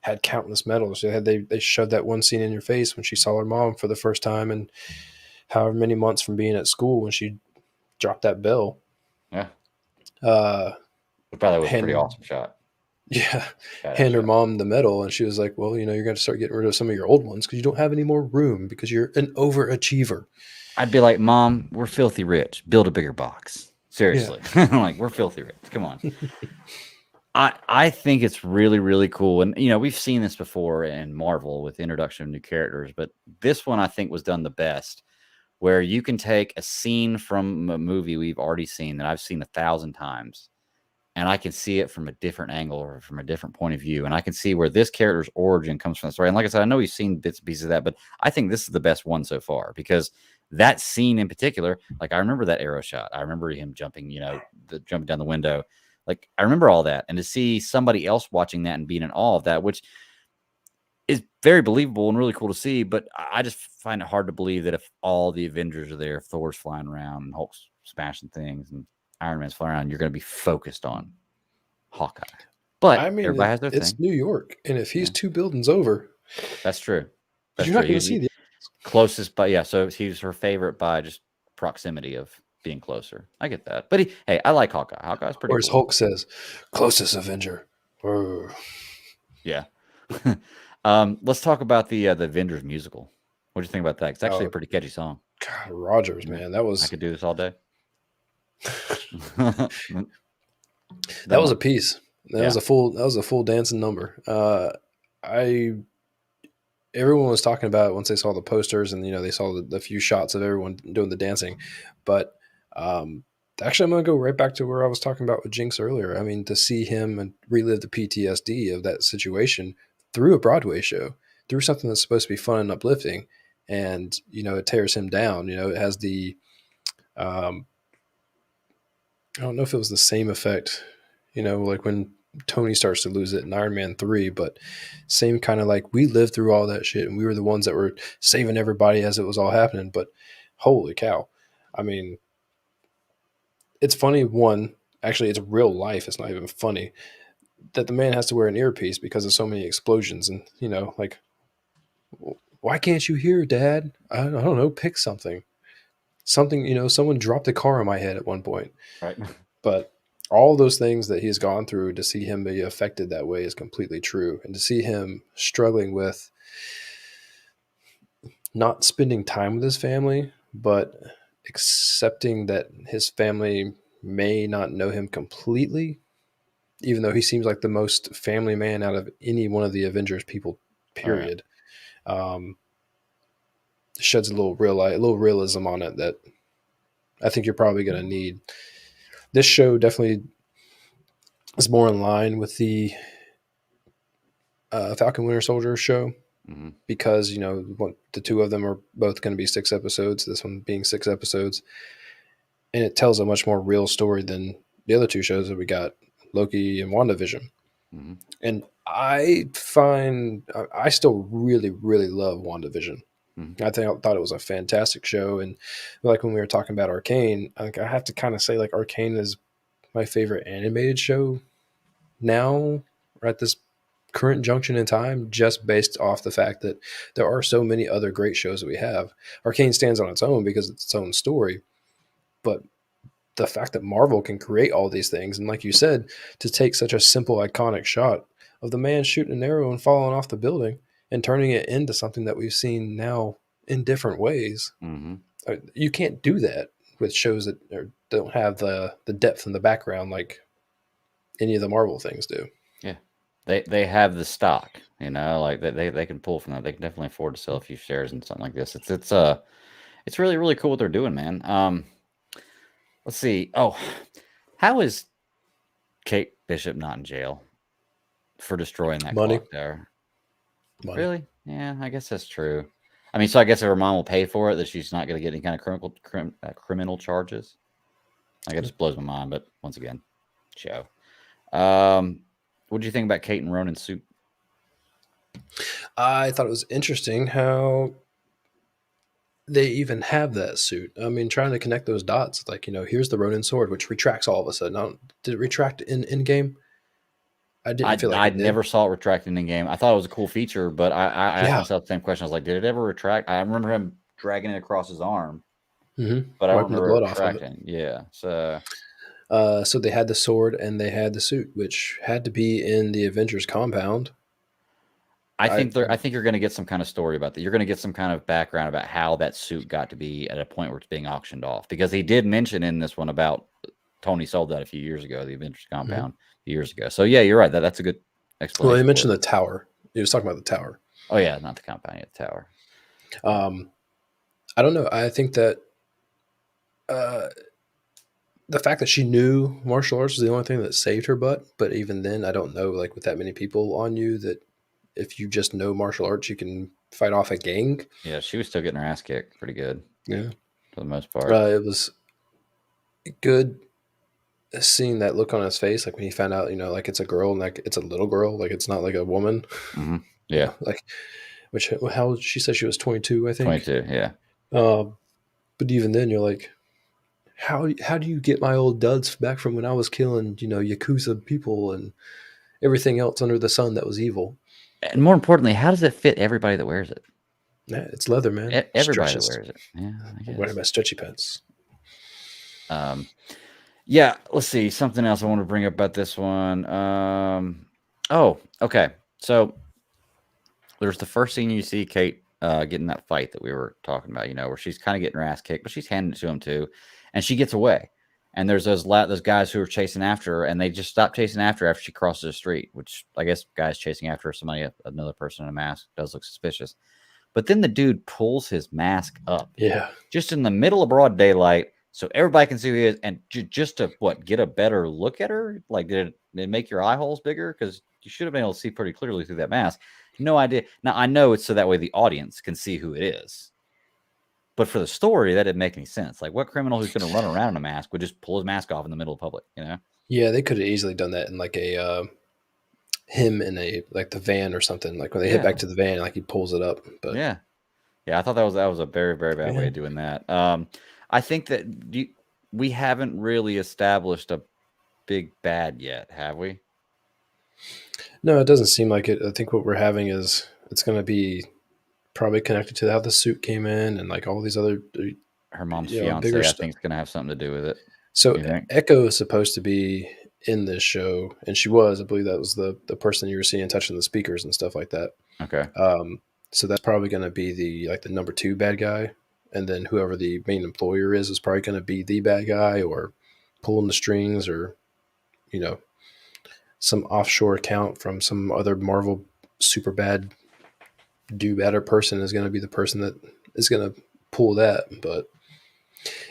had countless medals. They shoved that one scene in your face when she saw her mom for the first time, and however many months from being at school when she dropped that bell.
Yeah. Which by the way was a pretty awesome shot.
Yeah. Hand her mom the medal, and she was like, well, you're going to start getting rid of some of your old ones because you don't have any more room because you're an overachiever.
I'd be like, Mom, we're filthy rich. Build a bigger box. Seriously. Yeah. Like, we're filthy rich. Come on. I think it's really, really cool. And, we've seen this before in Marvel with introduction of new characters, but this one I think was done the best, where you can take a scene from a movie we've already seen that I've seen 1,000 times, and I can see it from a different angle or from a different point of view. And I can see where this character's origin comes from the story. And like I said, I know we've seen bits and pieces of that, but I think this is the best one so far, because that scene in particular, like I remember that arrow shot. I remember him jumping, jumping down the window. Like I remember all that. And to see somebody else watching that and being in awe of that, which is very believable and really cool to see. But I just find it hard to believe that if all the Avengers are there, if Thor's flying around and Hulk's smashing things and Iron Man's flying around, you're going to be focused on Hawkeye. But I mean, everybody has their
it's
thing.
New York, and if he's 2 buildings over,
that's true.
You're not going to see the
closest, but yeah. So he's her favorite by just proximity of being closer. I get that, but I like Hawkeye. Hawkeye's pretty.
Or as Hulk says, closest Avenger.
Yeah. Let's talk about the Avengers musical. What do you think about that? It's actually a pretty catchy song.
God, Rogers, man, that was.
I could do this all day.
That was a piece. That was a full dancing number. Everyone was talking about it once they saw the posters and they saw the few shots of everyone doing the dancing. But actually, I'm going to go right back to where I was talking about with Jinx earlier. I mean, to see him and relive the PTSD of that situation through a Broadway show, through something that's supposed to be fun and uplifting, and it tears him down. It has the I don't know if it was the same effect, like when Tony starts to lose it in Iron Man 3, but same kind of like we lived through all that shit and we were the ones that were saving everybody as it was all happening. But holy cow. I mean, it's funny, one, actually it's real life. It's not even funny that the man has to wear an earpiece because of so many explosions. And, like, why can't you hear, Dad? I don't know. Pick something. Something, someone dropped a car on my head at one point.
Right.
But all those things that he's gone through, to see him be affected that way is completely true. And to see him struggling with not spending time with his family, but accepting that his family may not know him completely, even though he seems like the most family man out of any one of the Avengers people, period. Sheds a little realism on it that I think you're probably going to need. This show definitely is more in line with the Falcon Winter Soldier show, because the two of them are both going to be 6 episodes. This one being 6 episodes, and it tells a much more real story than the other 2 shows that we got, Loki and WandaVision. And I still really, really love WandaVision. I thought it was a fantastic show. And like when we were talking about Arcane, I have to kind of say, like, Arcane is my favorite animated show now, or at this current junction in time, just based off the fact that there are so many other great shows that we have. Arcane stands on its own because it's its own story, but the fact that Marvel can create all these things, and like you said, to take such a simple, iconic shot of the man shooting an arrow and falling off the building and turning it into something that we've seen now in different ways. You can't do that with shows that don't have the depth and the background like any of the Marvel things do.
Yeah. They have the stock, like they can pull from that. They can definitely afford to sell a few shares in something like this. It's really, really cool what they're doing, man. Let's see. Oh, how is Kate Bishop not in jail for destroying that
Money.
clock there?
Money.
Really? Yeah, I guess that's true. I mean, so I guess if her mom will pay for it, that she's not going to get any kind of criminal charges. Like, it just blows my mind. But once again, show. What did you think about Kate and Ronan's suit?
I thought it was interesting how they even have that suit. I mean, trying to connect those dots, like, here's the Ronin sword, which retracts all of a sudden. Did it retract in game? I didn't feel like
I
it did.
never saw it retracting in game. I thought it was a cool feature, but I asked myself the same question. I was like, did it ever retract? I remember him dragging it across his arm, but I don't remember it retracting. Yeah.
So they had the sword and they had the suit, which had to be in the Avengers compound.
I think you're going to get some kind of story about that. You're going to get some kind of background about how that suit got to be at a point where it's being auctioned off, because he did mention in this one about Tony sold that a few years ago, the Avengers compound, a few years ago. So yeah, you're right. That's a good explanation.
Well, he mentioned the tower. He was talking about the tower.
Oh yeah, not the compound, the tower.
I don't know. I think that the fact that she knew martial arts was the only thing that saved her butt. But even then, I don't know, like, with that many people on you, that if you just know martial arts, you can fight off a gang.
Yeah, she was still getting her ass kicked pretty good.
Yeah,
for the most part.
It was good seeing that look on his face, like when he found out, like, it's a girl, and like it's a little girl, like it's not like a woman.
Yeah,
like, how she said she was 22, I think.
22, yeah.
But even then, you're like, how do you get my old duds back from when I was killing, Yakuza people and everything else under the sun that was evil?
And more importantly, how does it fit everybody that wears it?
Yeah, it's leather, man.
Everybody that wears it. Yeah, I guess.
Wearing my stretchy pants.
Yeah, let's see. Something else I want to bring up about this one. Oh, okay. So there's the first scene you see Kate getting that fight that we were talking about, where she's kind of getting her ass kicked, but she's handing it to him too. And she gets away. And there's those guys who are chasing after her, and they just stop chasing after her after she crosses the street, which I guess guys chasing after her, another person in a mask, does look suspicious. But then the dude pulls his mask up.
Yeah.
Just in the middle of broad daylight, so everybody can see who he is. And just to, get a better look at her? Like, did it make your eye holes bigger? Because you should have been able to see pretty clearly through that mask. No idea. Now, I know it's so that way the audience can see who it is. But for the story, that didn't make any sense. Like, what criminal who's going to run around in a mask would just pull his mask off in the middle of public,
Yeah, they could have easily done that in like a him in a, like, the van or something. Like when they hit back to the van, like he pulls it up. But
yeah, I thought that was a very, very bad way of doing that. I think that we haven't really established a big bad yet, have we?
No, it doesn't seem like it. I think what we're having is it's going to be probably connected to how the suit came in and like all these other,
Her mom's
bigger
fiance, I
stuff.
think, is going to have something to do with it.
So
You think?
Echo is supposed to be in this show, and she was. I believe that was the person you were seeing touching the speakers and stuff like that.
Okay.
So that's probably going to be the number 2 bad guy, and then whoever the main employer is probably going to be the bad guy or pulling the strings, or some offshore account from some other Marvel super bad do better person is going to be the person that is going to pull that. But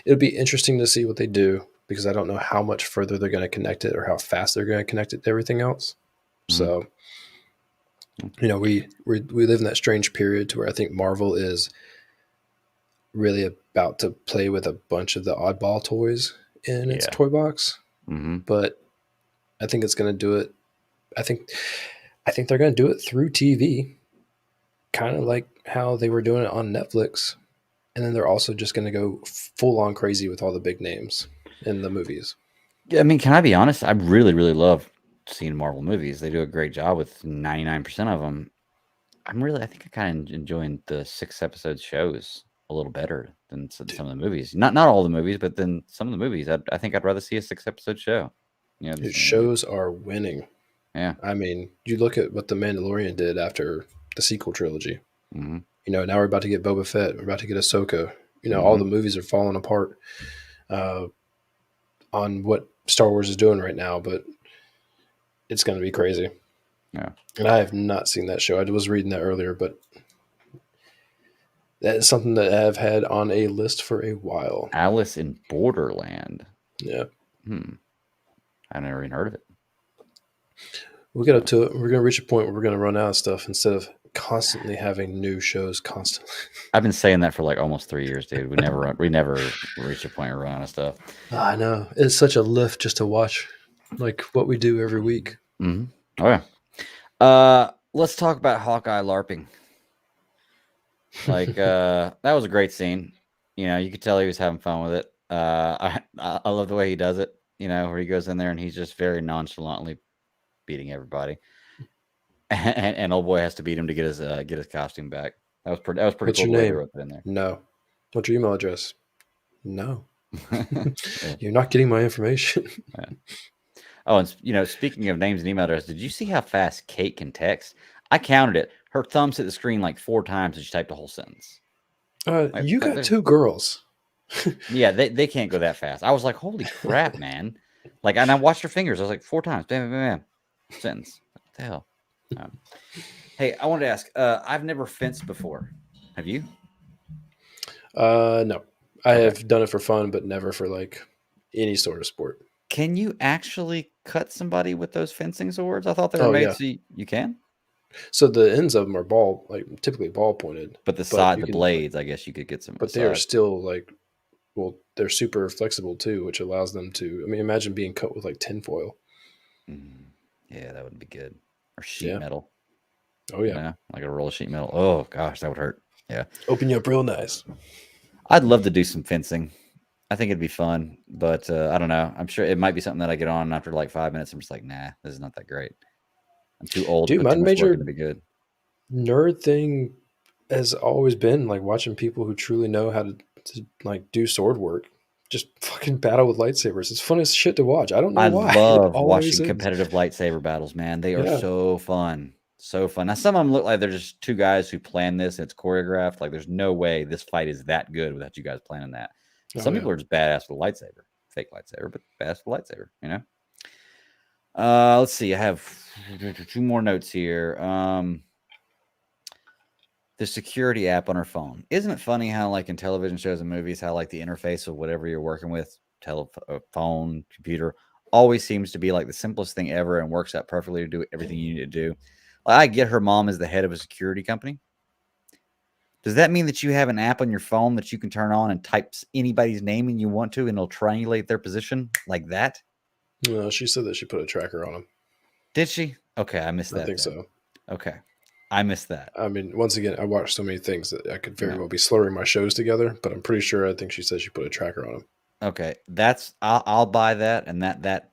it'll be interesting to see what they do, because I don't know how much further they're going to connect it or how fast they're going to connect it to everything else.
Mhm.
So, we live in that strange period to where I think Marvel is really about to play with a bunch of the oddball toys in its toy box.
Mm-hmm.
But I think it's going to do it. I think they're going to do it through TV, kind of like how they were doing it on Netflix. And then they're also just going to go full on crazy with all the big names in the movies.
Yeah, I mean, can I be honest? I really, really love seeing Marvel movies. They do a great job with 99% of them. I think I kind of enjoying the 6-episode shows a little better than some of the movies. Not all the movies, but then some of the movies. I think I'd rather see a 6-episod show.
Shows are winning.
Yeah.
I mean, you look at what The Mandalorian did after the sequel trilogy.
Mm-hmm.
Now we're about to get Boba Fett. We're about to get Ahsoka.
Mm-hmm.
All the movies are falling apart on what Star Wars is doing right now, but it's going to be crazy.
Yeah.
And I have not seen that show. I was reading that earlier, but that is something that I've had on a list for a while.
Alice in Borderland.
Yeah.
I never even heard of it.
We'll get up to it. We're going to reach a point where we're going to run out of stuff instead of constantly having new shows constantly.
I've been saying that for like almost 3 years, dude. We never reach a point where we're running out of stuff.
I know. It's such a lift just to watch like what we do every week.
Mm-hmm. Oh yeah. Let's talk about Hawkeye LARPing. Like that was a great scene. You could tell he was having fun with it. I love the way he does it. Where he goes in there and he's just very nonchalantly beating everybody, and old boy has to beat him to get his costume back. That was pretty
What's
cool.
Your
the way
name?
they wrote that in there.
No. What's your email address? No. You're not getting my information.
Yeah. Oh, and speaking of names and email address, did you see how fast Kate can text? I counted it. Her thumbs hit the screen like 4 times and she typed a whole sentence.
You got 2 girls.
Yeah, they can't go that fast. I was like, holy crap, man. And I watched her fingers. I was like, 4 times. Bam, bam, bam. Sentence. What the hell? Hey, I wanted to ask, I've never fenced before. Have you?
No. I have done it for fun, but never for like any sort of sport.
Can you actually cut somebody with those fencing swords? I thought they were made so you can.
So the ends of them are typically ball pointed.
But the blades, I guess you could get some.
But they are still they're super flexible too, which allows them to. I mean, imagine being cut with like tinfoil.
Yeah, that would be good. Or sheet metal.
Oh yeah,
like a roll of sheet metal. Oh gosh, that would hurt. Yeah,
open you up real nice.
I'd love to do some fencing. I think it'd be fun, but I don't know. I'm sure it might be something that I get on after like 5 minutes. I'm just like, nah, this is not that great. I'm too old.
Dude, my major
to be good.
Nerd thing has always been like watching people who truly know how to like do sword work just fucking battle with lightsabers. It's fun as shit to watch. I don't know why.
I love watching competitive lightsaber battles, man. They are so fun. So fun. Now, some of them look like they're just 2 guys who plan this and it's choreographed. Like, there's no way this fight is that good without you guys planning that. Some people are just badass with a lightsaber. Fake lightsaber, but badass with a lightsaber, Let's see. I have 2 more notes here. The security app on her phone. Isn't it funny how, like, in television shows and movies, how, like, the interface of whatever you're working with, telephone, computer, always seems to be, like, the simplest thing ever and works out perfectly to do everything you need to do. Like, I get her mom is the head of a security company. Does that mean that you have an app on your phone that you can turn on and type anybody's name and you want to, and it'll triangulate their position like that?
No, she said that she put a tracker on them.
Did she? Okay, I missed that.
I think so.
Okay, I missed that.
I mean, once again, I watched so many things that I could very well be slurring my shows together, but I'm pretty sure I think she said she put a tracker on them.
Okay, I'll buy that, and that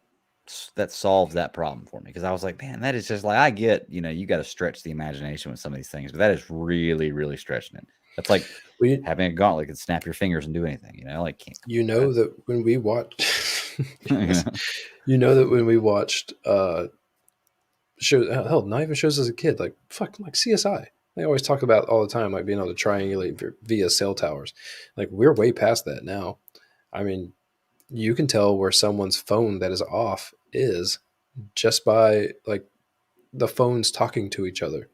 that solves that problem for me, because I was like, man, that is just like, I get, you got to stretch the imagination with some of these things, but that is really, really stretching it. That's like having a gauntlet that can snap your fingers and do anything, like can't.
That when we watched, that when we watched shows, hell, not even shows as a kid, like CSI. They always talk about all the time, like being able to triangulate via cell towers. Like we're way past that now. I mean, you can tell where someone's phone that is off is just by like the phones talking to each other.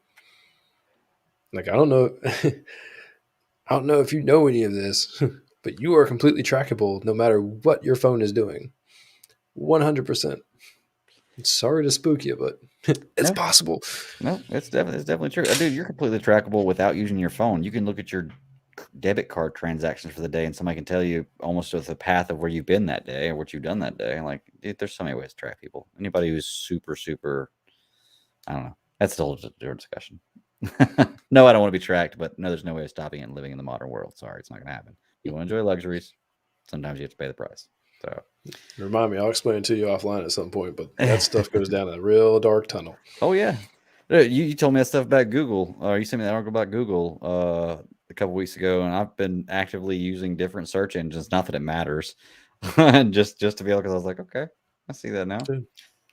Like I don't know if you know any of this, but you are completely trackable no matter what your phone is doing. 100%. Sorry to spook you, but it's possible.
No, it's definitely true. Dude, you're completely trackable without using your phone. You can look at your debit card transactions for the day, and somebody can tell you almost the path of where you've been that day or what you've done that day. Like, dude, there's so many ways to track people. Anybody who's super, super, I don't know. That's still a different discussion. No, I don't want to be tracked, but no, there's no way of stopping it and living in the modern world. Sorry, it's not going to happen. You want to enjoy luxuries, sometimes you have to pay the price. So,
remind me, I'll explain it to you offline at some point, but that stuff goes down a real dark tunnel.
Oh, yeah. You told me that stuff about Google. You sent me that article about Google a couple weeks ago, and I've been actively using different search engines. Not that it matters, just to be able, because I was like, okay, I see that now.
Dude,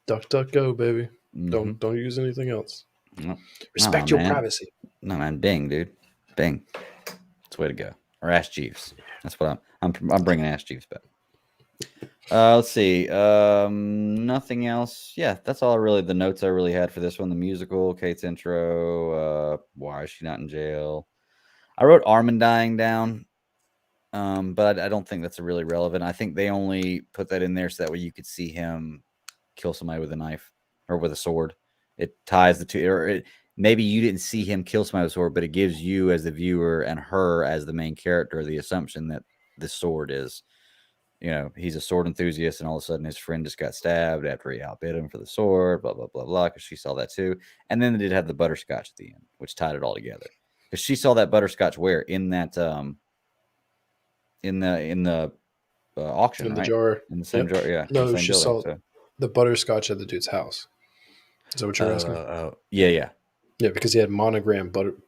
DuckDuckGo, baby. Mm-hmm. Don't use anything else.
No.
Respect your privacy.
No, man, Bing, dude, Bing. That's the way to go. Or Ask Jeeves. That's what I'm bringing Ask Jeeves back. Let's see. Nothing else. Yeah, that's all the notes I really had for this one. The musical, Kate's intro. Why is she not in jail? I wrote Armin dying down, but I don't think that's really relevant. I think they only put that in there so that way you could see him kill somebody with a knife or with a sword. It ties the two. Or maybe you didn't see him kill somebody with a sword, but it gives you as the viewer and her as the main character the assumption that the sword is. He's a sword enthusiast, and all of a sudden his friend just got stabbed after he outbid him for the sword, blah, blah, blah, blah, because she saw that too. And then they did have the butterscotch at the end, which tied it all together. Because she saw that butterscotch where? In that, in the auction,
in the
right?
jar.
In the same jar, yeah.
No, she saw the butterscotch at the dude's house. Is that what you're asking?
Yeah.
Yeah, because he had monogram butterscotch.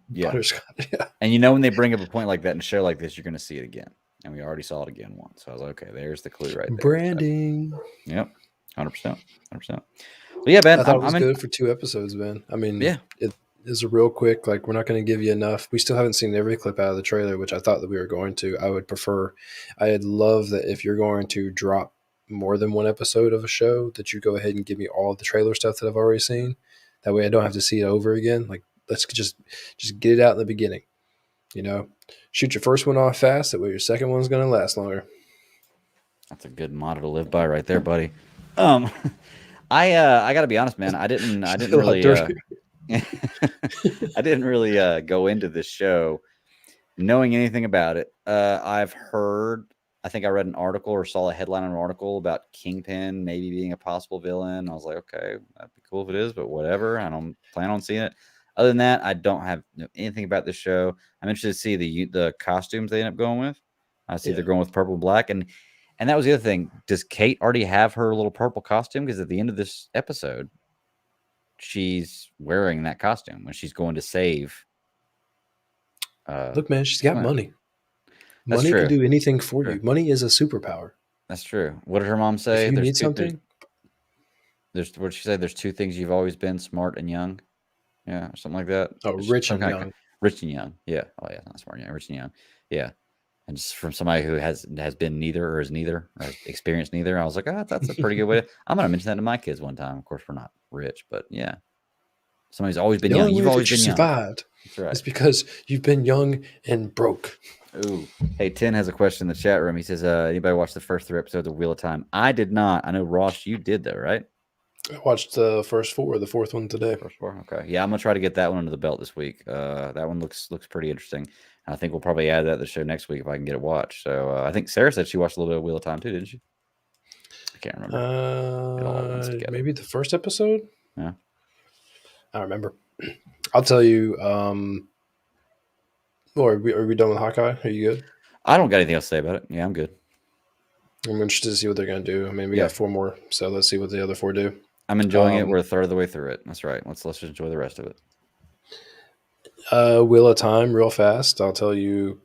Yeah.
And when they bring up a point like that in a show like this, you're going to see it again. And we already saw it again once. So I was like, okay, there's the clue right there.
Branding.
So, yep. 100%. Well, yeah, man.
I thought it was good for 2 episodes, man. I mean,
yeah.
It is a real quick, like, we're not going to give you enough. We still haven't seen every clip out of the trailer, which I thought that we were going to. I'd love that if you're going to drop more than 1 episode of a show, that you go ahead and give me all of the trailer stuff that I've already seen. That way I don't have to see it over again. Like, let's just get it out in the beginning. Shoot your first one off fast. That way your second one's going to last longer. That's
a good motto to live by right there, buddy. I got to be honest, man. I didn't really I didn't really go into this show knowing anything about it. I've heard, I think I read an article or saw a headline on an article about Kingpin maybe being a possible villain. I was like, okay, that'd be cool if it is, but whatever. I don't plan on seeing it. Other than that, I don't have anything about this show. I'm interested to see the costumes they end up going with. I see they're going with purple and black. And that was the other thing. Does Kate already have her little purple costume? Because at the end of this episode, she's wearing that costume when she's going to save.
Look, man, she's got money. Money can do anything for you. Money is a superpower.
That's true. What did her mom say?
If you need something.
What did she say? There's 2 things you've always been: smart and young. Yeah, or something like that.
Oh, rich and young.
Rich and young. Yeah. Oh, yeah, not smart and young. Rich and young. Yeah. And just from somebody who has been neither or is neither or has experienced neither, I was like, that's a pretty good way. I'm going to mention that to my kids one time. Of course, we're not rich, but yeah. Somebody's always been young. You've always been young.
Survived.
That's right.
It's because you've been young and broke.
Ooh. Hey, Tin has a question in the chat room. He says, anybody watch the first 3 episodes of Wheel of Time? I did not. I know, Ross, you did though, right?
I watched the first 4, the 4th one today.
First 4, okay. Yeah, I'm gonna try to get that one under the belt this week. That one looks pretty interesting. I think we'll probably add that to the show next week if I can get it watched. So I think Sarah said she watched a little bit of Wheel of Time too, didn't she? I can't remember.
Maybe the first episode.
Yeah,
I don't remember. I'll tell you. Are we done with Hawkeye? Are you good?
I don't got anything else to say about it. Yeah, I'm good.
I'm interested to see what they're going to do. I mean, we
Yeah.
got 4 more, so let's see what the other 4 do.
I'm enjoying it. We're a third of the way through it. That's right. Let's just enjoy the rest of it.
Wheel of Time, real fast. I'll tell you,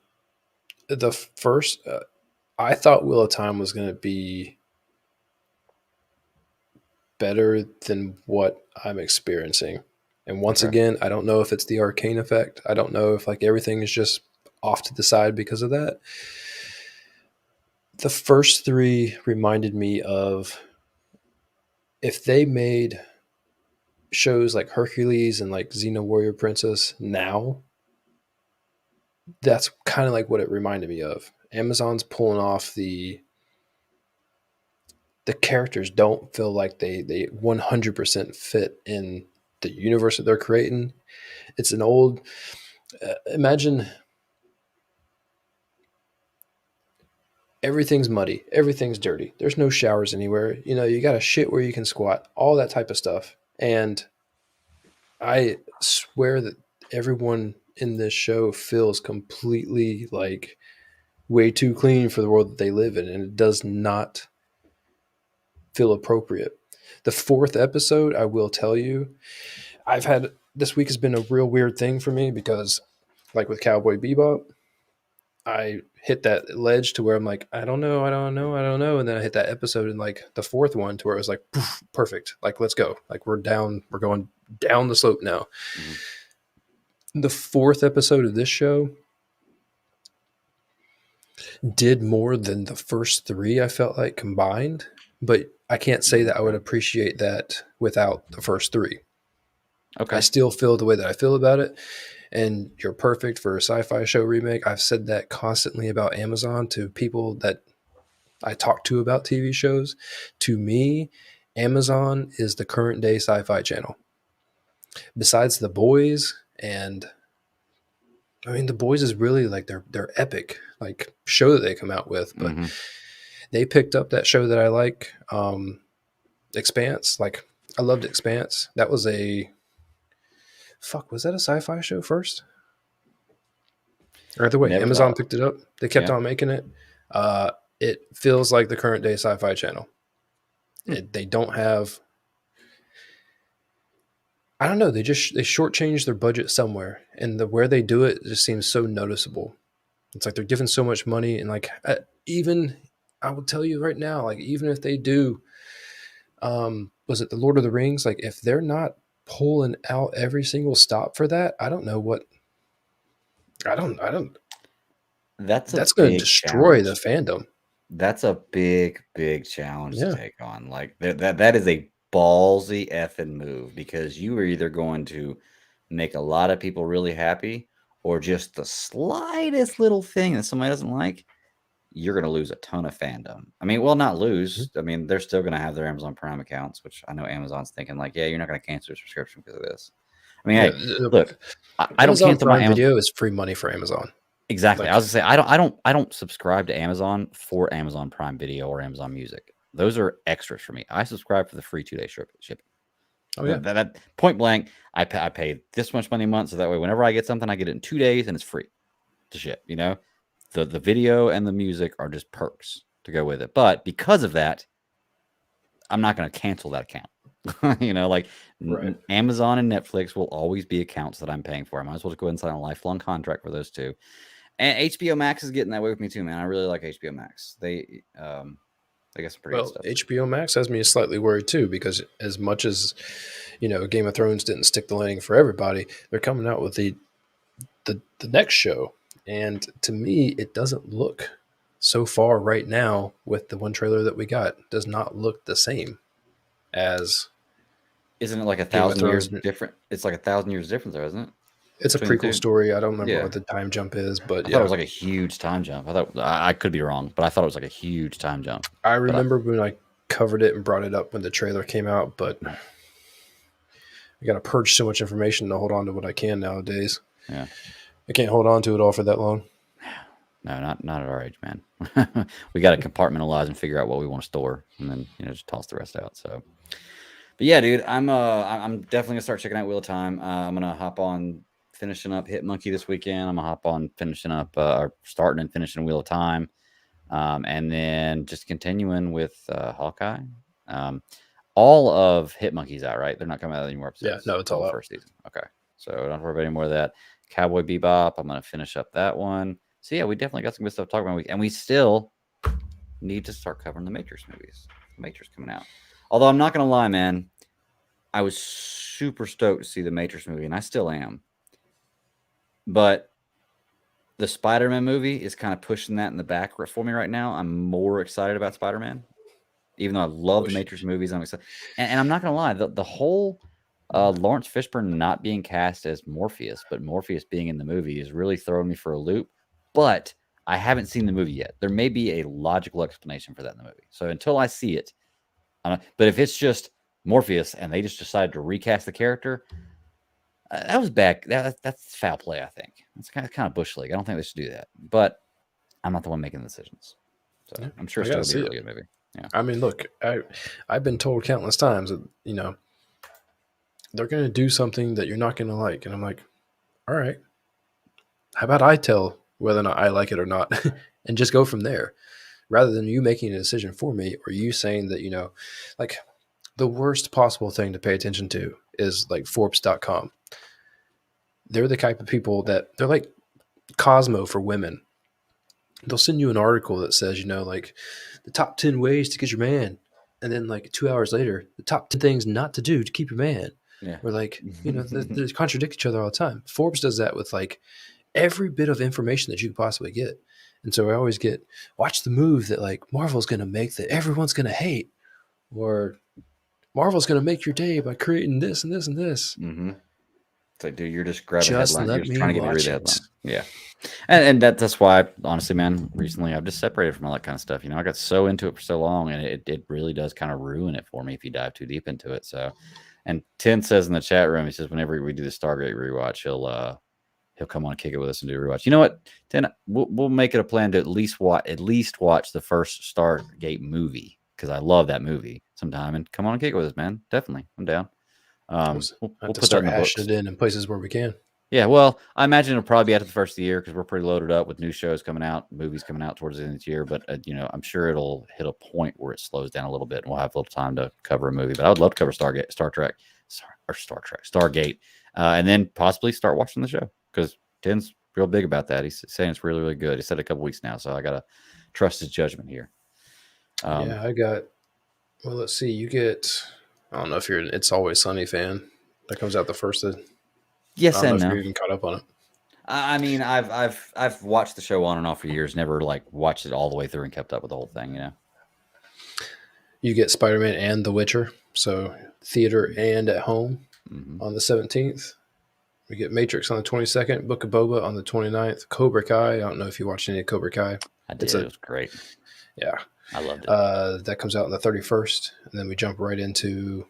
the first. I thought Wheel of Time was going to be better than what I'm experiencing. And once again, I don't know if it's the Arcane effect. I don't know if like everything is just off to the side because of that. The first 3 reminded me of if they made shows like Hercules and like Xena Warrior Princess now, that's kind of like what it reminded me of. Amazon's pulling off the characters don't feel like they 100% fit in the universe that they're creating. It's an old imagine everything's muddy, everything's dirty. There's no showers anywhere. You know, you got a shit where you can squat, all that type of stuff. And I swear that everyone in this show feels completely like way too clean for the world that they live in, and it does not feel appropriate. The 4th episode, I will tell you, this week has been a real weird thing for me because, like with Cowboy Bebop, I hit that ledge to where I'm like, I don't know. And then I hit that episode in like the 4th one to where it was like, poof, perfect. Like, let's go. Like, we're going down the slope now. Mm-hmm. The 4th episode of this show did more than the first 3, I felt like, combined. But I can't say that I would appreciate that without the first 3. Okay. I still feel the way that I feel about it. And you're perfect for a sci-fi show remake. I've said that constantly about Amazon to people that I talk to about TV shows. To me, Amazon is the current day sci-fi channel. Besides The Boys, and I mean, The Boys is really like their epic like show that they come out with, but they picked up that show that I like, Expanse. Like, I loved Expanse. That was was that a sci-fi show first? Either way, Amazon picked it up. They kept on making it. It feels like the current day sci-fi channel. They don't have. I don't know. They shortchanged their budget somewhere, and where they do it just seems so noticeable. It's like they're giving so much money, and like even I will tell you right now, like even if they do, was it the Lord of the Rings? Like if they're not pulling out every single stop for that, I don't know what. I don't. That's going to destroy the fandom.
That's a big challenge to take on. Like that is a ballsy effing move, because you are either going to make a lot of people really happy, or just the slightest little thing that somebody doesn't like, you're going to lose a ton of fandom. I mean, well, not lose. I mean, they're still going to have their Amazon Prime accounts, which I know Amazon's thinking like, yeah, you're not going to cancel your subscription because of this. I mean, hey, look, I don't cancel my Amazon
Video is free money for Amazon.
Exactly. Like, I was gonna say I don't subscribe to Amazon for Amazon Prime Video or Amazon Music. Those are extras for me. I subscribe for the free 2-day shipping.
Oh yeah.
That point blank, I pay this much money a month, so that way whenever I get something, I get it in 2 days and it's free to ship. You know, the video and the music are just perks to go with it. But because of that, I'm not going to cancel that account. You know, like Amazon and Netflix will always be accounts that I'm paying for. I might as well just go ahead and sign a lifelong contract for those two. And HBO Max is getting that way with me too, man. I really like HBO Max. They got some pretty good stuff.
HBO Max has me slightly worried too, because as much as, you know, Game of Thrones didn't stick the landing for everybody, they're coming out with the next show, and to me, it doesn't look so far right now with the one trailer that we got does not look the same as.
Isn't it like 1,000 years different? It's like 1,000 years difference there, isn't it?
It's a prequel story. I don't remember what the time jump is, but
I thought it was like a huge time jump. I thought I could be wrong, but I thought it was like a huge time jump.
I remember when I covered it and brought it up when the trailer came out, but I got to purge so much information to hold on to what I can nowadays.
Yeah,
I can't hold on to it all for that long.
No, not at our age, man. We got to compartmentalize and figure out what we want to store, and then just toss the rest out. So, but yeah, dude, I'm definitely gonna start checking out Wheel of Time. I'm gonna hop on finishing up Hit Monkey this weekend. I'm gonna hop on finishing up or starting and finishing Wheel of Time. And then just continuing with Hawkeye. All of Hitmonkey's out, right? They're not coming out with any more episodes.
Yeah, no, it's all
the
out.
first season. Okay, so don't worry about any more of that. Cowboy Bebop. I'm gonna finish up that one. So yeah, we definitely got some good stuff to talk about. And we still need to start covering the Matrix movies. The Matrix coming out. Although I'm not gonna lie, man, I was super stoked to see the Matrix movie, and I still am. But the Spider-Man movie is kind of pushing that in the back for me right now. I'm more excited about Spider-Man, even though I love the Matrix movies. I'm excited, and I'm not gonna lie, the whole Lawrence Fishburne not being cast as Morpheus, but Morpheus being in the movie is really throwing me for a loop. But I haven't seen the movie yet. There may be a logical explanation for that in the movie. So until I see it, but if it's just Morpheus and they just decided to recast the character, that was bad. That's foul play, I think. It's kind of bush league. I don't think they should do that. But I'm not the one making the decisions. So yeah, I'm sure it's still be a really good movie. Yeah.
I mean, look, I've been told countless times that, you know, they're going to do something that you're not going to like. And I'm like, all right, how about I tell whether or not I like it or not and just go from there, rather than you making a decision for me, or you saying that, you know, like the worst possible thing to pay attention to is like Forbes.com. They're the type of people that they're like Cosmo for women. They'll send you an article that says, you know, like the top 10 ways to get your man. And then like 2 hours later, the top 10 things not to do to keep your man.
Yeah.
Or like, you know, they contradict each other all the time. Forbes does that with like every bit of information that you could possibly get. And so I always get, watch the move that like Marvel's going to make that everyone's going to hate. Or Marvel's going to make your day by creating this and this and this.
Mm-hmm. It's like, dude, you're just grabbing
Just
headlines.
let
You're just
me
trying to get me to read the
watch
headline. Yeah. And that's why, honestly, man, recently I've just separated from all that kind of stuff. You know, I got so into it for so long, and it really does kind of ruin it for me if you dive too deep into it. So, and Tin says in the chat room, he says whenever we do the Stargate rewatch, he'll come on and kick it with us and do a rewatch. You know what, Tin, we'll make it a plan to at least watch the first Stargate movie, because I love that movie sometime, and come on and kick it with us, man. Definitely, I'm down.
We'll put that in the books. It in places where we can.
Yeah, well, I imagine it'll probably be after the first of the year, because we're pretty loaded up with new shows coming out, movies coming out towards the end of the year. But you know, I'm sure it'll hit a point where it slows down a little bit, and we'll have a little time to cover a movie. But I would love to cover Stargate, and then possibly start watching the show, because Tin's real big about that. He's saying it's really, really good. He said it a couple weeks now, so I gotta trust his judgment here.
Yeah, I got. Well, let's see. You get. I don't know if you're an It's Always Sunny fan. That comes out the first of.
Yes
I don't
and
know
no.
if you're even caught up on it.
I mean, I've watched the show on and off for years. Never like watched it all the way through and kept up with the whole thing. You know.
You get Spider-Man and The Witcher, so theater and at home on the 17th. We get Matrix on the 22nd, Book of Boba on the 29th, Cobra Kai. I don't know if you watched any of Cobra Kai.
I did. It was great.
Yeah.
I loved it.
That comes out on the 31st, and then we jump right into.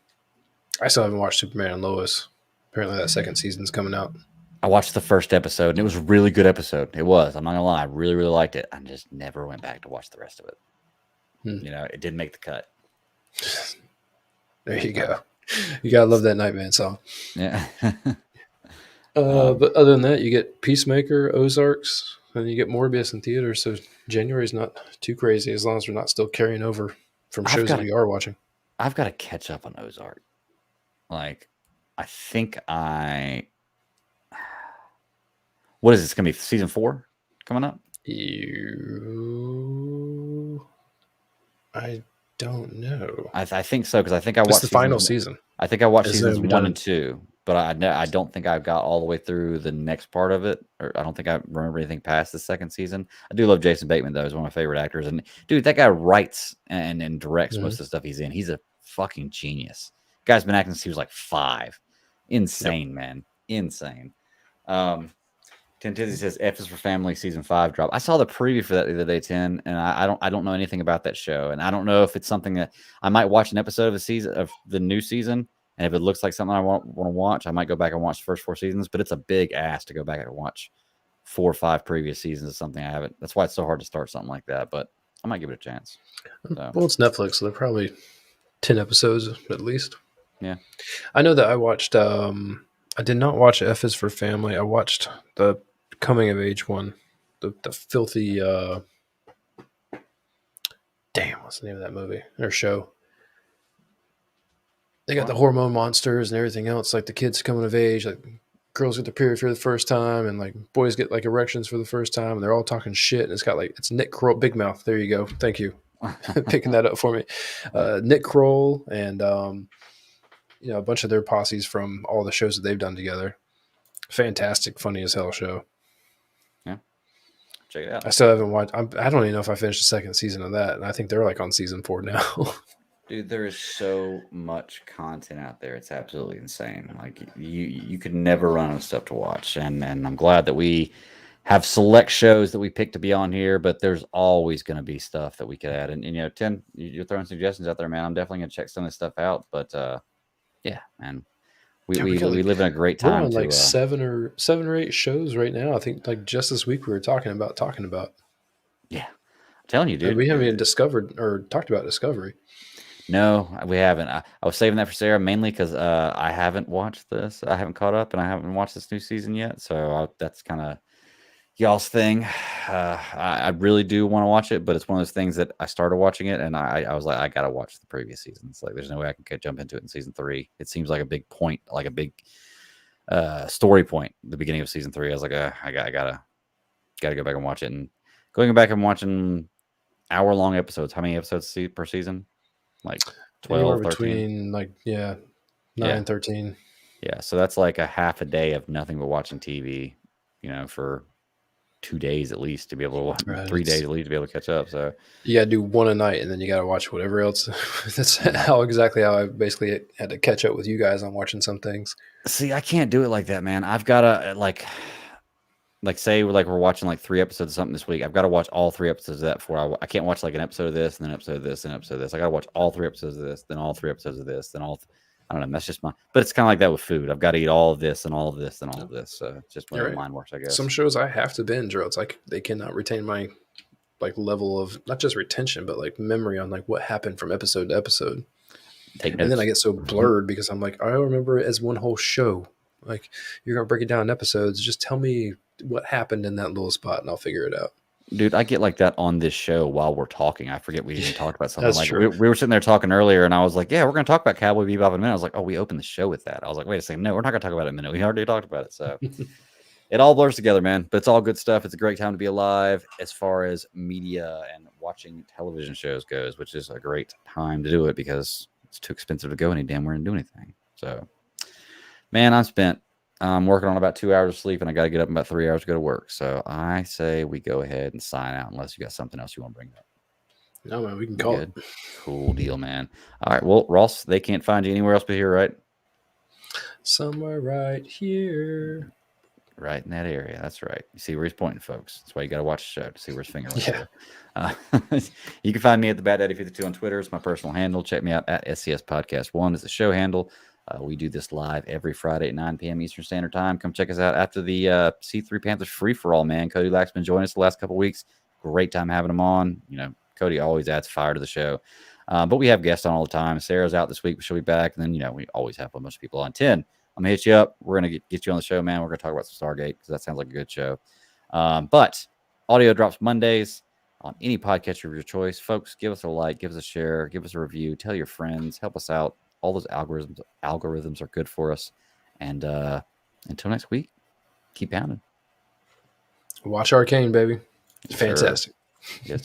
I still haven't watched Superman and Lois. Apparently, that second season's coming out.
I watched the first episode, and it was a really good episode. It was. I'm not gonna lie. I really, really liked it. I just never went back to watch the rest of it. You know, it didn't make the cut.
There you go. You gotta love that Nightman song.
Yeah.
But other than that, you get Peacemaker, Ozarks, and you get Morbius in theaters. So January's not too crazy, as long as we're not still carrying over from shows that we are watching.
I've got to catch up on Ozark. Like, I think what is this going to be? Season 4 coming up?
I don't know.
I think so, because I think I watched
the final season.
I think I watched seasons 1 and 2, but I don't think I've got all the way through the next part of it, or I don't think I remember anything past the second season. I do love Jason Bateman, though. He's one of my favorite actors, and dude, that guy writes and directs most of the stuff he's in. He's a fucking genius. Guy's been acting since he was like 5. Insane, man. Insane. Tin Tizzy says F is for Family season 5 drop. I saw the preview for that the other day, Tin, and I don't know anything about that show, and I don't know if it's something that I might watch an episode of the new season, and if it looks like something I want to watch, I might go back and watch the first 4 seasons. But it's a big ask to go back and watch 4 or 5 previous seasons of something I haven't. That's why it's so hard to start something like that. But I might give it a chance. So.
Well, it's Netflix, so they're probably 10 episodes at least.
Yeah,
I know that I watched. I did not watch F is for Family. I watched the coming of age one, the filthy damn, what's the name of that movie or show? They got the hormone monsters and everything else. Like the kids coming of age, like girls get their period for the first time, and like boys get like erections for the first time, and they're all talking shit. And it's got like it's Nick Kroll, Big Mouth. There you go. Thank you, picking that up for me. Nick Kroll and a bunch of their posses from all the shows that they've done together. Fantastic, funny as hell show.
Yeah, check it out.
I still haven't watched. I don't even know if I finished the second season of that, and I think they're like on season 4 now.
Dude, there is so much content out there. It's absolutely insane. Like you could never run out of stuff to watch. And I'm glad that we have select shows that we pick to be on here, but there's always going to be stuff that we could add. And Tim, you're throwing suggestions out there, man. I'm definitely going to check some of this stuff out. But yeah, man, we live in a great time.
We're on like 7 or 8 shows right now. I think like just this week we were talking about.
Yeah, I'm telling you, dude.
And we haven't even discovered or talked about Discovery.
No, we haven't. I was saving that for Sarah mainly because I haven't watched this. I haven't caught up, and I haven't watched this new season yet. So that's kind of y'all's thing. I really do want to watch it, but it's one of those things that I started watching it, and I was like, I got to watch the previous seasons. Like, there's no way I can jump into it in season 3. It seems like a big point, like a big story point. The beginning of season 3, I was like, I gotta go back and watch it. And going back and watching hour-long episodes. How many episodes per season? Like 12, 13?
Between like 9, 13.
Yeah, so that's like a half a day of nothing but watching TV, for 2 days at least to be able to watch, 3 days at least to be able to catch up. So
you gotta do one a night, and then you gotta watch whatever else. That's exactly how I basically had to catch up with you guys on watching some things.
See, I can't do it like that, man. I've gotta like say we're watching like 3 episodes of something this week. I've got to watch all 3 episodes of that before I can't watch like an episode of this and then an episode of this and an episode of this. I got to watch all 3 episodes of this, then all 3 episodes of this, then all. I don't know. That's just but it's kind of like that with food. I've got to eat all of this and all of this and all of this. So it's just where mine works, I guess.
Some shows I have to binge, or it's like they cannot retain my like level of not just retention, but like memory on like what happened from episode to episode. And then I get so blurred because I'm like, I remember it as one whole show. Like, you're gonna break it down in episodes. Just tell me what happened in that little spot, and I'll figure it out.
Dude, I get like that on this show while we're talking. I forget we even talked about something.
That's
like
true.
We were sitting there talking earlier, and I was like, "Yeah, we're going to talk about Cowboy Bebop in a minute." I was like, "Oh, we opened the show with that." I was like, "Wait a second, no, we're not going to talk about it in a minute. We already talked about it." So it all blurs together, man. But it's all good stuff. It's a great time to be alive as far as media and watching television shows goes, which is a great time to do it because it's too expensive to go any damn where and do anything. So, man, I'm working on about 2 hours of sleep, and I got to get up in about 3 hours to go to work. So I say we go ahead and sign out unless you got something else you want to bring up.
No, man, we can call it.
Cool deal, man. All right, well, Ross, they can't find you anywhere else but here, right?
Somewhere right here.
Right in that area. That's right. You see where he's pointing, folks. That's why you got to watch the show to see where his finger is.
Yeah.
You can find me at the Bad Daddy 52 on Twitter. It's my personal handle. Check me out at SCS Podcast 1 is the show handle. We do this live every Friday at 9 p.m. Eastern Standard Time. Come check us out after the C3 Panthers free-for-all, man. Cody Lack's been joining us the last couple of weeks. Great time having him on. Cody always adds fire to the show. But we have guests on all the time. Sarah's out this week, but she'll be back. And then, we always have a bunch of people on. 10, I'm going to hit you up. We're going to get you on the show, man. We're going to talk about some Stargate because that sounds like a good show. But audio drops Mondays on any podcatcher of your choice. Folks, give us a like, give us a share, give us a review, tell your friends, help us out. All those algorithms are good for us. And until next week, keep pounding.
Watch Arcane, baby. It's fantastic.
Yes.